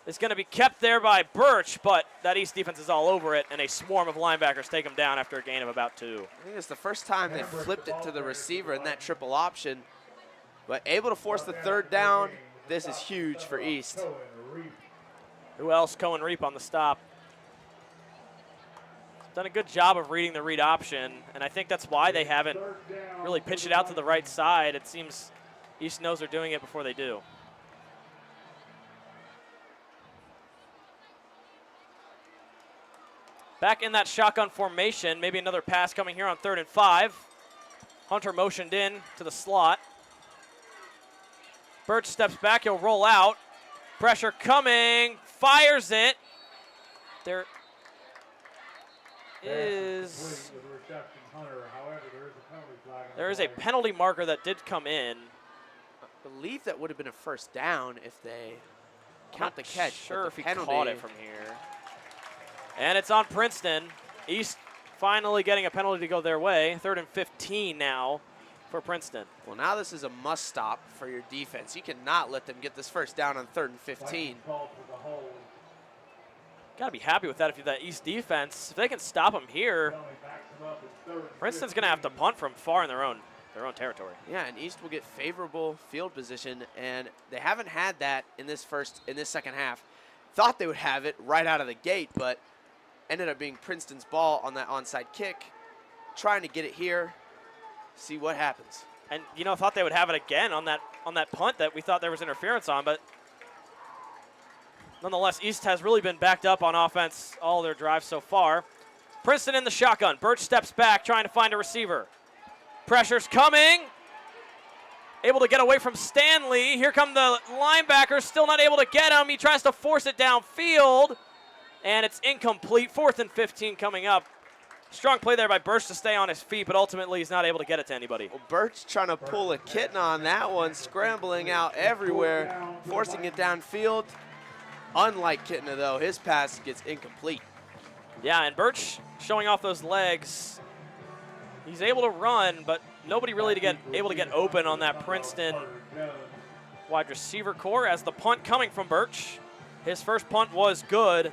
is going to be kept there by Birch, but that East defense is all over it, and a swarm of linebackers take him down after a gain of about 2. I think it's the first time they flipped it to the receiver in that triple option, but able to force the 3rd down. This is huge for East. Who else? Cohen Reap on the stop. Done a good job of reading the read option, and I think that's why they haven't really pitched it out to the right side. It seems East knows they're doing it before they do. Back in that shotgun formation, maybe another pass coming here on 3rd and 5. Hunter motioned in to the slot. Birch steps back, he'll roll out. Pressure coming, fires it. There is a penalty marker that did come in. I believe that would have been a 1st down if they count the catch. Sure, if he penalty. caught it from here. And it's on Princeton. East finally getting a penalty to go their way. 3rd and 15 now for Princeton. Well, now this is a must stop for your defense. You cannot let them get this 1st down on 3rd and 15. Got to be happy with that if you're that East defense. If they can stop them here, Princeton's going to have to punt from far in their own territory. Yeah, and East will get favorable field position, and they haven't had that in this second half. Thought they would have it right out of the gate, but ended up being Princeton's ball on that onside kick. Trying to get it here, see what happens. And thought they would have it again on that punt that we thought there was interference on, but nonetheless, East has really been backed up on offense all their drives so far. Princeton in the shotgun. Birch steps back, trying to find a receiver. Pressure's coming. Able to get away from Stanley. Here come the linebackers, still not able to get him. He tries to force it downfield, and it's incomplete. 4th and 15 coming up. Strong play there by Birch to stay on his feet, but ultimately he's not able to get it to anybody. Well, Birch trying to pull a kitten on that one, scrambling out everywhere, forcing it downfield. Unlike Kittner, though, his pass gets incomplete. Yeah, and Birch showing off those legs. He's able to run, but nobody really able to get open on that Princeton wide receiver core as the punt coming from Birch. His first punt was good.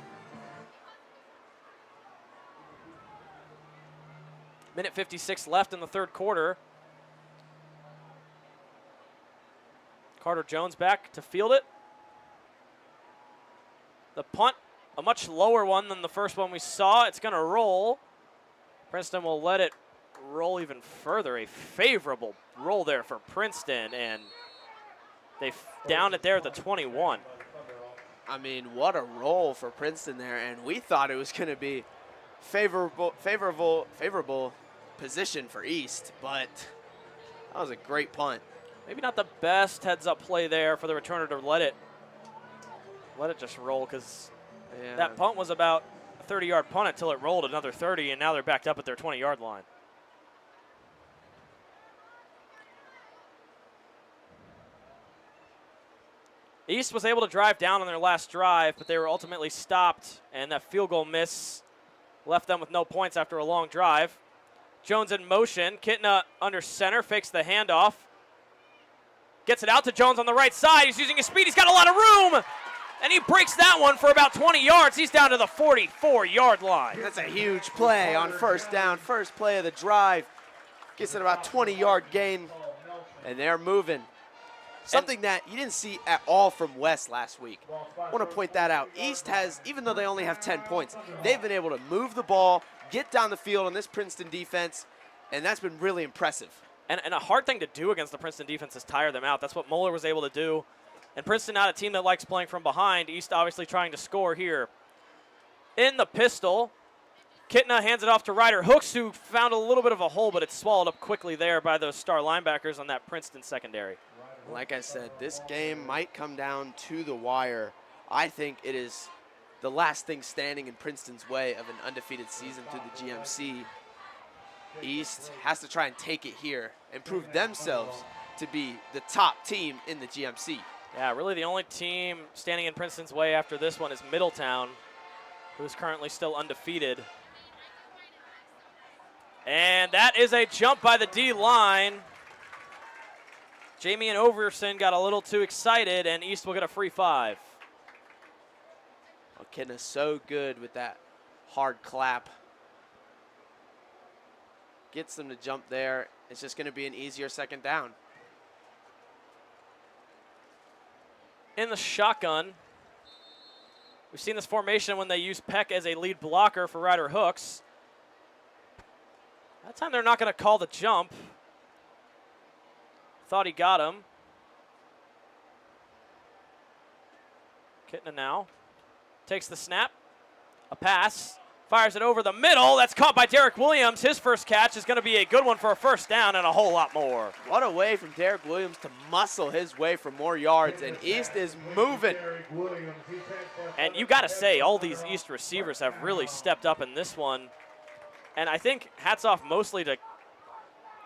Minute 56 left in the 3rd quarter. Carter Jones back to field it. The punt, a much lower one than the first one we saw. It's going to roll. Princeton will let it roll even further. A favorable roll there for Princeton, and they downed it there at the 21. I mean, what a roll for Princeton there, and we thought it was going to be favorable position for East, but that was a great punt. Maybe not the best heads-up play there for the returner to let it just roll, because that punt was about a 30-yard punt until it rolled another 30, and now they're backed up at their 20-yard line. East was able to drive down on their last drive, but they were ultimately stopped, and that field goal miss left them with no points after a long drive. Jones in motion. Kitna under center, fakes the handoff. Gets it out to Jones on the right side. He's using his speed. He's got a lot of room, and he breaks that one for about 20 yards. He's down to the 44-yard line. That's a huge play on 1st down, first play of the drive. Gets it about 20-yard gain, and they're moving. Something that you didn't see at all from West last week. I want to point that out. East has, even though they only have 10 points, they've been able to move the ball, get down the field on this Princeton defense, and that's been really impressive. And a hard thing to do against the Princeton defense is tire them out. That's what Moeller was able to do. And Princeton not a team that likes playing from behind. East obviously trying to score here. In the pistol, Kitna hands it off to Ryder Hooks, who found a little bit of a hole, but it's swallowed up quickly there by those star linebackers on that Princeton secondary. Like I said, this game might come down to the wire. I think it is the last thing standing in Princeton's way of an undefeated season through the GMC. East has to try and take it here and prove themselves to be the top team in the GMC. Yeah, really the only team standing in Princeton's way after this one is Middletown, who is currently still undefeated. And that is a jump by the D-line. Jamie and Overson got a little too excited, and East will get a free 5. Well, Kitna's so good with that hard clap. Gets them to jump there. It's just going to be an easier second down. In the shotgun, we've seen this formation when they use Peck as a lead blocker for Ryder Hooks. That time they're not going to call the jump. Thought he got him. Kitna now takes the snap, a pass, fires it over the middle. That's caught by Derek Williams. His first catch is going to be a good one for a first down and a whole lot more. What a way from Derek Williams to muscle his way for more yards, and East is moving. And you got to say, all these East receivers have really stepped up in this one. And I think hats off mostly to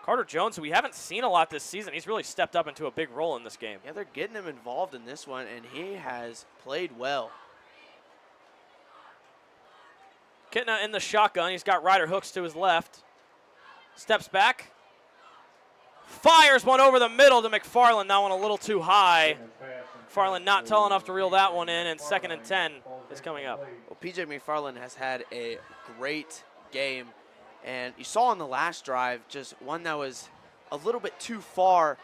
Carter Jones, who we haven't seen a lot this season. He's really stepped up into a big role in this game. Yeah, they're getting him involved in this one, and he has played well. Kitna in the shotgun. He's got Ryder Hooks to his left. Steps back. Fires one over the middle to McFarland. That one a little too high. McFarland not tall enough to reel that one in, and 2nd and 10 is coming up. Well, P.J. McFarland has had a great game, and you saw on the last drive just one that was a little bit too far.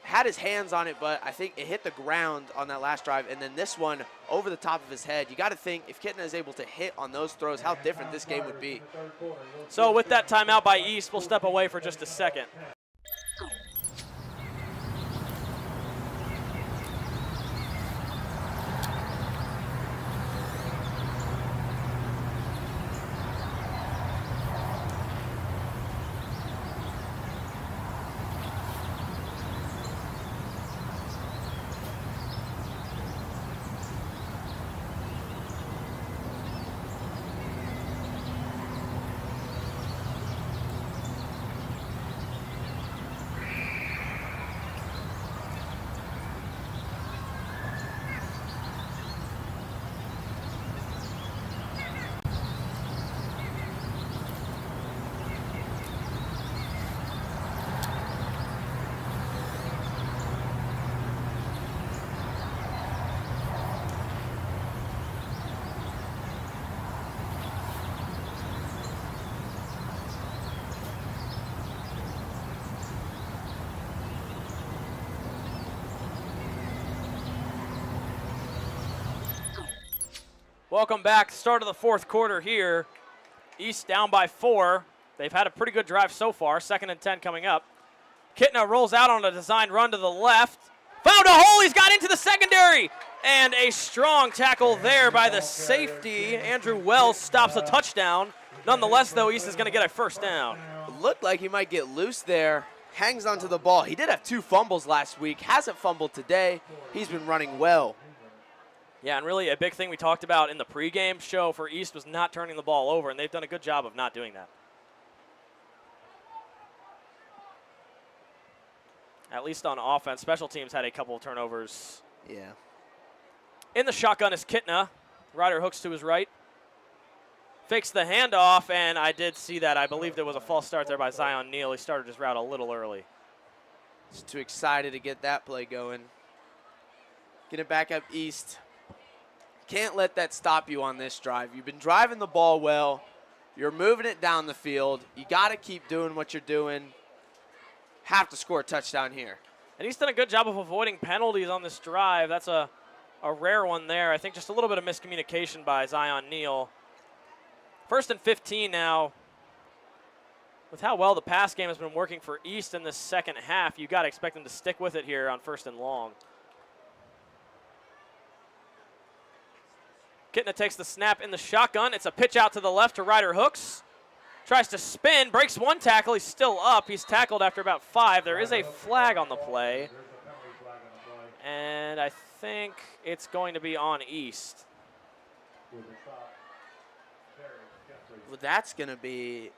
Had his hands on it, but I think it hit the ground on that last drive, and then this one over the top of his head. You got to think if Kitna is able to hit on those throws, how different this game would be. So with that timeout by East, we'll step away for just a second. Welcome back. Start of the 4th quarter here. East down by 4. They've had a pretty good drive so far. 2nd and 10 coming up. Kitna rolls out on a designed run to the left. Found a hole. He's got into the secondary. And a strong tackle there by the safety. Andrew Wells stops a touchdown. Nonetheless, though, East is going to get a first down. Looked like he might get loose there. Hangs onto the ball. He did have 2 fumbles last week. Hasn't fumbled today. He's been running well. Yeah, and really a big thing we talked about in the pregame show for East was not turning the ball over, and they've done a good job of not doing that. At least on offense. Special teams had a couple of turnovers. Yeah. In the shotgun is Kitna. Ryder Hooks to his right. Fakes the handoff, and I did see that. I believe there was a false start there by Zion Neal. He started his route a little early. Just too excited to get that play going. Get it back up East. Can't let that stop you on this drive. You've been driving the ball well. You're moving it down the field. You got to keep doing what you're doing. Have to score a touchdown here. And he's done a good job of avoiding penalties on this drive. That's a rare one there. I think just a little bit of miscommunication by Zion Neal. 1st and 15 now. With how well the pass game has been working for East in the second half, you got to expect them to stick with it here on 1st and long. Kitna takes the snap in the shotgun. It's a pitch out to the left to Ryder Hooks. Tries to spin, breaks one tackle. He's still up. He's tackled after about 5. There is a flag on the play. And I think it's going to be on East. Well, that's going to be,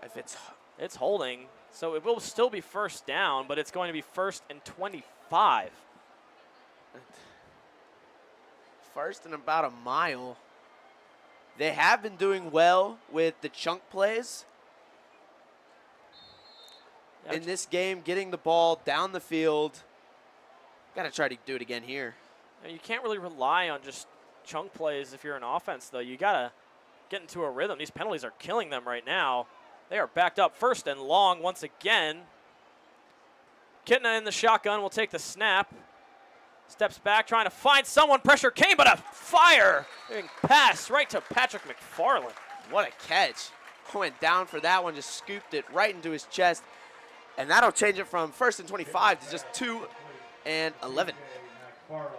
if It's holding, so it will still be 1st down, but it's going to be 1st and 25. First and about a mile. They have been doing well with the chunk plays. In this game, getting the ball down the field. Got to try to do it again here. You can't really rely on just chunk plays if you're an offense, though. You got to get into a rhythm. These penalties are killing them right now. They are backed up 1st and long once again. Kitna in the shotgun will take the snap. Steps back, trying to find someone. Pressure came, but a fire. Pass right to Patrick McFarland. What a catch. Went down for that one, just scooped it right into his chest. And that'll change it from 1st and 25 to just 2 and 11.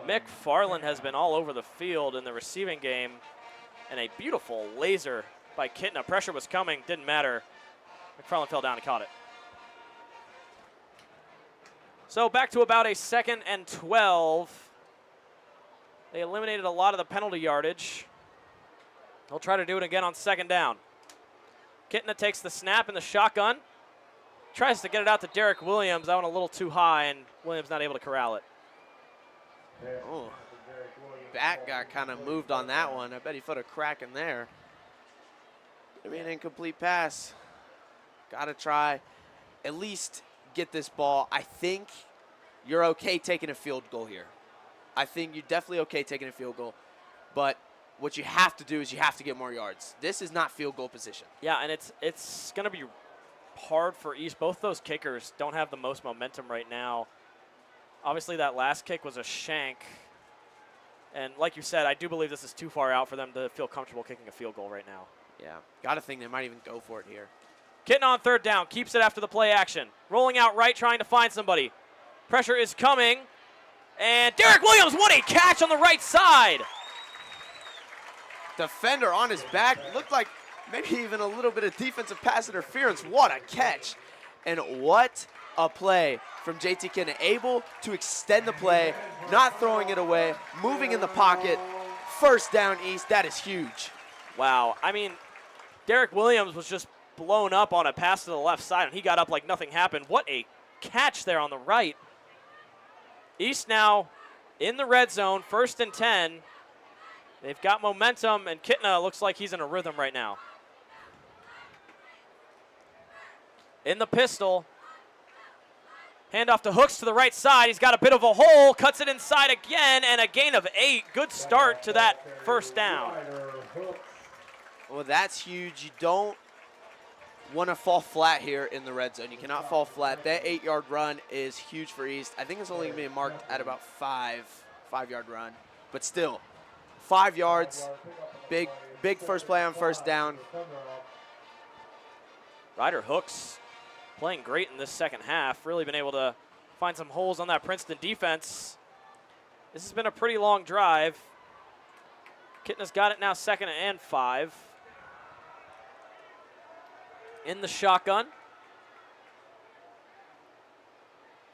McFarland has been all over the field in the receiving game. And a beautiful laser by Kitna. Pressure was coming, didn't matter. McFarland fell down and caught it. So back to about a 2nd and 12. They eliminated a lot of the penalty yardage. They'll try to do it again on 2nd down. Kitna takes the snap in the shotgun. Tries to get it out to Derek Williams. That one a little too high, and Williams not able to corral it. Oh, back got kind of moved on that one. I bet he put a crack in there. Gonna be an incomplete pass. Gotta try at least get this ball. I think you're okay taking a field goal here. I think you're definitely okay taking a field goal. But what you have to do is you have to get more yards. This is not field goal position. Yeah, and it's going to be hard for East. Both those kickers don't have the most momentum right now. Obviously, that last kick was a shank. And like you said, I do believe this is too far out for them to feel comfortable kicking a field goal right now. Yeah, gotta think they might even go for it here. Kitna on 3rd down, keeps it after the play action. Rolling out right, trying to find somebody. Pressure is coming. And Derek Williams, what a catch on the right side. Defender on his back. Looked like maybe even a little bit of defensive pass interference. What a catch. And what a play from JT Kitna. Able to extend the play, not throwing it away, moving in the pocket. 1st down East. That is huge. Wow. I mean, Derek Williams was just blown up on a pass to the left side, and he got up like nothing happened. What a catch there on the right. East now in the red zone, 1st and 10. They've got momentum, and Kitna looks like he's in a rhythm right now. In the pistol. Handoff to Hooks to the right side. He's got a bit of a hole, cuts it inside again, and a gain of 8. Good start to that 1st down. Well, that's huge. You don't want to fall flat here in the red zone. You cannot fall flat. That 8-yard run is huge for East. I think it's only going to be marked at about 5-yard run. But still, 5 yards, big first play on 1st down. Ryder Hooks playing great in this second half. Really been able to find some holes on that Princeton defense. This has been a pretty long drive. Kitna's got it now 2nd and 5. In the shotgun.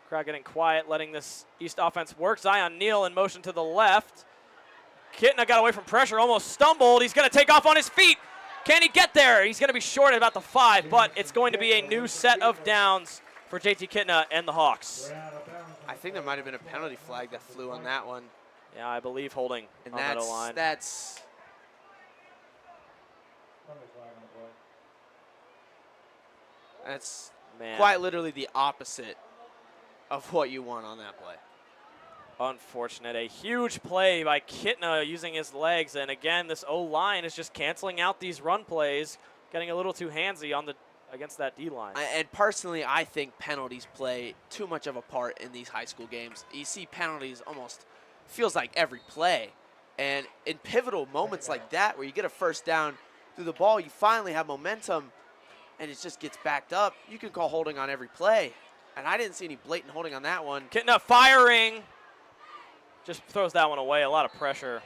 Crowd getting quiet, letting this East offense work. Zion Neal in motion to the left. Kitna got away from pressure, almost stumbled. He's going to take off on his feet. Can he get there? He's going to be short at about the 5, but it's going to be a new set of downs for JT Kitna and the Hawks. I think there might have been a penalty flag that flew on that one. Yeah, I believe holding And on that line. that's Man. quite literally the opposite of what you want on that play. Unfortunate. A huge play by Kitna using his legs. And again, this O-line is just canceling out these run plays, getting a little too handsy on against that D-line. And personally, I think penalties play too much of a part in these high school games. You see penalties almost feels like every play. And in pivotal moments like that where you get a 1st down, through the ball, you finally have momentum, and it just gets backed up. You can call holding on every play, and I didn't see any blatant holding on that one. Kitna firing. Just throws that one away. A lot of pressure.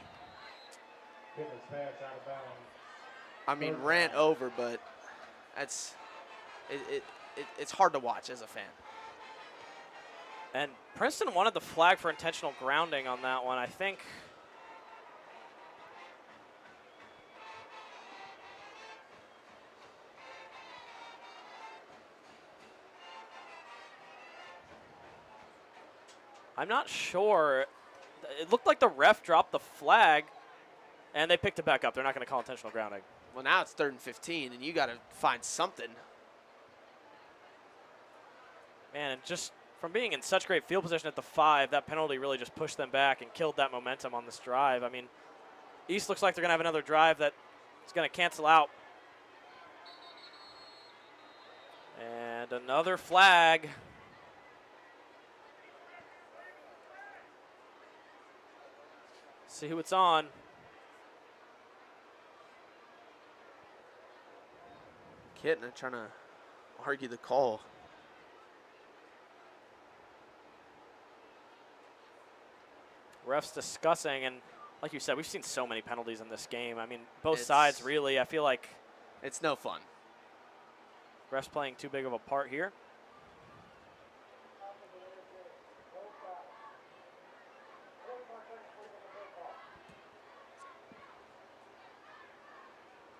I mean, ran over, but it's hard to watch as a fan. And Princeton wanted the flag for intentional grounding on that one, I think. I'm not sure. It looked like the ref dropped the flag, and they picked it back up. They're not going to call intentional grounding. Well, now it's 3rd and 15, and you got to find something. Man, and just from being in such great field position at the 5, that penalty really just pushed them back and killed that momentum on this drive. I mean, East looks like they're going to have another drive that is going to cancel out. And another flag. See who it's on. Kitna trying to argue the call. Refs discussing, and like you said, we've seen so many penalties in this game. I mean, both It's- sides really, I feel like It's no fun. refs playing too big of a part here.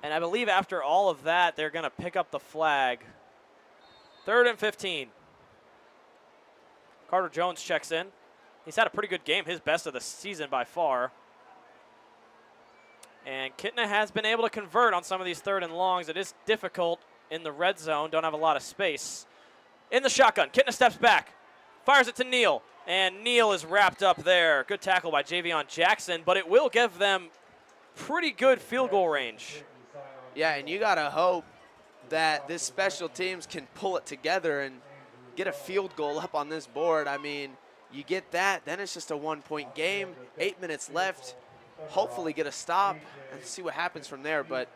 And I believe after all of that, they're going to pick up the flag. 3rd and 15. Carter Jones checks in. He's had a pretty good game, his best of the season by far. And Kitna has been able to convert on some of these 3rd and longs. It is difficult in the red zone, don't have a lot of space. In the shotgun, Kitna steps back, fires it to Neal, and Neal is wrapped up there. Good tackle by Javion Jackson, but it will give them pretty good field goal range. Yeah, and you got to hope that this special teams can pull it together and get a field goal up on this board. I mean, you get that, then it's just a 1-point game, 8 minutes left. Hopefully get a stop and see what happens from there, but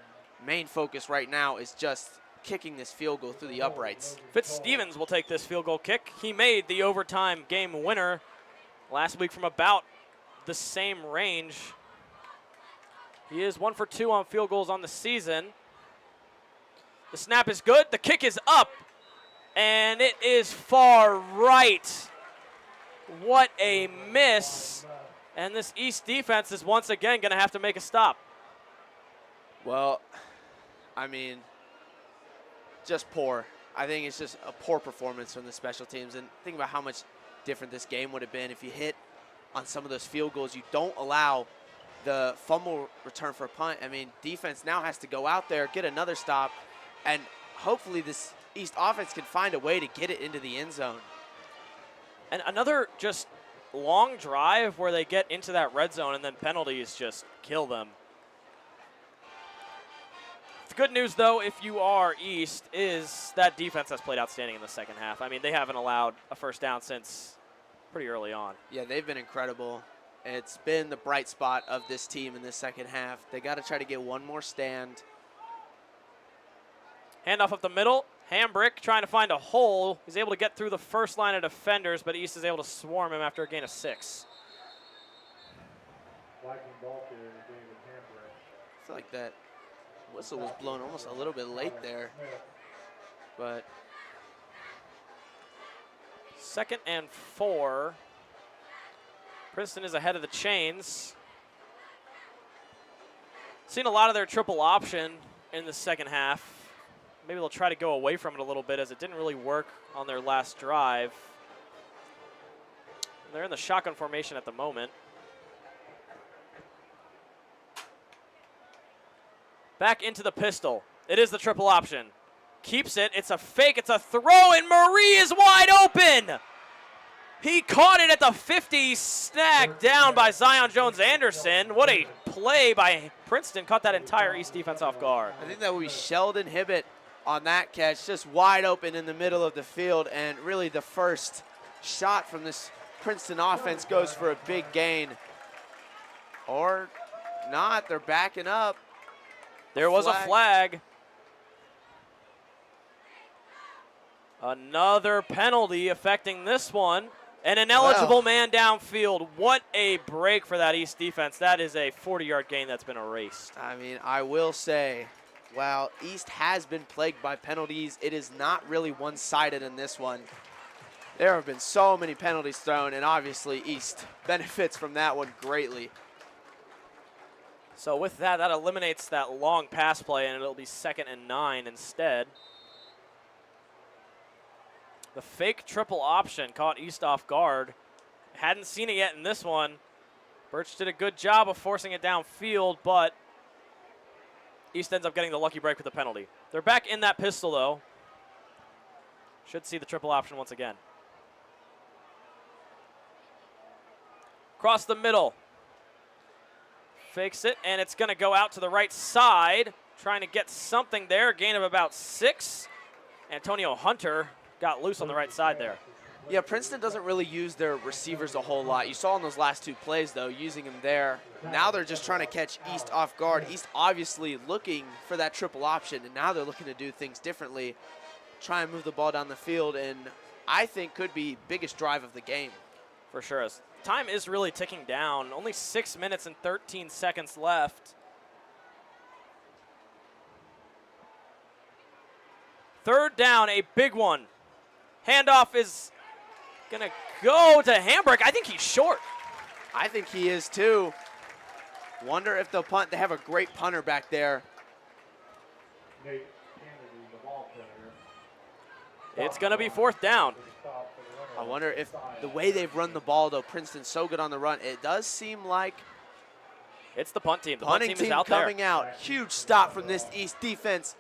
main focus right now is just kicking this field goal through the uprights. Fitzstevens will take this field goal kick. He made the overtime game winner last week from about the same range. He is 1 for 2 on field goals on the season. The snap is good. The kick is up, and it is far right. What a miss. And this East defense is once again going to have to make a stop. Well, I mean, just poor. I think it's just a poor performance from the special teams. And think about how much different this game would have been if you hit on some of those field goals. You don't allow the fumble return for a punt. I mean, defense now has to go out there, get another stop, and hopefully this East offense can find a way to get it into the end zone. And another just long drive where they get into that red zone and then penalties just kill them. The good news, though, if you are East, is that defense has played outstanding in the second half. I mean, they haven't allowed a first down since pretty early on. Yeah, they've been incredible. It's been the bright spot of this team in this second half. They got to try to get one more stand. Handoff up the middle. Hambrick trying to find a hole. He's able to get through the first line of defenders, but East is able to swarm him after a gain of 6. I feel like that whistle was blown almost a little bit late there. But 2nd and 4. Princeton is ahead of the chains. Seen a lot of their triple option in the second half. Maybe they'll try to go away from it a little bit as it didn't really work on their last drive. They're in the shotgun formation at the moment. Back into the pistol. It is the triple option. Keeps it. It's a fake. It's a throw, and Marie is wide open. He caught it at the 50, snagged down by Zion Jones-Anderson. What a play by Princeton. Caught that entire East defense off guard. I think that would be Sheldon Hibbett on that catch, just wide open in the middle of the field, and really the first shot from this Princeton offense goes for a big gain. Or not, they're backing up. There was a flag. Another penalty affecting this one. And an eligible man downfield. What a break for that East defense. That is a 40-yard gain that's been erased. I mean, I will say, while East has been plagued by penalties, it is not really one-sided in this one. There have been so many penalties thrown, and obviously East benefits from that one greatly. So with that, that eliminates that long pass play, and it'll be 2nd and 9 instead. The fake triple option caught East off guard. Hadn't seen it yet in this one. Birch did a good job of forcing it downfield, but East ends up getting the lucky break with the penalty. They're back in that pistol, though. Should see the triple option once again. Across the middle. Fakes it, and it's going to go out to the right side. Trying to get something there. Gain of about 6. Antonio Hunter got loose on the right side there. Yeah, Princeton doesn't really use their receivers a whole lot. You saw in those last 2 plays, though, using them there. Now they're just trying to catch East off guard. East obviously looking for that triple option, and now they're looking to do things differently, try and move the ball down the field, and I think could be biggest drive of the game. For sure. As time is really ticking down. Only 6 minutes and 13 seconds left. 3rd down, a big one. Handoff is going to go to Hambrick. I think he's short. I think he is too. Wonder if they'll punt. They have a great punter back there. It's going to be 4th down. I wonder if the way they've run the ball, though, Princeton's so good on the run, it does seem like it's the punt team. The punting punt team is out there. coming out. Huge stop from this East defense.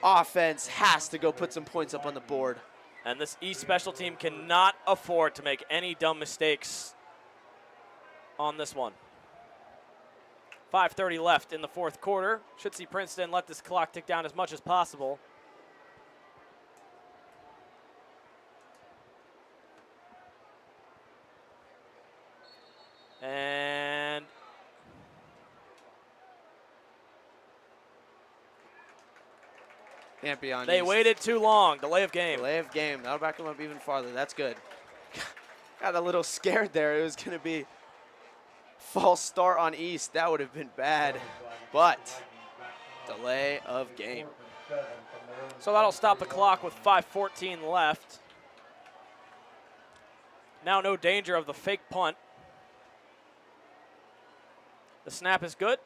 Offense has to go put some points up on the board. And this East special team cannot afford to make any dumb mistakes on this one. 5:30 left in the 4th quarter. Should see Princeton let this clock tick down as much as possible. And can't be on. They East. waited too long. Delay of game. Delay of game. That'll back them up even farther. That's good. Got a little scared there. It was going to be false start on East. That would have been bad. But delay of game. So that'll stop the clock with 5:14 left. Now no danger of the fake punt. The snap is good.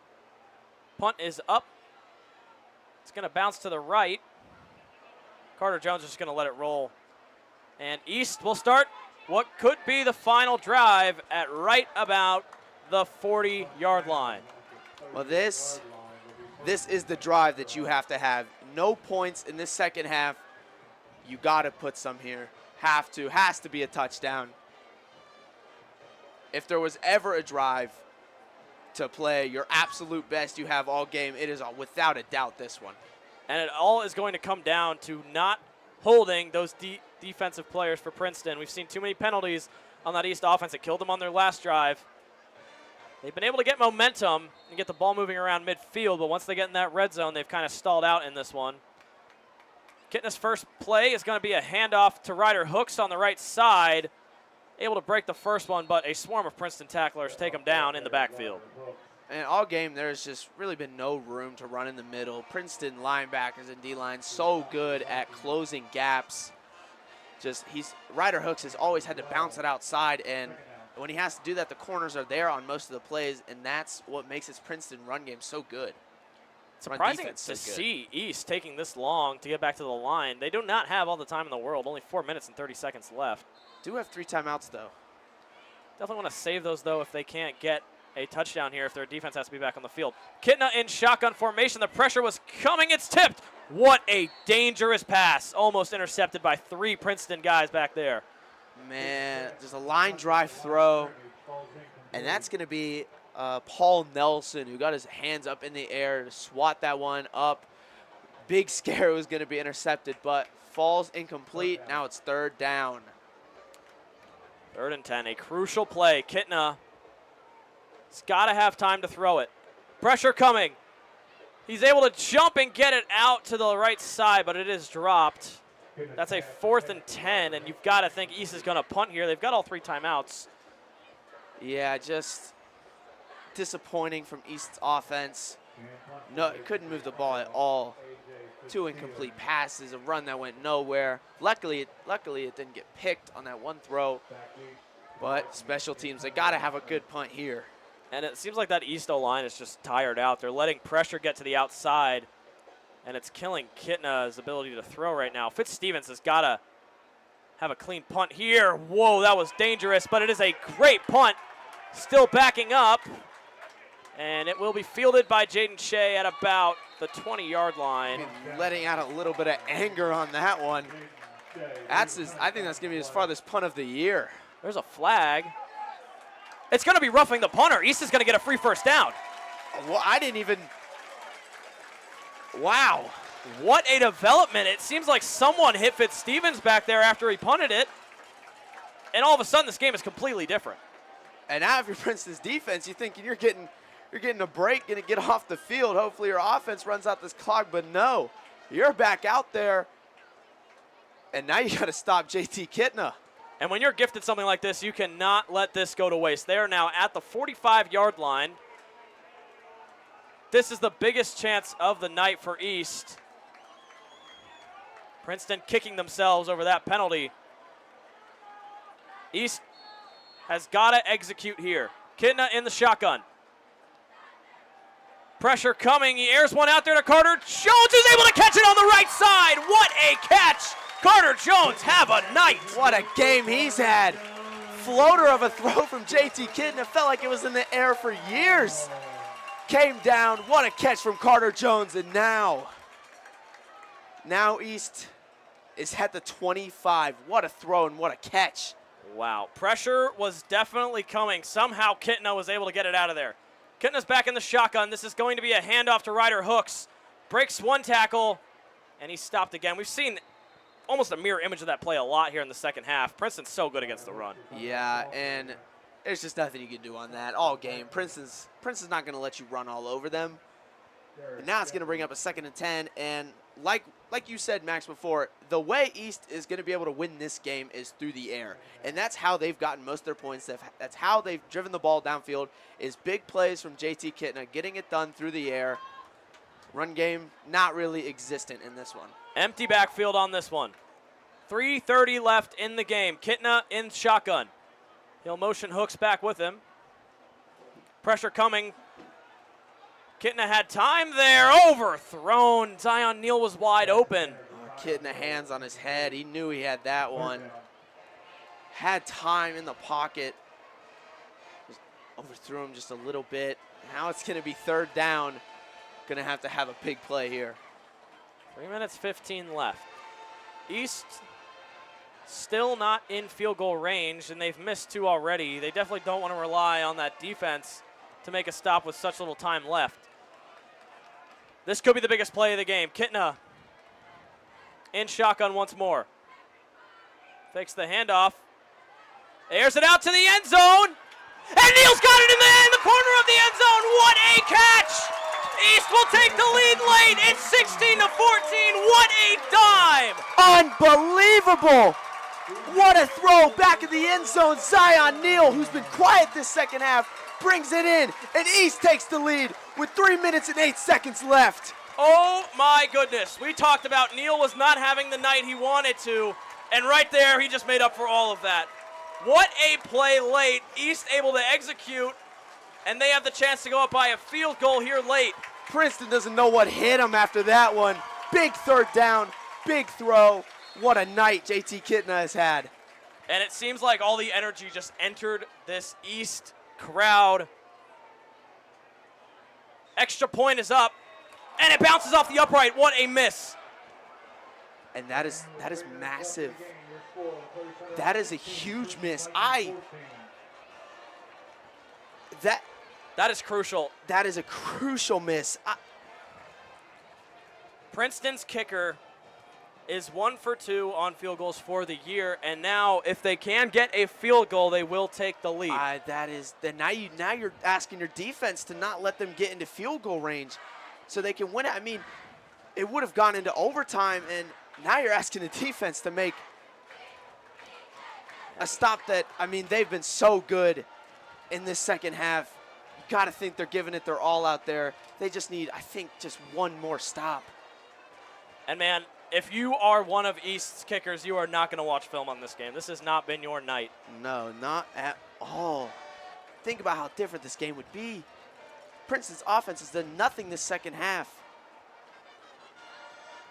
Punt is up. It's going to bounce to the right. Carter Jones is just going to let it roll. And East will start what could be the final drive at right about the 40-yard line. Well, this is the drive that you have to have. No points in this second half. You got to put some here. Have to. Has to be a touchdown. If there was ever a drive to play your absolute best you have all game, it is without a doubt this one. And it all is going to come down to not holding those defensive players for Princeton. We've seen too many penalties on that East offense. It killed them on their last drive. They've been able to get momentum and get the ball moving around midfield, but once they get in that red zone, they've kind of stalled out in this one. Kitna's first play is going to be a handoff to Ryder Hooks on the right side. Able to break the first one, but a swarm of Princeton tacklers take him down in the backfield. And all game, there's just really been no room to run in the middle. Princeton linebackers and D-line so good at closing gaps. Ryder Hooks has always had to bounce it outside, and when he has to do that, the corners are there on most of the plays, and that's what makes his Princeton run game so good. Surprising to see East taking this long to get back to the line. They do not have all the time in the world, only 4 minutes and 30 seconds left. Do have 3 timeouts, though. Definitely want to save those, though, if they can't get a touchdown here, if their defense has to be back on the field. Kitna in shotgun formation. The pressure was coming. It's tipped. What a dangerous pass. Almost intercepted by 3 Princeton guys back there. Man, there's a line drive throw, and that's going to be Paul Nelson, who got his hands up in the air to swat that one up. Big scare was going to be intercepted, but falls incomplete. Now it's 3rd down. 3rd and 10, a crucial play. Kitna has got to have time to throw it. Pressure coming. He's able to jump and get it out to the right side, but it is dropped. That's a 4th and 10, and you've got to think East is going to punt here. They've got all 3 timeouts. Yeah, just disappointing from East's offense. No, couldn't move the ball at all. 2 incomplete passes, a run that went nowhere. Luckily it didn't get picked on that one throw. But special teams, they got to have a good punt here. And it seems like that East O-line is just tired out. They're letting pressure get to the outside, and it's killing Kitna's ability to throw right now. Fitzstevens has got to have a clean punt here. Whoa, that was dangerous, but it is a great punt. Still backing up, and it will be fielded by Jaden Shea at about the 20-yard line. Letting out a little bit of anger on that one. I think that's going to be his farthest punt of the year. There's a flag. It's going to be roughing the punter. East is going to get a free first down. Well, I didn't even. Wow. What a development. It seems like someone hit Fitzstevens back there after he punted it. And all of a sudden, this game is completely different. And now if you're Princeton's defense, you're thinking you're getting a break, going to get off the field. Hopefully your offense runs out this clock, but no. You're back out there. And now you got to stop JT Kitna. And when you're gifted something like this, you cannot let this go to waste. They are now at the 45-yard line. This is the biggest chance of the night for East. Princeton kicking themselves over that penalty. East has got to execute here. Kitna in the shotgun. Pressure coming. He airs one out there to Carter Jones, who's able to catch it on the right side. What a catch! Carter Jones, have a night. What a game he's had. Floater of a throw from JT Kitna. Felt like it was in the air for years. Came down. What a catch from Carter Jones. And now East is at the 25. What a throw and what a catch. Wow. Pressure was definitely coming. Somehow Kitna was able to get it out of there. Kitna's back in the shotgun. This is going to be a handoff to Ryder Hooks. Breaks one tackle, and he's stopped again. We've seen almost a mirror image of that play a lot here in the second half. Princeton's so good against the run. Yeah, and there's just nothing you can do on that all game. Princeton's not going to let you run all over them. And now it's going to bring up a 2nd and 10, and like you said, Max, before, the way East is going to be able to win this game is through the air. And that's how they've gotten most of their points. That's how they've driven the ball downfield, is big plays from JT Kitna, getting it done through the air. Run game, not really existent in this one. Empty backfield on this one. 3:30 left in the game. Kitna in shotgun. He'll motion Hooks back with him. Pressure coming. Kitna had time there. Overthrown. Zion Neal was wide open. Kitna hands on his head. He knew he had that one. Had time in the pocket. Just overthrew him just a little bit. Now it's going to be 3rd down. Going to have a big play here. 3 minutes 15 left. East still not in field goal range, and they've missed 2 already. They definitely don't want to rely on that defense to make a stop with such little time left. This could be the biggest play of the game. Kitna in shotgun once more. Fakes the handoff. Airs it out to the end zone. And Neal's got it in the corner of the end zone. What a catch! East will take the lead late. It's 16-14. What a dime! Unbelievable! What a throw back in the end zone. Zion Neal, who's been quiet this second half, brings it in, and East takes the lead with 3 minutes and 8 seconds left. Oh my goodness. We talked about Neal was not having the night he wanted to, and right there he just made up for all of that. What a play late. East able to execute, and they have the chance to go up by a field goal here late. Princeton doesn't know what hit him after that one. Big 3rd down, big throw. What a night JT Kitna has had. And it seems like all the energy just entered this East crowd. Extra point is up, and it bounces off the upright. What a miss. And that is massive. That is a huge miss. That is crucial. That is a crucial miss. Princeton's kicker is 1 for 2 on field goals for the year, and now if they can get a field goal, they will take the lead. Now you're asking your defense to not let them get into field goal range. so they can win it. I mean, it would have gone into overtime, and now you're asking the defense to make a stop that, I mean, they've been so good in this second half. You got to think they're giving it their all out there. They just need, I think, just one more stop. And, man, if you are one of East's kickers, you are not going to watch film on this game. This has not been your night. No, not at all. Think about how different this game would be. Princeton's offense has done nothing this second half.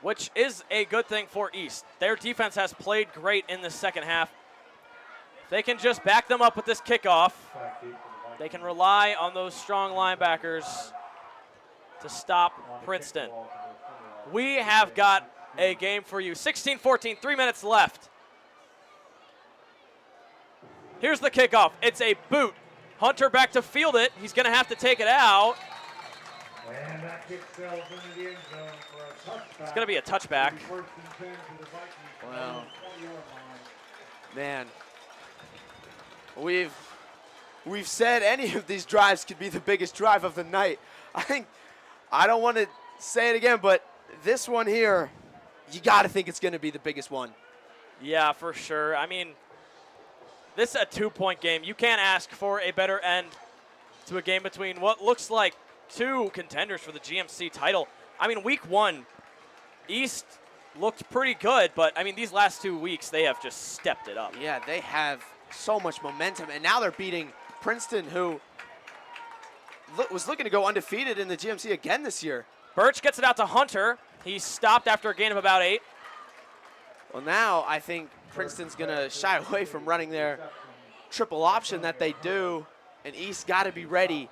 Which is a good thing for East. Their defense has played great in the second half. If they can just back them up with this kickoff, they can rely on those strong linebackers to stop Princeton. We have got a game for you. 16-14, 3 minutes left. Here's the kickoff. It's a boot. Hunter back to field it. He's going to have to take it out. And that kick sails into the end zone for a touchback. It's going to be a touchback. Wow. Man, we've said any of these drives could be the biggest drive of the night. I don't want to say it again, but this one here, you got to think it's going to be the biggest one. Yeah, for sure. I mean, this is a 2-point game. You can't ask for a better end to a game between what looks like two contenders for the GMC title. I mean, week 1, East looked pretty good, but, I mean, these last 2 weeks, they have just stepped it up. Yeah, they have so much momentum, and now they're beating Princeton, who was looking to go undefeated in the GMC again this year. Birch gets it out to Hunter. He stopped after a gain of about 8. Well, now I think Princeton's going to shy away from running their triple option that they do, and East got to be ready.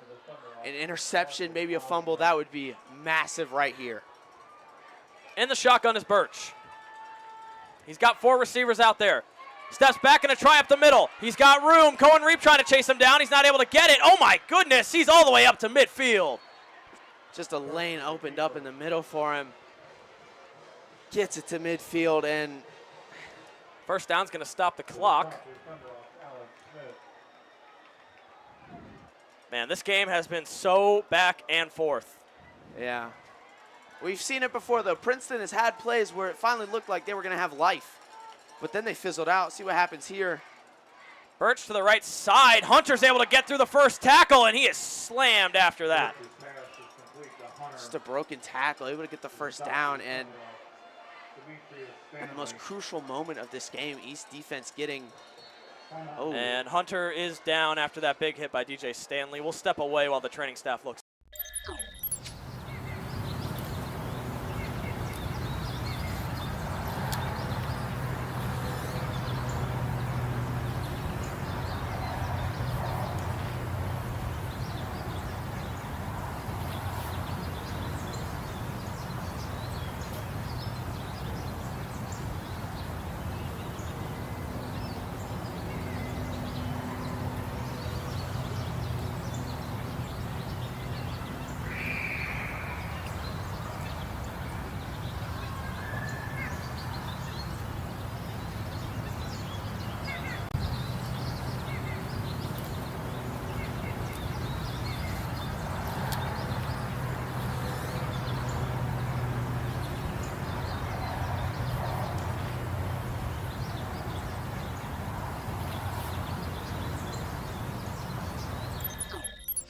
An interception, maybe a fumble, that would be massive right here. In the shotgun is Birch. He's got 4 receivers out there. Steps back and a try up the middle. He's got room. Cohen Reap trying to chase him down. He's not able to get it. Oh, my goodness. He's all the way up to midfield. Just a lane opened up in the middle for him. Gets it to midfield, and first down's going to stop the clock. Man, this game has been so back and forth. yeah. We've seen it before, though. Princeton has had plays where it finally looked like they were going to have life, but then they fizzled out. See what happens here. Birch to the right side. Hunter's able to get through the first tackle, and he is slammed after that. Just a broken tackle, able to get the first down, and the most crucial moment of this game, East defense getting. Oh. And Hunter is down after that big hit by DJ Stanley. We'll step away while the training staff looks.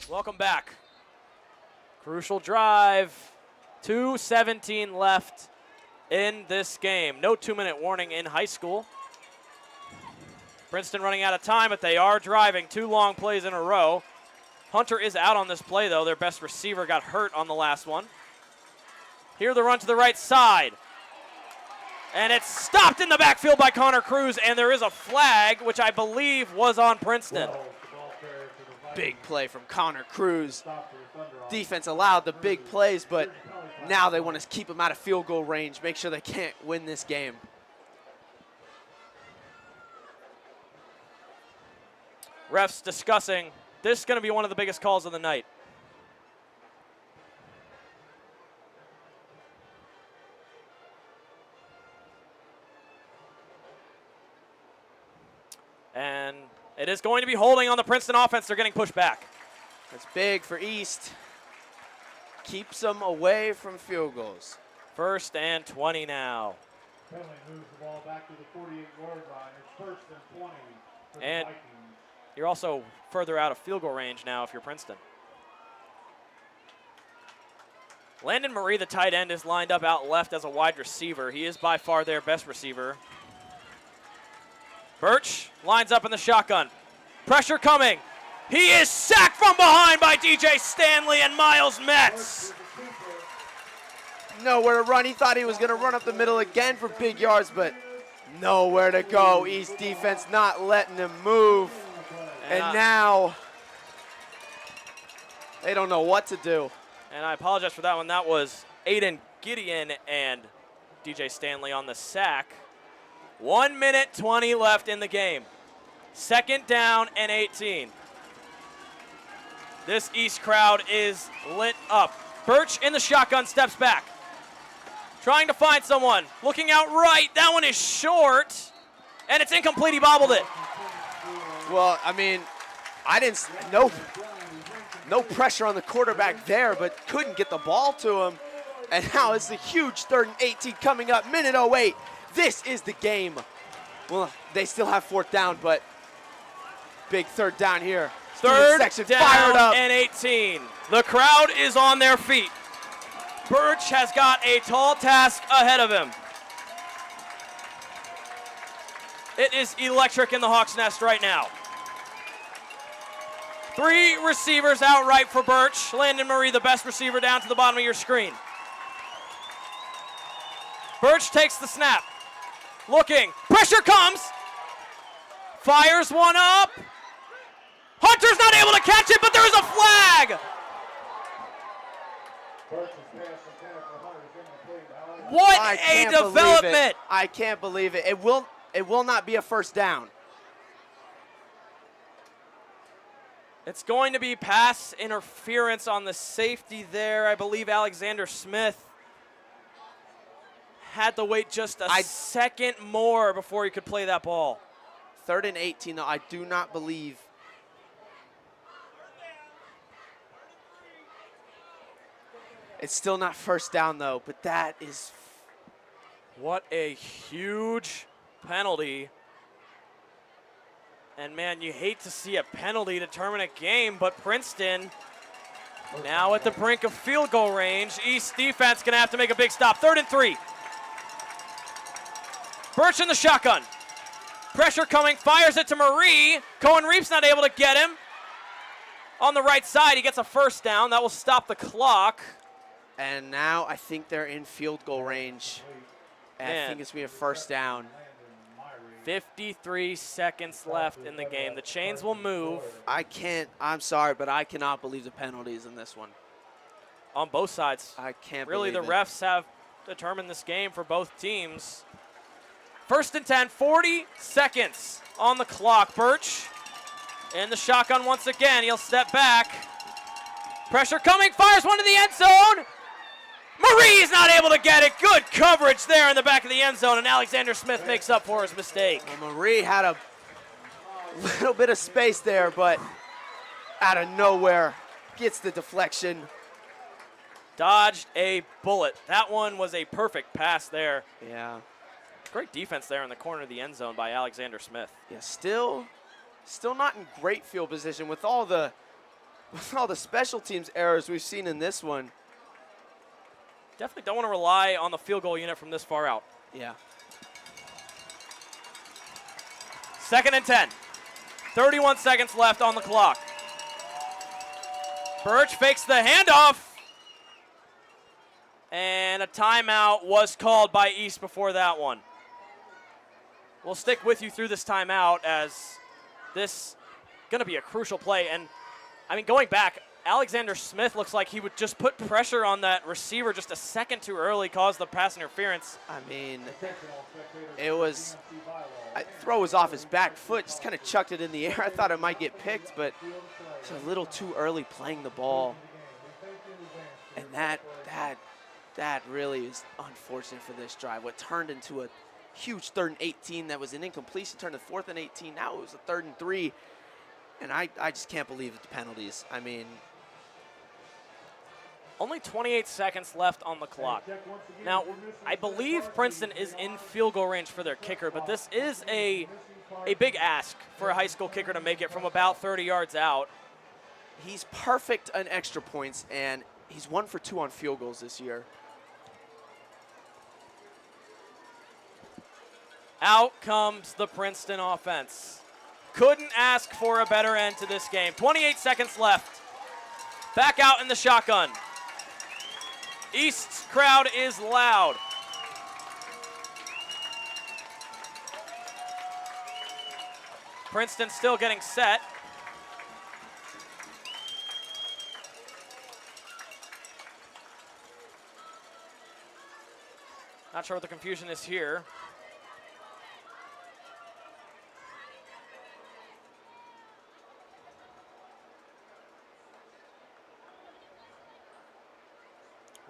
Welcome back. Crucial drive. 2:17 left in this game. No 2-minute warning in high school. Princeton running out of time, but they are driving 2 long plays in a row. Hunter is out on this play, though. Their best receiver got hurt on the last one. Here the run to the right side. And it's stopped in the backfield by Connor Cruz, and there is a flag, which I believe was on Princeton. Big play from Connor Cruz. Defense allowed the big plays, but now they want to keep them out of field goal range, make sure they can't win this game. Refs discussing, this is going to be one of the biggest calls of the night. And it is going to be holding on the Princeton offense. They're getting pushed back. That's big for East. keeps them away from field goals. 1st and 20 now. Penalty moves the ball back to the 48-yard line. It's 1st and 20 for the And Vikings. you're also further out of field goal range now if you're Princeton. Landon Murray, the tight end, is lined up out left as a wide receiver. He is by far their best receiver. Birch lines up in the shotgun. Pressure coming. He is sacked from behind by DJ Stanley and Miles Metz. Nowhere to run. He thought he was going to run up the middle again for big yards, but nowhere to go. East defense not letting him move. And now they don't know what to do. And I apologize for that one. That was Aiden Gideon and DJ Stanley on the sack. 1 minute 20 left in the game. 2nd down and 18. This East crowd is lit up. Birch in the shotgun steps back. Trying to find someone. Looking out right. That one is short. And it's incomplete. He bobbled it. Well, I mean, no pressure on the quarterback there, but couldn't get the ball to him. And now it's a huge 3rd and 18 coming up. Minute 08. This is the game. Well, they still have 4th down, but big 3rd down here. 3rd section down fired up. and 18. The crowd is on their feet. Birch has got a tall task ahead of him. It is electric in the Hawks' Nest right now. 3 receivers outright for Birch. Landon Murray, the best receiver, down to the bottom of your screen. Birch takes the snap. Looking. Pressure comes. Fires one up. Hunter's not able to catch it, but there is a flag. What a development. I can't believe it. It will not be a 1st down. It's going to be pass interference on the safety there. I believe Alexander Smith had to wait just a second more before he could play that ball. 3rd and 18, though, I do not believe. It's still not 1st down, though, but that is. What a huge penalty. And, man, you hate to see a penalty determine a game, but Princeton now at the brink of field goal range. East defense going to have to make a big stop. 3rd and 3. Birch in the shotgun. Pressure coming, fires it to Marie. Cohen Reap's not able to get him. On the right side, he gets a 1st down. That will stop the clock. And now I think they're in field goal range. And I think it's going to be a 1st down. 53 seconds left in the game. The chains will move. I'm sorry, but I cannot believe the penalties in this one. On both sides. I can't really, believe the refs have determined this game for both teams. 1st and 10, 40 seconds on the clock. Birch in the shotgun once again. He'll step back. Pressure coming, fires one to the end zone. Marie's not able to get it. Good coverage there in the back of the end zone, and Alexander Smith makes up for his mistake. Well, Marie had a little bit of space there, but out of nowhere gets the deflection. Dodged a bullet. That one was a perfect pass there. Yeah. Great defense there in the corner of the end zone by Alexander Smith. Yeah, still not in great field position with all the special teams errors we've seen in this one. Definitely don't want to rely on the field goal unit from this far out. Yeah. 2nd and 10. 31 seconds left on the clock. Birch fakes the handoff. And a timeout was called by East before that one. We'll stick with you through this timeout as this going to be a crucial play. And, I mean, going back, Alexander Smith looks like he would just put pressure on that receiver just a second too early, caused the pass interference. I mean, throw was off his back foot, just kind of chucked it in the air. I thought it might get picked, but it's a little too early playing the ball. And that really is unfortunate for this drive. What turned into a huge 3rd and 18 that was an incompletion, turned to 4th and 18. Now it was a 3rd and 3. And I just can't believe the penalties. I mean, Only 28 seconds left on the clock. Now, I believe Princeton is in field goal range for their kicker, but this is a big ask for a high school kicker to make it from about 30 yards out. He's perfect on extra points, and he's 1 for 2 on field goals this year. Out comes the Princeton offense. Couldn't ask for a better end to this game. 28 seconds left. Back out in the shotgun. East's crowd is loud. Princeton still getting set. Not sure what the confusion is here.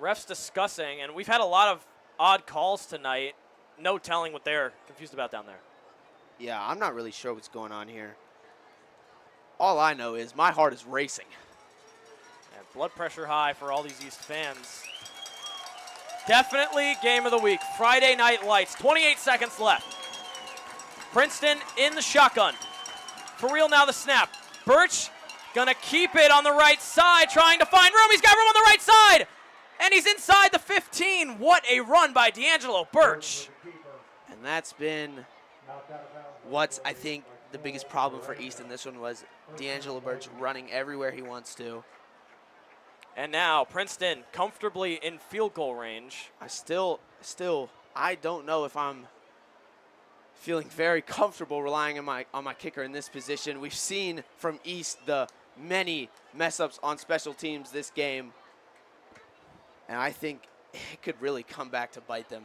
Refs discussing, and we've had a lot of odd calls tonight. No telling what they're confused about down there. Yeah, I'm not really sure what's going on here. All I know is my heart is racing. And blood pressure high for all these East fans. Definitely game of the week. Friday Night Lights. 28 seconds left. Princeton in the shotgun. For real now, the snap. Birch gonna keep it on the right side, trying to find room. He's got room on the right side. And he's inside the 15. What a run by D'Angelo Birch. And that's been what's, I think, the biggest problem for East in this one was D'Angelo Birch running everywhere he wants to. And now Princeton comfortably in field goal range. I don't know if I'm feeling very comfortable relying on my kicker in this position. We've seen from East the many mess-ups on special teams this game. And I think it could really come back to bite them.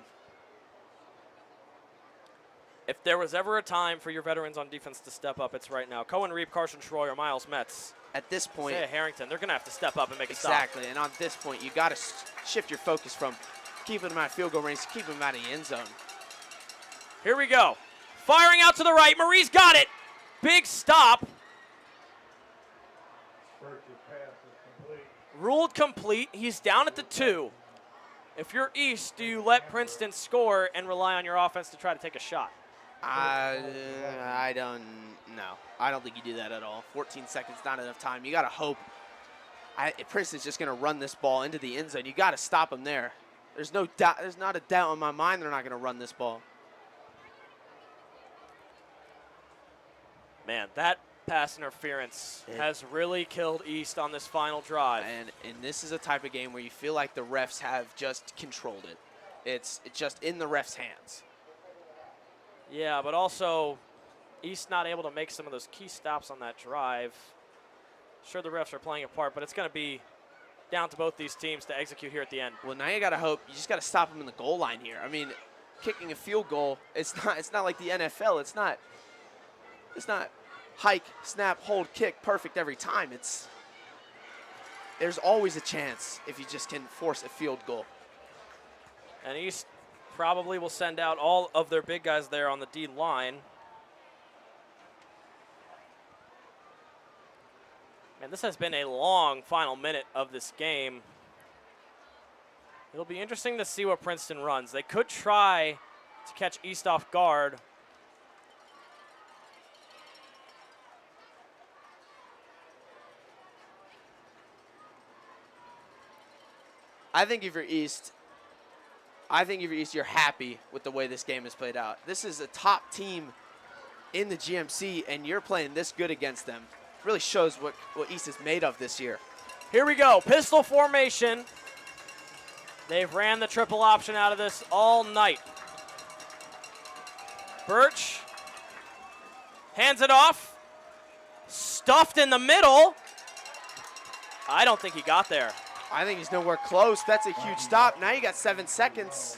If there was ever a time for your veterans on defense to step up, it's right now. Cohen Reap, Carson Schroyer, Miles Metz, At this point, Isaiah Harrington, they're going to have to step up and make a stop. exactly. And on this point, you got to shift your focus from keeping them out of field goal range to keeping them out of the end zone. Here we go. Firing out to the right. Marie's got it. Big stop. Ruled complete. He's down at the 2. If you're East, do you let Princeton score and rely on your offense to try to take a shot? I don't know. I don't think you do that at all. 14 seconds, not enough time. You got to hope. Princeton's just going to run this ball into the end zone. You got to stop them there. There's no doubt. There's not a doubt in my mind they're not going to run this ball. Man, that pass interference has really killed East on this final drive. And this is a type of game where you feel like the refs have just controlled it. It's just in the refs' hands. Yeah, but also East not able to make some of those key stops on that drive. Sure, the refs are playing a part, but it's going to be down to both these teams to execute here at the end. Well, now you got to hope. You just got to stop them in the goal line here. I mean, kicking a field goal, it's not like the NFL. It's not hike, snap, hold, kick, perfect every time. There's always a chance if you just can force a field goal. And East probably will send out all of their big guys there on the D line. Man, this has been a long final minute of this game. It'll be interesting to see what Princeton runs. They could try to catch East off guard. I think if you're East, you're happy with the way this game has played out. This is a top team in the GMC, and you're playing this good against them. It really shows what East is made of this year. Here we go, pistol formation. They've ran the triple option out of this all night. Birch hands it off. Stuffed in the middle. I don't think he got there. I think he's nowhere close. That's a huge stop. Now you got 7 seconds.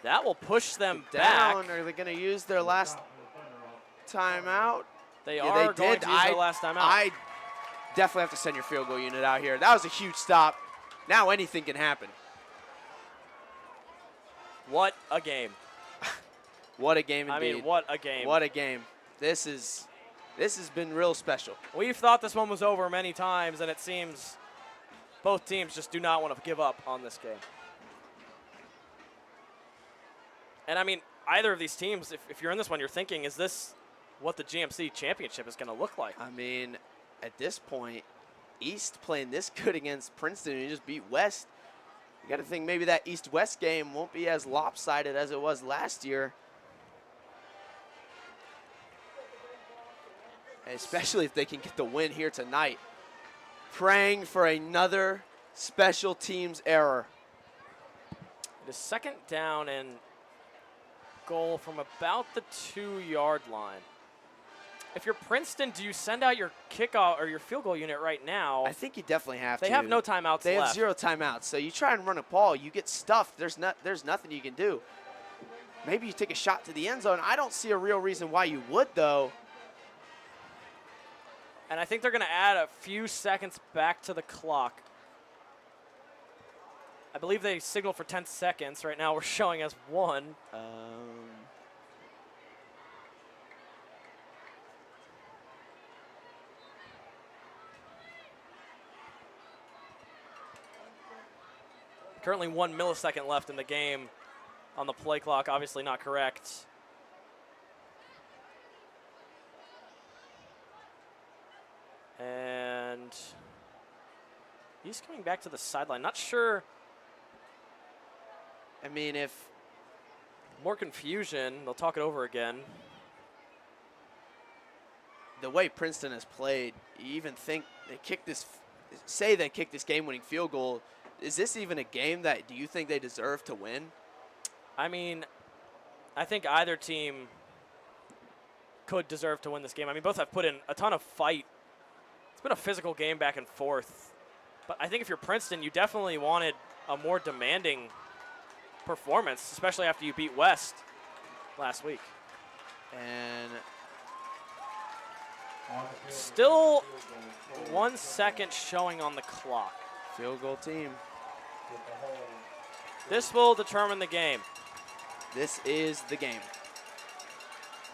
That will push them down. back. Are they going to use their last timeout? They Yeah, are they going did. to use their last timeout. I definitely have to send your field goal unit out here. That was a huge stop. Now anything can happen. What a game. What a game indeed. I mean, what a game. What a game. This has been real special. We've thought this one was over many times, and it seems both teams just do not want to give up on this game. And I mean, either of these teams, if you're in this one, you're thinking, is this what the GMC championship is going to look like? I mean, at this point, East playing this good against Princeton and just beat West. You got to think maybe that East-West game won't be as lopsided as it was last year. Especially if they can get the win here tonight. Praying for another special teams error. It is second down and goal from about the 2-yard line. If you're Princeton, do you send out your kickoff or your field goal unit right now? I think you definitely have to. They have no timeouts They left. have 0 timeouts. So you try and run a ball, you get stuffed. There's nothing you can do. Maybe you take a shot to the end zone. I don't see a real reason why you would, though. And I think they're going to add a few seconds back to the clock. I believe they signal for 10 seconds. Right now we're showing as 1. Currently 1 millisecond left in the game on the play clock. Obviously not correct. And he's coming back to the sideline. Not sure. I mean, if More confusion. They'll talk it over again. the way Princeton has played, you even think they kicked this, say they kicked this game-winning field goal. Is this even a game that, do you think they deserve to win? I mean, I think either team could deserve to win this game. I mean, both have put in a ton of fight. It's been a physical game back and forth. But I think if you're Princeton, you definitely wanted a more demanding performance, especially after you beat West last week. And still 1 second showing on the clock. Field goal team. This will determine the game. This is the game.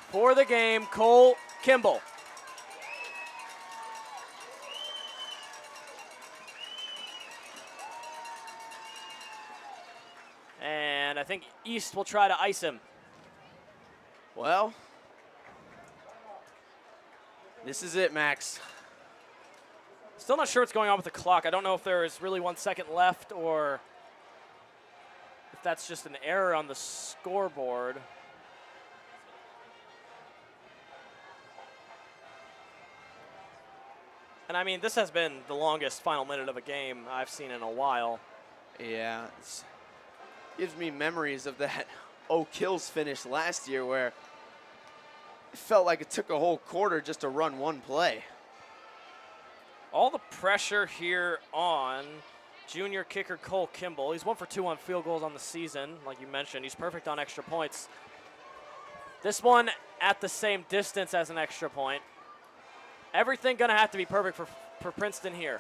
For the game, Cole Kimball. And I think East will try to ice him. Well, this is it, Max. Still not sure what's going on with the clock. I don't know if there is really 1 second left or if that's just an error on the scoreboard. And I mean, this has been the longest final minute of a game I've seen in a while. Yeah, it gives me memories of that Oak Hills finish last year where it felt like it took a whole quarter just to run one play. All the pressure here on junior kicker Cole Kimball. He's 1 for 2 on field goals on the season, like you mentioned. He's perfect on extra points. This one at the same distance as an extra point. Everything gonna have to be perfect for Princeton here.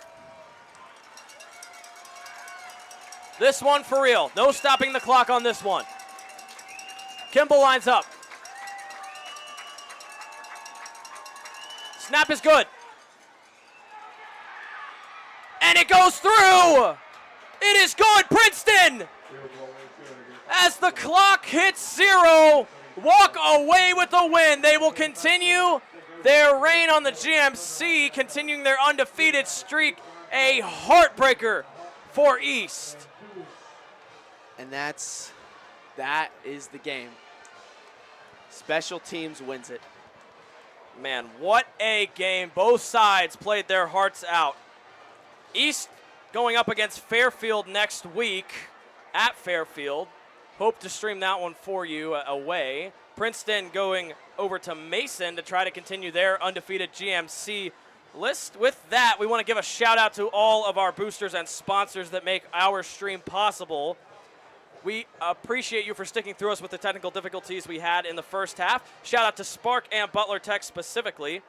This one for real. No stopping the clock on this one. Kimball lines up. Snap is good. And it goes through. It is good, Princeton. As the clock hits 0, walk away with the win. They will continue their reign on the GMC, continuing their undefeated streak. A heartbreaker for East. And that is the game. Special teams wins it. Man, what a game. Both sides played their hearts out. East going up against Fairfield next week at Fairfield. Hope to stream that one for you away. Princeton going over to Mason to try to continue their undefeated GMC list. With that, we want to give a shout out to all of our boosters and sponsors that make our stream possible. We appreciate you for sticking through us with the technical difficulties we had in the first half. Shout out to Spark and Butler Tech specifically.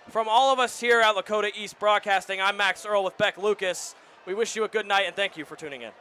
From all of us here at Lakota East Broadcasting, I'm Max Earl with Beck Lucas. We wish you a good night and thank you for tuning in.